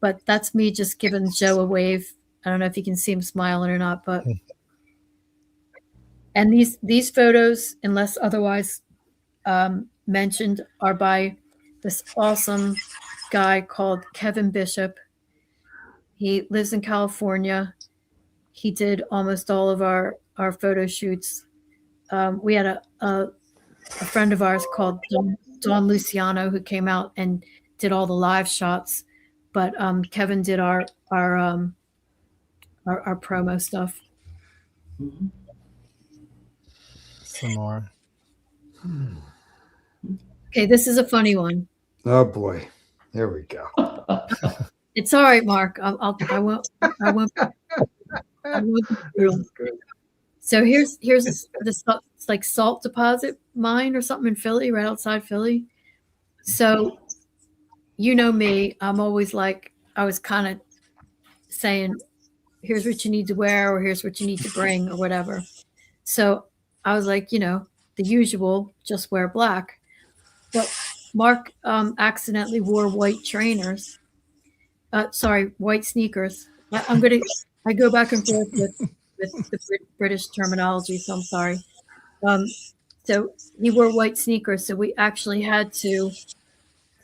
but that's me just giving Joe a wave. I don't know if you can see him smiling or not, but and these photos, unless otherwise mentioned, are by this awesome guy called Kevin Bishop. He lives in California. He did almost all of our photo shoots. We had a friend of ours called Don Luciano who came out and did all the live shots, but Kevin did our promo stuff. Some more. Okay, this is a funny one. Oh boy, there we go. It's all right, Mark. I won't. So here's this it's like salt deposit mine or something in Philly, right outside Philly. So, you know me, I'm always like, I was kind of saying, here's what you need to wear, or here's what you need to bring, or whatever. So I was like, the usual, just wear black. But Mark accidentally wore white trainers. White sneakers. I go back and forth with the British terminology, so I'm sorry. So he wore white sneakers, so we actually had to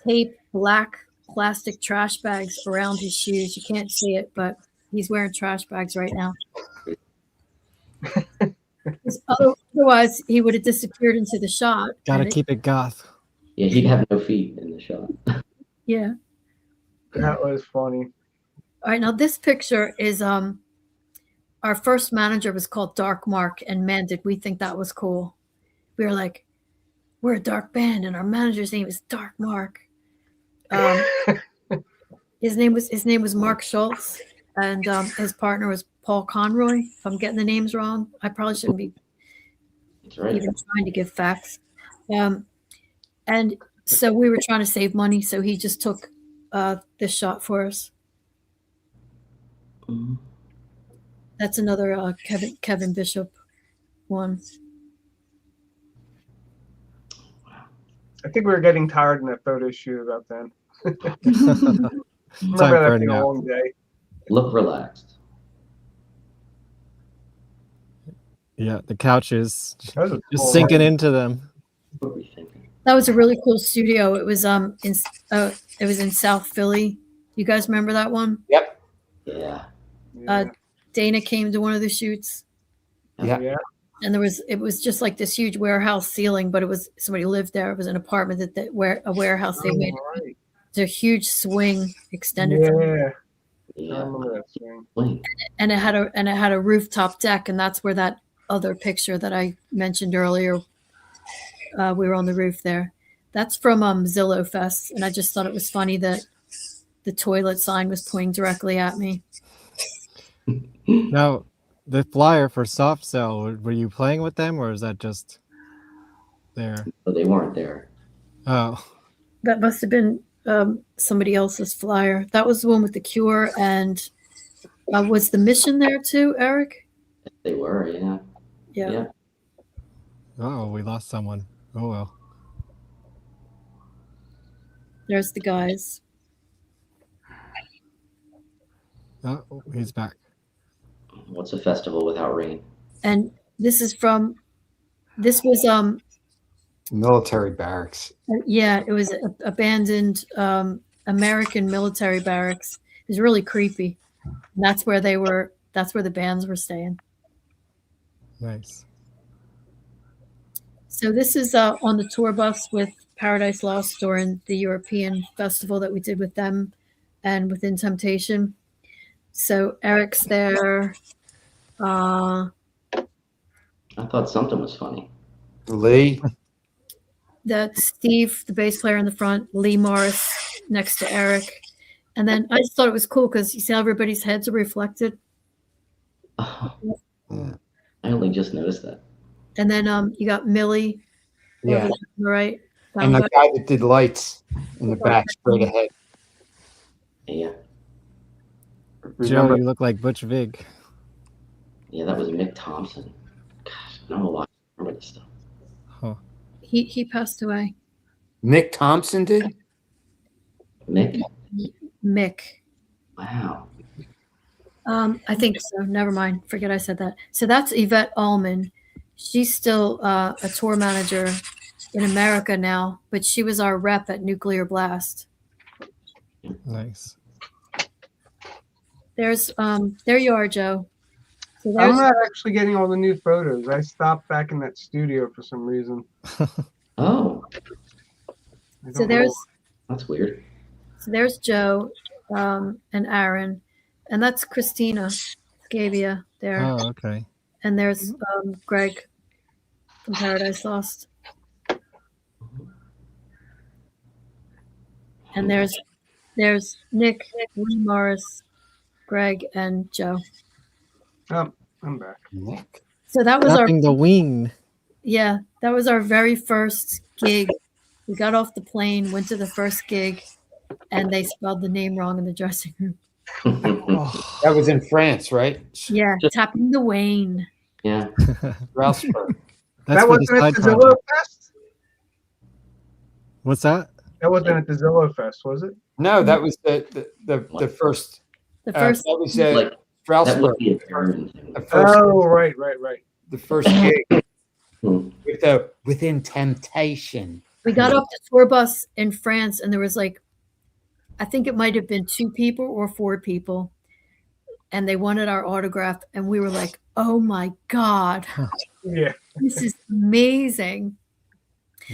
tape black plastic trash bags around his shoes. You can't see it, but he's wearing trash bags right now. Otherwise, he would have disappeared into the shot. Gotta keep it goth. Yeah, he'd have no feet in the shot. Yeah. That was funny. All right, now this picture is our first manager was called Dark Mark, and man, did we think that was cool. We were like, we're a dark band, and our manager's name is Dark Mark. His name was Mark Schultz, and his partner was Paul Conroy. If I'm getting the names wrong, I probably shouldn't be even trying to give facts. And so we were trying to save money, so he just took this shot for us. Mm-hmm. That's another Kevin Bishop one. I think we were getting tired in that photo shoot about then. Time Remember for that a being a nap. long day. Look relaxed. Yeah, the couches That was a just cool sinking one. into them. That was a really cool studio. It was in South Philly. You guys remember that one? Yep. Yeah. Dana came to one of the shoots. Yeah. And it was just like this huge warehouse ceiling, but it was somebody lived there. It was an apartment a warehouse they made. Right. It's a huge swing extended from it. Yeah. I remember that swing. And it had a rooftop deck, and that's where that other picture that I mentioned earlier. We were on the roof there. That's from Zillow Fest, and I just thought it was funny that the toilet sign was pointing directly at me. Now, the flyer for Soft Cell, were you playing with them, or is that just there? But they weren't there. Oh, That must have been somebody else's flyer. That was the one with the Cure, and was the Mission there too, Eric? They were, yeah. Yeah. oh, we lost someone. Oh well. There's the guys. Oh, he's back. What's a festival without rain? And this was Military barracks. yeah, it was abandoned American military barracks. It was really creepy. And that's where they were That's where the bands were staying. Nice. So this is on the tour bus with Paradise Lost during the European festival that we did with them and Within Temptation. So Eric's there. I thought something was funny. Lee. That's Steve, the bass player in the front, Lee Morris next to Eric. And then I just thought it was cool because you see how everybody's heads are reflected. I only just noticed that. And then you got Millie. Yeah. Over there on the right. And the guy that did lights in the back straight ahead. Yeah. Joe, you look like Butch Vig. Yeah, that was Mick Thompson. Gosh, I don't know why I remember this stuff. Huh. He passed away. Mick Thompson did? Mick? Mick. Wow. I think so. Never mind. Forget I said that. So that's Yvette Allman. She's still a tour manager in America now, but she was our rep at Nuclear Blast. Nice. There you are, Joe. So I'm not actually getting all the new photos. I stopped back in that studio for some reason. Oh. So there's That's weird. So there's Joe and Aaron, and that's Christina Scavia there. Oh, okay. And there's Greg from Paradise Lost. And there's Nick, Lee Morris, Greg, and Joe. Oh, I'm back. Nick. So that was Tapping the wing. Yeah, that was our very first gig. We got off the plane, went to the first gig, and they spelled the name wrong in the dressing room. That was in France, right? Yeah, tapping the Wayne. Yeah. Strasbourg. That wasn't at the Zillow Fest? What's that? That wasn't at the Zillow Fest, was it? No, that was the first. The first. That was Like, Strasbourg. that would be a German thing. The first, Oh, right. the first gig with the Within Temptation. We got off the tour bus in France, and there was I think it might have been 2 people or 4 people, and they wanted our autograph, and we were like, "Oh my God, Yeah. this is amazing!"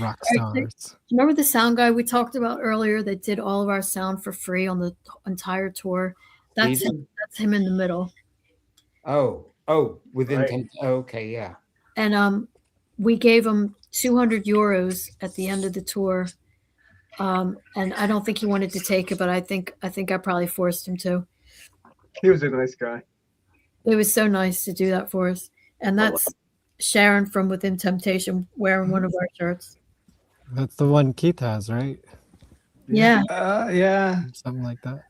Rock All right, stars. remember the sound guy we talked about earlier that did all of our sound for free on the entire tour? That's Steven? him, that's him in the middle. Oh, Within Right. Temptation. Okay, yeah. And we gave him 200 euros at the end of the tour. And I don't think he wanted to take it, but I think I probably forced him to. He was a nice guy. It was so nice to do that for us. And that's Sharon from Within Temptation wearing one of our shirts. That's the one Keith has, right? Yeah. Yeah. Something like that.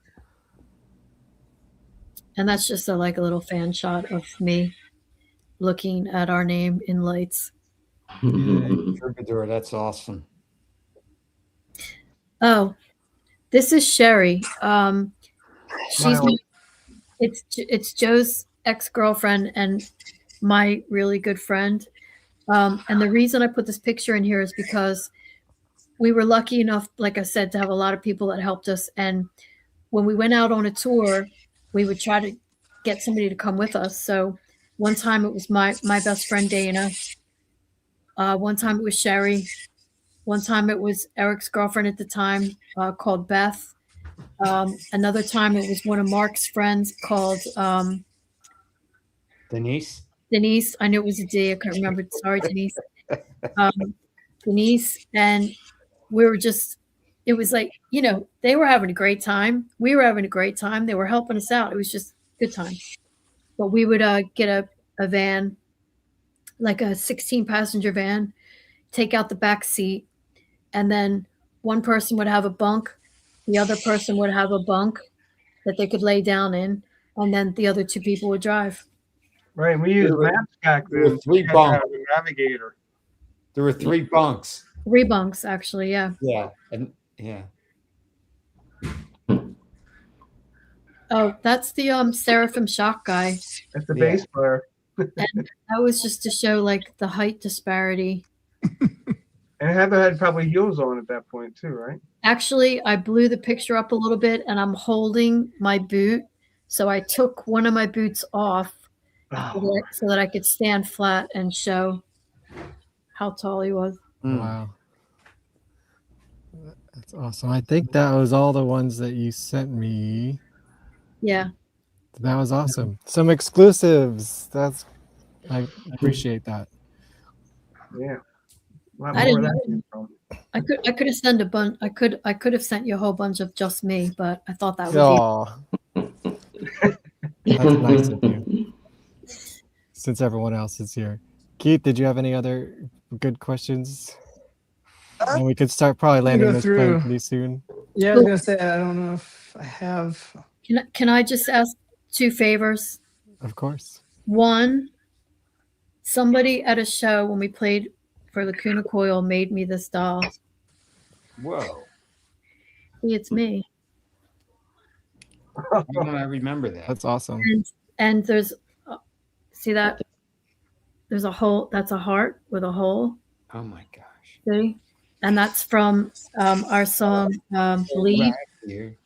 And that's just a little fan shot of me looking at our name in lights. Troubadour, that's awesome. Oh, this is Sherry. She's Wow. it's Joe's ex-girlfriend and my really good friend. And the reason I put this picture in here is because we were lucky enough, like I said, to have a lot of people that helped us. And when we went out on a tour, we would try to get somebody to come with us. So one time it was my best friend Dana. One time it was Sherry. One time it was Eric's girlfriend at the time called Beth. Another time it was one of Mark's friends called Denise. Denise. I knew it was a D. I couldn't remember. Sorry, Denise. Denise. And we were just, it was like, they were having a great time. We were having a great time. They were helping us out. It was just a good time. But we would get a van, like a 16-passenger van, take out the back seat, and then one person would have a bunk, the other person would have a bunk that they could lay down in, and then the other 2 people would drive. Right. We used maps back There were then. 3 We had bunks. a navigator. There were 3 bunks. 3 bunks, actually, yeah. Yeah, and yeah. Oh, that's the Seraphim Shock guy. That's the Yeah. bass player. And that was just to show the height disparity. And Heather had probably heels on at that point too, right? Actually, I blew the picture up a little bit, and I'm holding my boot So I took one of my boots off so that I could stand flat and show how tall he was. Wow. That's awesome. I think that was all the ones that you sent me. Yeah. That was awesome. Some exclusives. I appreciate that. Yeah. A lot I more didn't of that know. came from. I could have sent a bunch. I could have sent you a whole bunch of just me, but I thought that was Oh, that's nice of you. Since everyone else is here, Keith, did you have any other good questions? And we could start probably landing go this plane through. pretty soon. Yeah, I was gonna say I don't know if I have. Can I just ask 2 favors? Of course. One, somebody at a show when we played for Lacuna Coil made me this doll. Whoa. See, it's me. How do I remember that? That's awesome. And there's, see that? There's a hole. That's a heart with a hole. Oh my gosh. See? And that's from our song Bleed. Right here.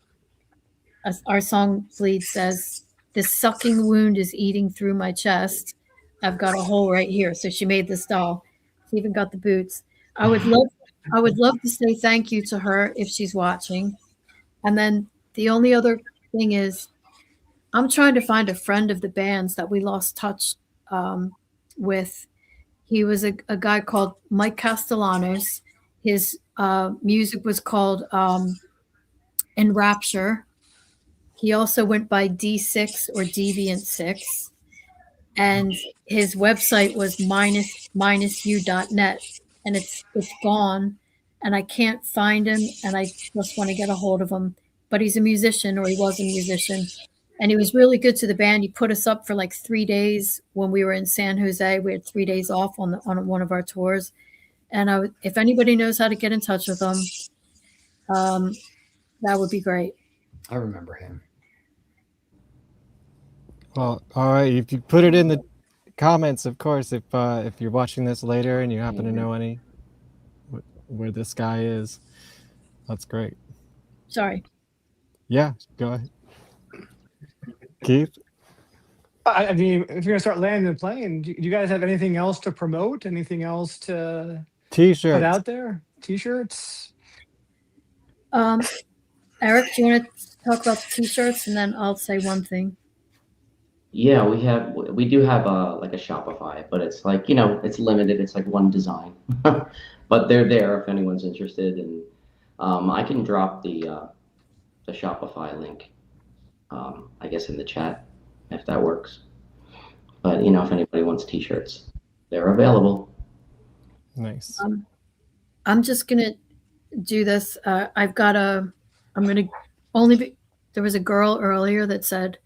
Our song Bleed says, "This sucking wound is eating through my chest. I've got a hole right here." So she made this doll. She even got the boots. I would love to say thank you to her if she's watching. And then the only other thing is, I'm trying to find a friend of the band's that we lost touch with. He was a guy called Mike Castellanos. His music was called Enrapture. He also went by D6 or Deviant 6. And his website was minus-u.net. And it's gone. And I can't find him. And I just want to get a hold of him. But he's a musician, or he was a musician. And he was really good to the band. He put us up for like 3 days when we were in San Jose. We had 3 days off on one of our tours. And if anybody knows how to get in touch with him, that would be great. I remember him. Well, all right. If you put it in the comments, of course, if you're watching this later and you happen to know where this guy is, that's great. Sorry. Yeah, go ahead. Keith? I mean, if you're gonna start landing the plane, do you guys have anything else to promote? Anything else to T-shirts. put out there? T-shirts. Eric, do you want to talk about the T-shirts, and then I'll say one thing. Yeah, we do have like a Shopify, but it's like, it's limited. It's like one design, but they're there if anyone's interested. And I can drop the Shopify link, I guess, in the chat if that works. But if anybody wants T-shirts, they're available. Nice. I'm just gonna do this. There was a girl earlier that said,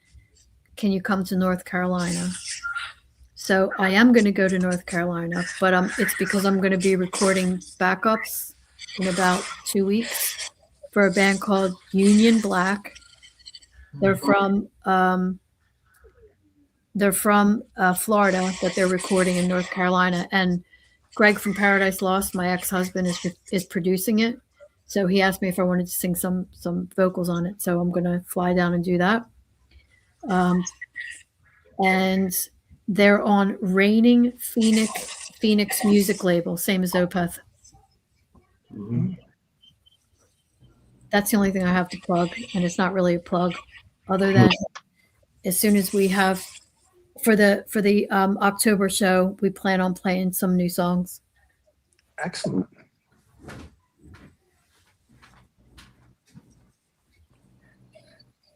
"Can you come to North Carolina?" So I am going to go to North Carolina, but it's because I'm going to be recording backups in about 2 weeks for a band called Union Black. They're from Florida, but they're recording in North Carolina. And Greg from Paradise Lost, my ex-husband, is producing it. So he asked me if I wanted to sing some vocals on it. So I'm going to fly down and do that. And they're on Reigning Phoenix music label, same as Opeth. Mm-hmm. That's the only thing I have to plug, and it's not really a plug, other than as soon as we have for the October show, we plan on playing some new songs. Excellent.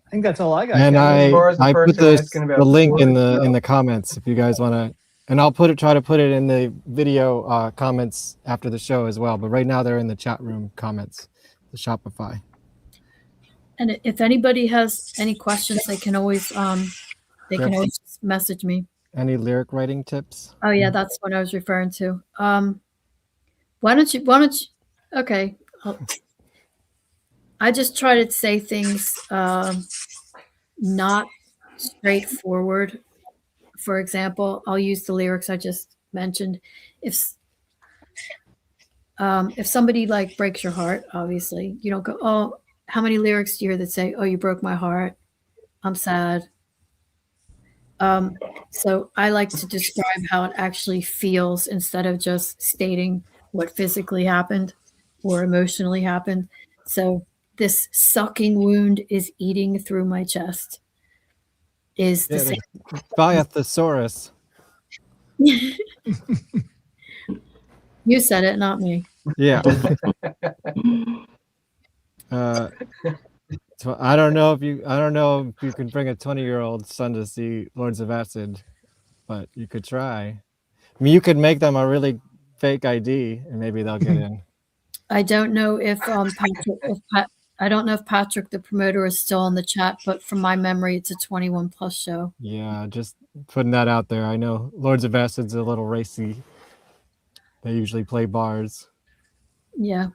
I think that's all I got. And I put the the link in the comments if you guys want to, and I'll try to put it in the video comments after the show as well. But right now they're in the chat room comments, the Shopify. And if anybody has any questions, they can always message me. Any lyric writing tips? Oh yeah, that's what I was referring to. Why don't you? Okay. I just try to say things not straightforward. For example, I'll use the lyrics I just mentioned. If somebody like breaks your heart, obviously you don't go, "Oh, how many lyrics do you hear that say, 'Oh, you broke my heart'?" I'm sad. So I like to describe how it actually feels instead of just stating what physically happened or emotionally happened. So this sucking wound is eating through my chest. Is the Yeah, same. buy a thesaurus. You said it, not me. Yeah. So I don't know if you can bring a 20-year-old son to see Lords of Acid, but you could try. I mean, you could make them a really fake ID, and maybe they'll get in. I don't know if I don't know if Patrick, the promoter, is still in the chat, but from my memory, it's a 21 plus show. Yeah, just putting that out there. I know Lords of Acid's a little racy. They usually play bars. Yeah.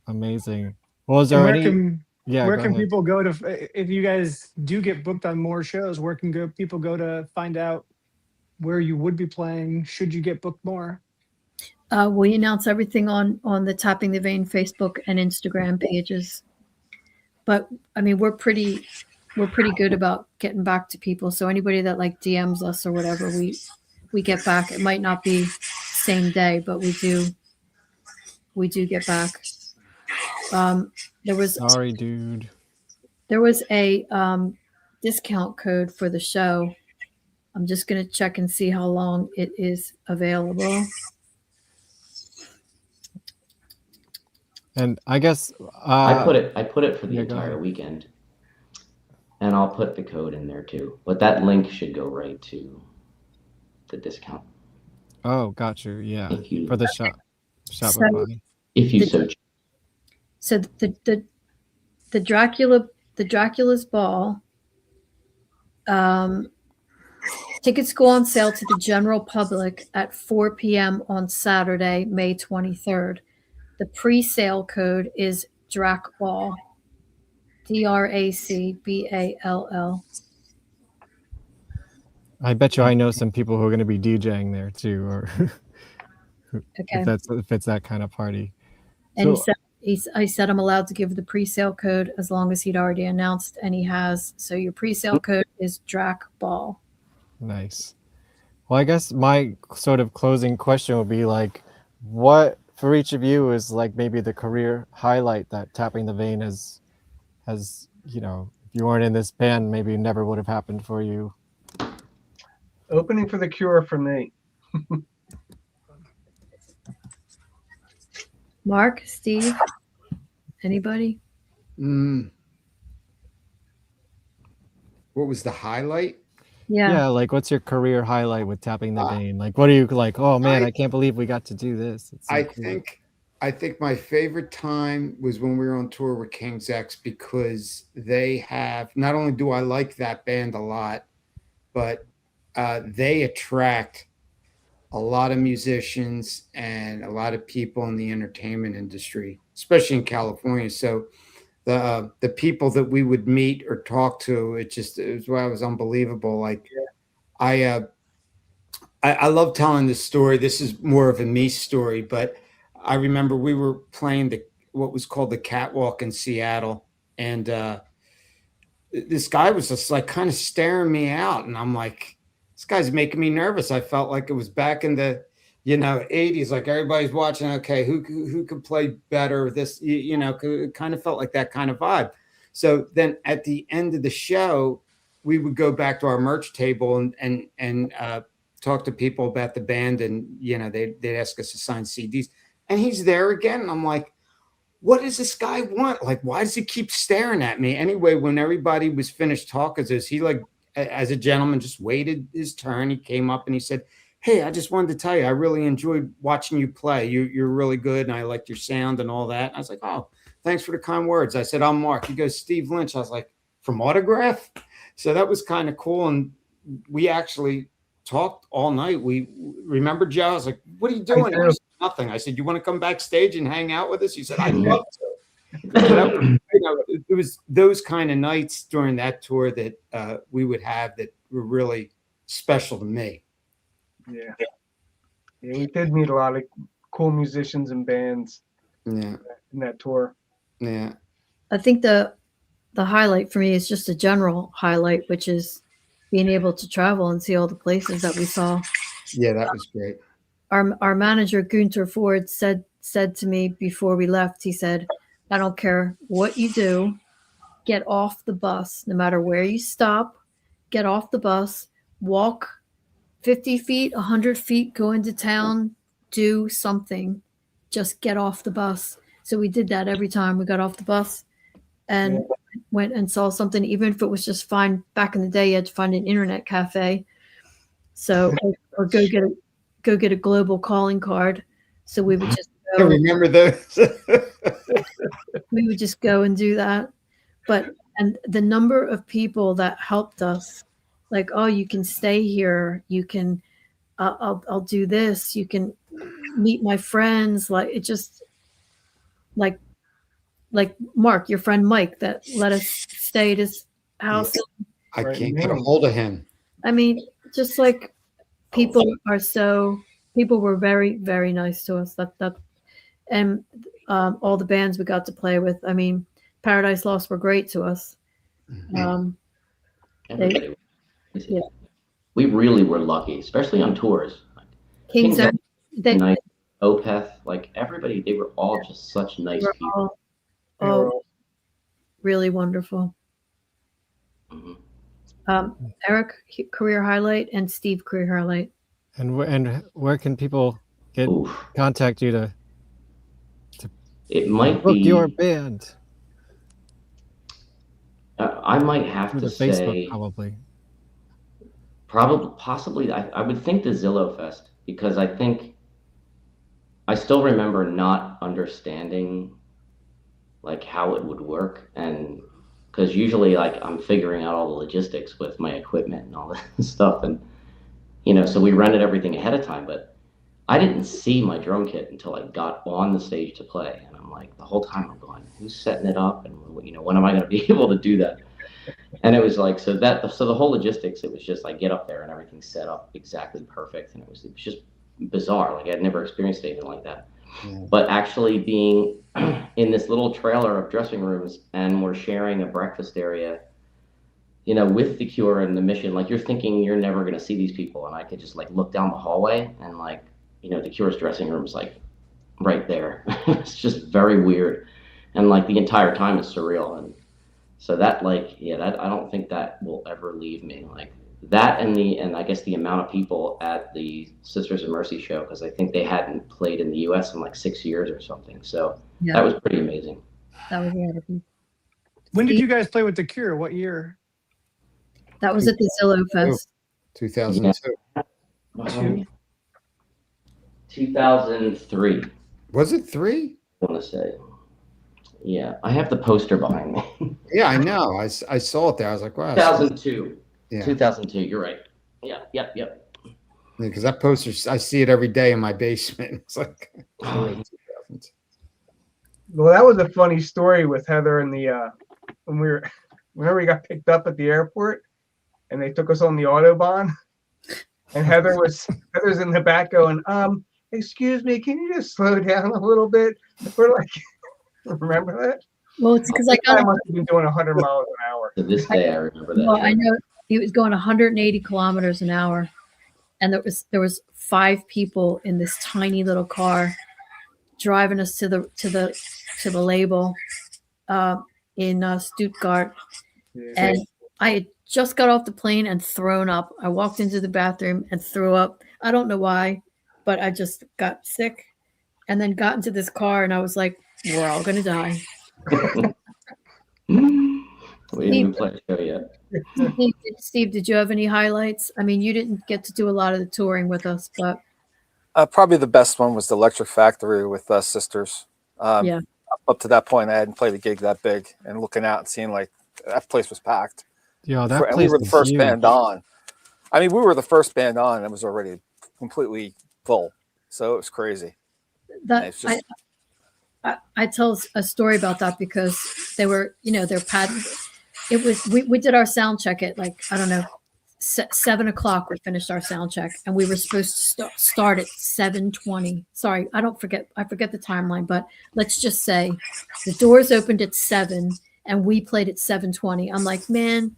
Amazing. Well, is And there where any? can Yeah, where go can ahead. people go to if you guys do get booked on more shows? Where can people go to find out where you would be playing? Should you get booked more? We announce everything on the Tapping the Vein Facebook and Instagram pages. But I mean, we're pretty good about getting back to people. So anybody that like DMs us or whatever, we get back. It might not be same day, but we do get back. Sorry, dude. There was a discount code for the show. I'm just going to check and see how long it is available. And I guess I put it for the yeah, go entire ahead. weekend, and I'll put the code in there too. But that link should go right to the discount. Oh, got you. Yeah, If you, for the shop. So- Shopify. if you so choose. So the Dracula's Ball. Tickets go on sale to the general public at 4 p.m. on Saturday, May 23rd. The pre-sale code is DRACBALL. DRACBALL. I bet you I know some people who are going to be DJing there too, or Okay. if it's that kind of party. And So- I said I'm allowed to give the pre-sale code as long as he'd already announced, and he has. So your pre-sale code is DRACBALL. Nice. Well, I guess my sort of closing question would be like, what for each of you is like maybe the career highlight that Tapping the Vein has, if you weren't in this band, maybe never would have happened for you. Opening for The Cure for me. Mark, Steve, anybody? What was the highlight? Yeah. Like what's your career highlight with Tapping the Vein? Like, what are you like? Oh man, I can't believe we got to do this. It's so cool. I think my favorite time was when we were on tour with King's X, because they have, not only do I like that band a lot, but they attract a lot of musicians and a lot of people in the entertainment industry, especially in California. So the people that we would meet or talk to, it was unbelievable. Like I love telling this story. This is more of a me story, but I remember we were playing what was called the Catwalk in Seattle, and this guy was just like kind of staring me out, and I'm like, this guy's making me nervous. I felt like it was back in the 80s, like everybody's watching. Okay, who could play better? This, it kind of felt like that kind of vibe. So then at the end of the show, we would go back to our merch table and talk to people about the band, and they'd ask us to sign CDs. And he's there again, and I'm like, what does this guy want? Like, why does he keep staring at me? Anyway, when everybody was finished talking to us, he, like, as a gentleman, just waited his turn. He came up and he said, hey, I just wanted to tell you, I really enjoyed watching you play. You're really good, and I liked your sound and all that. And I was like, oh, thanks for the kind words. I said, I'm Mark. He goes, Steve Lynch. I was like, from Autograph? So that was kind of cool. And we actually talked all night. We remember Joe. I was like, what are you doing? He said, nothing. I said, you want to come backstage and hang out with us? He said, I'd love to. So that was, it was those kind of nights during that tour that we would have that were really special to me. Yeah, we did meet a lot of cool musicians and bands. Yeah, in that tour. Yeah, I think the the highlight for me is just a general highlight, which is being able to travel and see all the places that we saw. Yeah, that was great. Our manager Gunter Ford said to me before we left, he said, "I don't care what you do, get off the bus, no matter where you stop, get off the bus, walk 50 feet, 100 feet, go into town, do something, just get off the bus." So we did that every time we got off the bus and went and saw something, even if it was just fine. Back in the day, you had to find an internet cafe. So, or go get a global calling card. So we would just I go. remember those. We would just go and do that. But, and the number of people that helped us, like, oh, you can stay here. You can, I'll do this. You can meet my friends. Like, it just, like Mark, your friend Mike, that let us stay at his house. I can't get a hold of him. I mean, just like people were very, very nice to us. And all the bands we got to play with. I mean, Paradise Lost were great to us. Yeah. We really were lucky, especially on tours. King's nice, Opeth, like everybody, they were all just such nice people. Really wonderful. Eric, career highlight, and Steve, career highlight. And where can people contact you to it might book be your band? I might have to say Facebook, possibly. I would think the Zillow Fest, because I think I still remember not understanding like how it would work, and because usually like I'm figuring out all the logistics with my equipment and all this stuff, and so we rented everything ahead of time, but I didn't see my drum kit until I got on the stage to play, and I'm like, the whole time I'm going, who's setting it up, and when am I going to be able to do that? And it was like, so the whole logistics, it was just like get up there and everything's set up exactly perfect, and it was just bizarre. Like I'd never experienced anything like that. But actually being in this little trailer of dressing rooms, and we're sharing a breakfast area, with the Cure and the Mission, like you're thinking you're never going to see these people, and I could just like look down the hallway and like, the Cure's dressing room is like right there. It's just very weird, and like the entire time is surreal, and so that that I don't think that will ever leave me. Like that, and I guess the amount of people at the Sisters of Mercy show, because I think they hadn't played in the U.S. in like 6 years or something. So that was pretty amazing. That was wonderful. When did you guys play with The Cure? What year? That was at the Zillow Fest. 2002. 2003. Was it 3? I want to say. Yeah, I have the poster behind me. Yeah, I know. I saw it there. I was like, wow. 2002. Yeah. 2002. You're right. Yeah. Yep. Because that poster, I see it every day in my basement. It's like. Well, that was a funny story with Heather and the whenever we got picked up at the airport, and they took us on the Autobahn, and Heather's in the back going, excuse me, can you just slow down a little bit? We're like, remember that? Well, it's because I must have been doing 100 miles an hour. To this day, I remember that. Well, I know he was going 180 kilometers an hour, and there was 5 people in this tiny little car driving us to the label in Stuttgart, and I had just got off the plane and thrown up. I walked into the bathroom and threw up. I don't know why, but I just got sick, and then got into this car, and I was like, we're all gonna die. We didn't even play a show yet. Steve, did you have any highlights? I mean, you didn't get to do a lot of the touring with us, but probably the best one was the Electric Factory with Sisters. Yeah. Up to that point, I hadn't played a gig that big, and looking out and seeing like that place was packed. Yeah, that and place we were the was first huge. band on. I mean, we were the first band on, and it was already completely full. So it was crazy. That I tell a story about that because they were, they're patent. It was we did our sound check at like, I don't know, 7 o'clock. We finished our sound check, and we were supposed to start at 7:20. Sorry, I forget the timeline, but let's just say the doors opened at 7, and we played at 7:20. I'm like, man,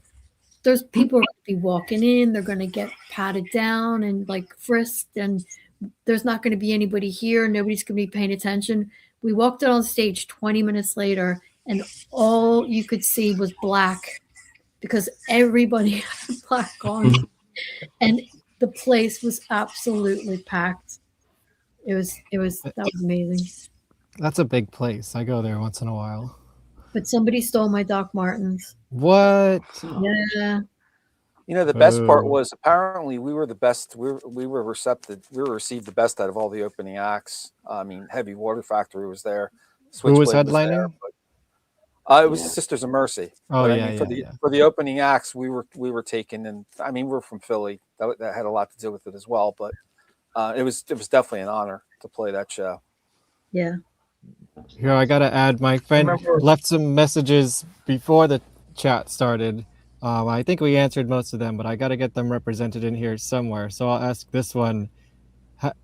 there's people are going to be walking in. They're going to get patted down and like frisked, and there's not going to be anybody here. Nobody's going to be paying attention. We walked out on stage 20 minutes later, and all you could see was black because everybody had black on, and the place was absolutely packed. That was amazing. That's a big place. I go there once in a while. But somebody stole my Doc Martens. What? Yeah. You know, the best part Boo. was apparently we were the best. We were received the best out of all the opening acts. I mean, Heavy Water Factory was there. Who was Switchblade headlining? there, it was Sisters of Mercy. Oh, But, yeah, I mean, yeah. for the opening acts, we were taken, and I mean, we're from Philly. That had a lot to do with it as well. But it was definitely an honor to play that show. Yeah. Here, I gotta add. My friend left some messages before the chat started. I think we answered most of them, but I gotta get them represented in here somewhere. So I'll ask this one: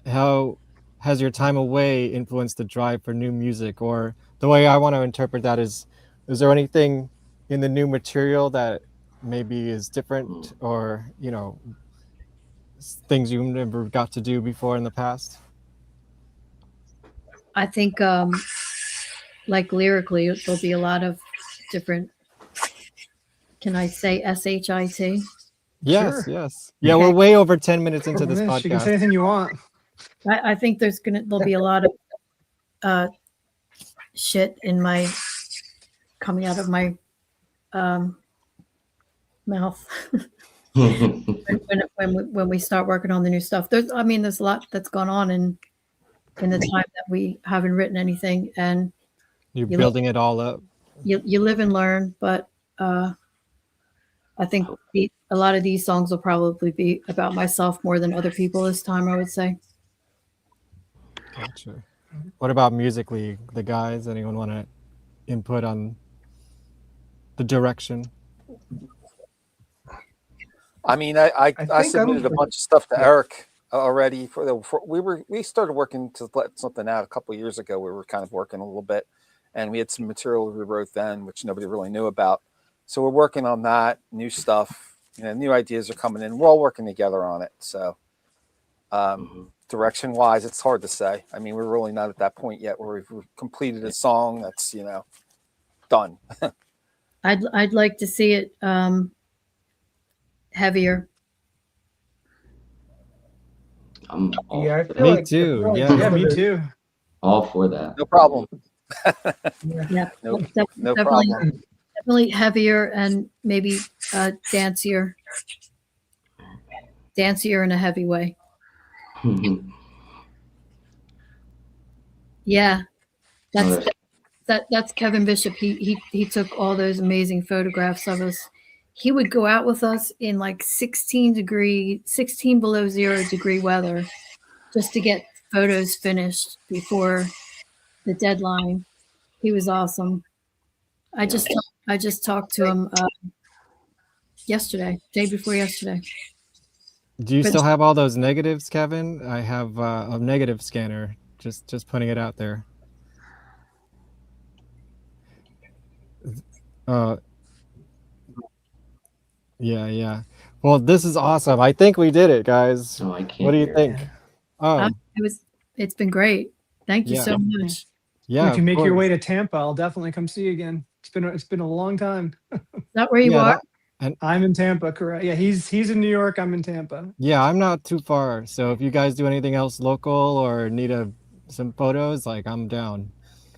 how has your time away influenced the drive for new music? Or the way I want to interpret that is there anything in the new material that maybe is different, or things you never got to do before in the past? I think like lyrically there'll be a lot of different, can I say SHIT? Yes, Sure. yes. Yeah, we're way over 10 minutes into this Yes, you can say podcast. anything you want. I think there'll be a lot of shit in my coming out of my mouth when we start working on the new stuff. There's a lot that's gone on in the time that we haven't written anything, and You're building it all up. you live and learn. But I think a lot of these songs will probably be about myself more than other people this time, I would say. Gotcha. What about musically, the guys? Anyone want to input on the direction? I mean, I think submitted a bunch of stuff to Eric already. We started working to let something out a couple of years ago. We were kind of working a little bit, and we had some material we wrote then, which nobody really knew about. So we're working on that new stuff. New ideas are coming in. We're all working together on it. So direction wise, it's hard to say. I mean, we're really not at that point yet where we've completed a song that's done. I'd like to see it heavier. Yeah, I feel Me like too. Yeah, me too. All for that. No problem. Yeah, No definitely, problem. definitely heavier and maybe dancier in a heavy way. Yeah, that's Kevin Bishop. He took all those amazing photographs of us. He would go out with us in like 16 below 0 degree weather just to get photos finished before the deadline. He was awesome. I just talked to him day before yesterday. Do you still have all those negatives, Kevin? I have a negative scanner. Just putting it out there. Yeah. Well, this is awesome. I think we did it, guys. Oh, I can't. What do you think? It's been great. Thank you Yeah. so much. Yeah. If you make of your course. way to Tampa, I'll definitely come see you again. It's been a long time. Is that where you are? I'm in Tampa, correct? Yeah, he's in New York. I'm in Tampa. Yeah, I'm not too far. So if you guys do anything else local or need some photos, like I'm down.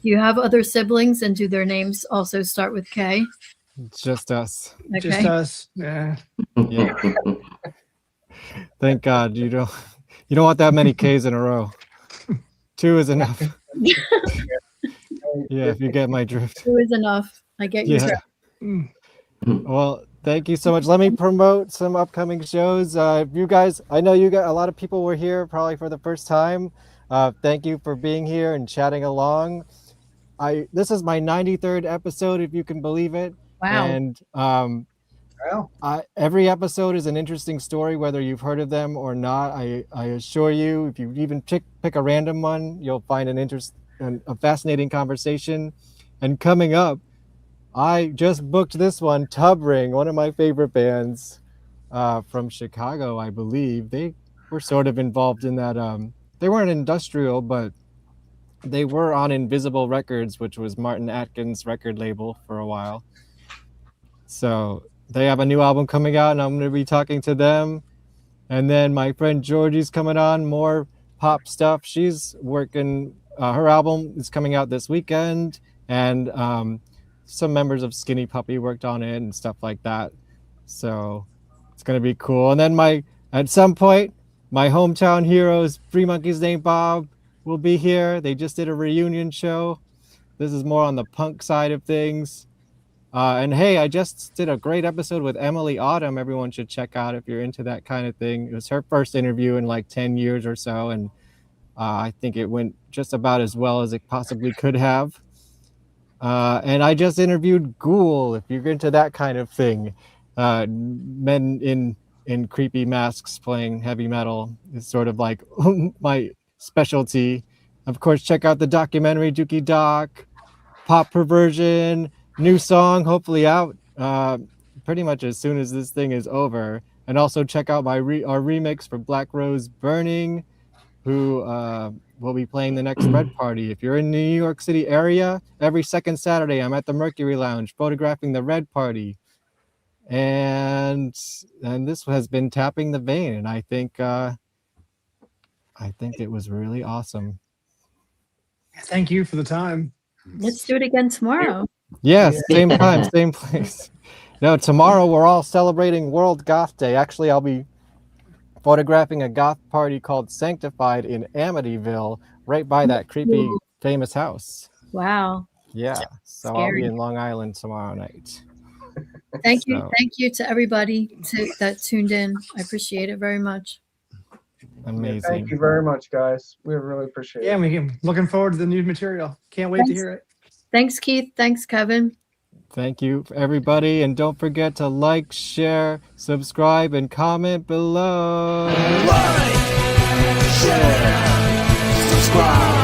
Do you have other siblings, and do their names also start with K? It's just us. Okay. Just us. Yeah. Yeah. Thank God you don't want that many K's in a row. 2 is enough. Yeah, if you get my drift. 2 is enough. I get you. Yeah. Well, thank you so much. Let me promote some upcoming shows. You guys, I know you got a lot of people were here probably for the first time. Thank you for being here and chatting along. This is my 93rd episode, if you can believe it. Wow. And every episode is an interesting story, whether you've heard of them or not. I assure you, if you even pick a random one, you'll find a fascinating conversation. And coming up, I just booked this one, Tub Ring, one of my favorite bands from Chicago, I believe. They were sort of involved in that. They weren't industrial, but they were on Invisible Records, which was Martin Atkins' record label for a while. So they have a new album coming out, and I'm going to be talking to them. And then my friend Georgie's coming on, more pop stuff. She's working, her album is coming out this weekend, and some members of Skinny Puppy worked on it and stuff like that. So it's going to be cool. And then at some point, my hometown heroes, Three Monkeys Named Bob, will be here. They just did a reunion show. This is more on the punk side of things. And hey, I just did a great episode with Emily Autumn. Everyone should check out if you're into that kind of thing. It was her first interview in like 10 years or so. And I think it went just about as well as it possibly could have. And I just interviewed Ghoul, if you're into that kind of thing. Men in creepy masks playing heavy metal is sort of like my specialty. Of course, check out the documentary Dukey Doc, Pop Perversion, new song hopefully out pretty much as soon as this thing is over. And also check out our remix for Black Rose Burning, who will be playing the next Red Party. If you're in the New York City area, every second Saturday I'm at the Mercury Lounge photographing the Red Party. And this has been Tapping the Vein, and I think it was really awesome. Thank you for the time. Let's do it again tomorrow. Yes, same time, same place. No, tomorrow we're all celebrating World Goth Day. Actually, I'll be photographing a goth party called Sanctified in Amityville, right by that creepy famous house. Wow. Yeah, so Scary. I'll be in Long Island tomorrow night. Thank you to everybody that tuned in. I appreciate it very much. Amazing. Thank you very much, guys. We really appreciate it. Yeah, looking forward to the new material. Can't wait to hear it. Thanks, Keith. Thanks, Kevin. Thank you, everybody. And don't forget to like, share, subscribe, and comment below. Like, share, subscribe.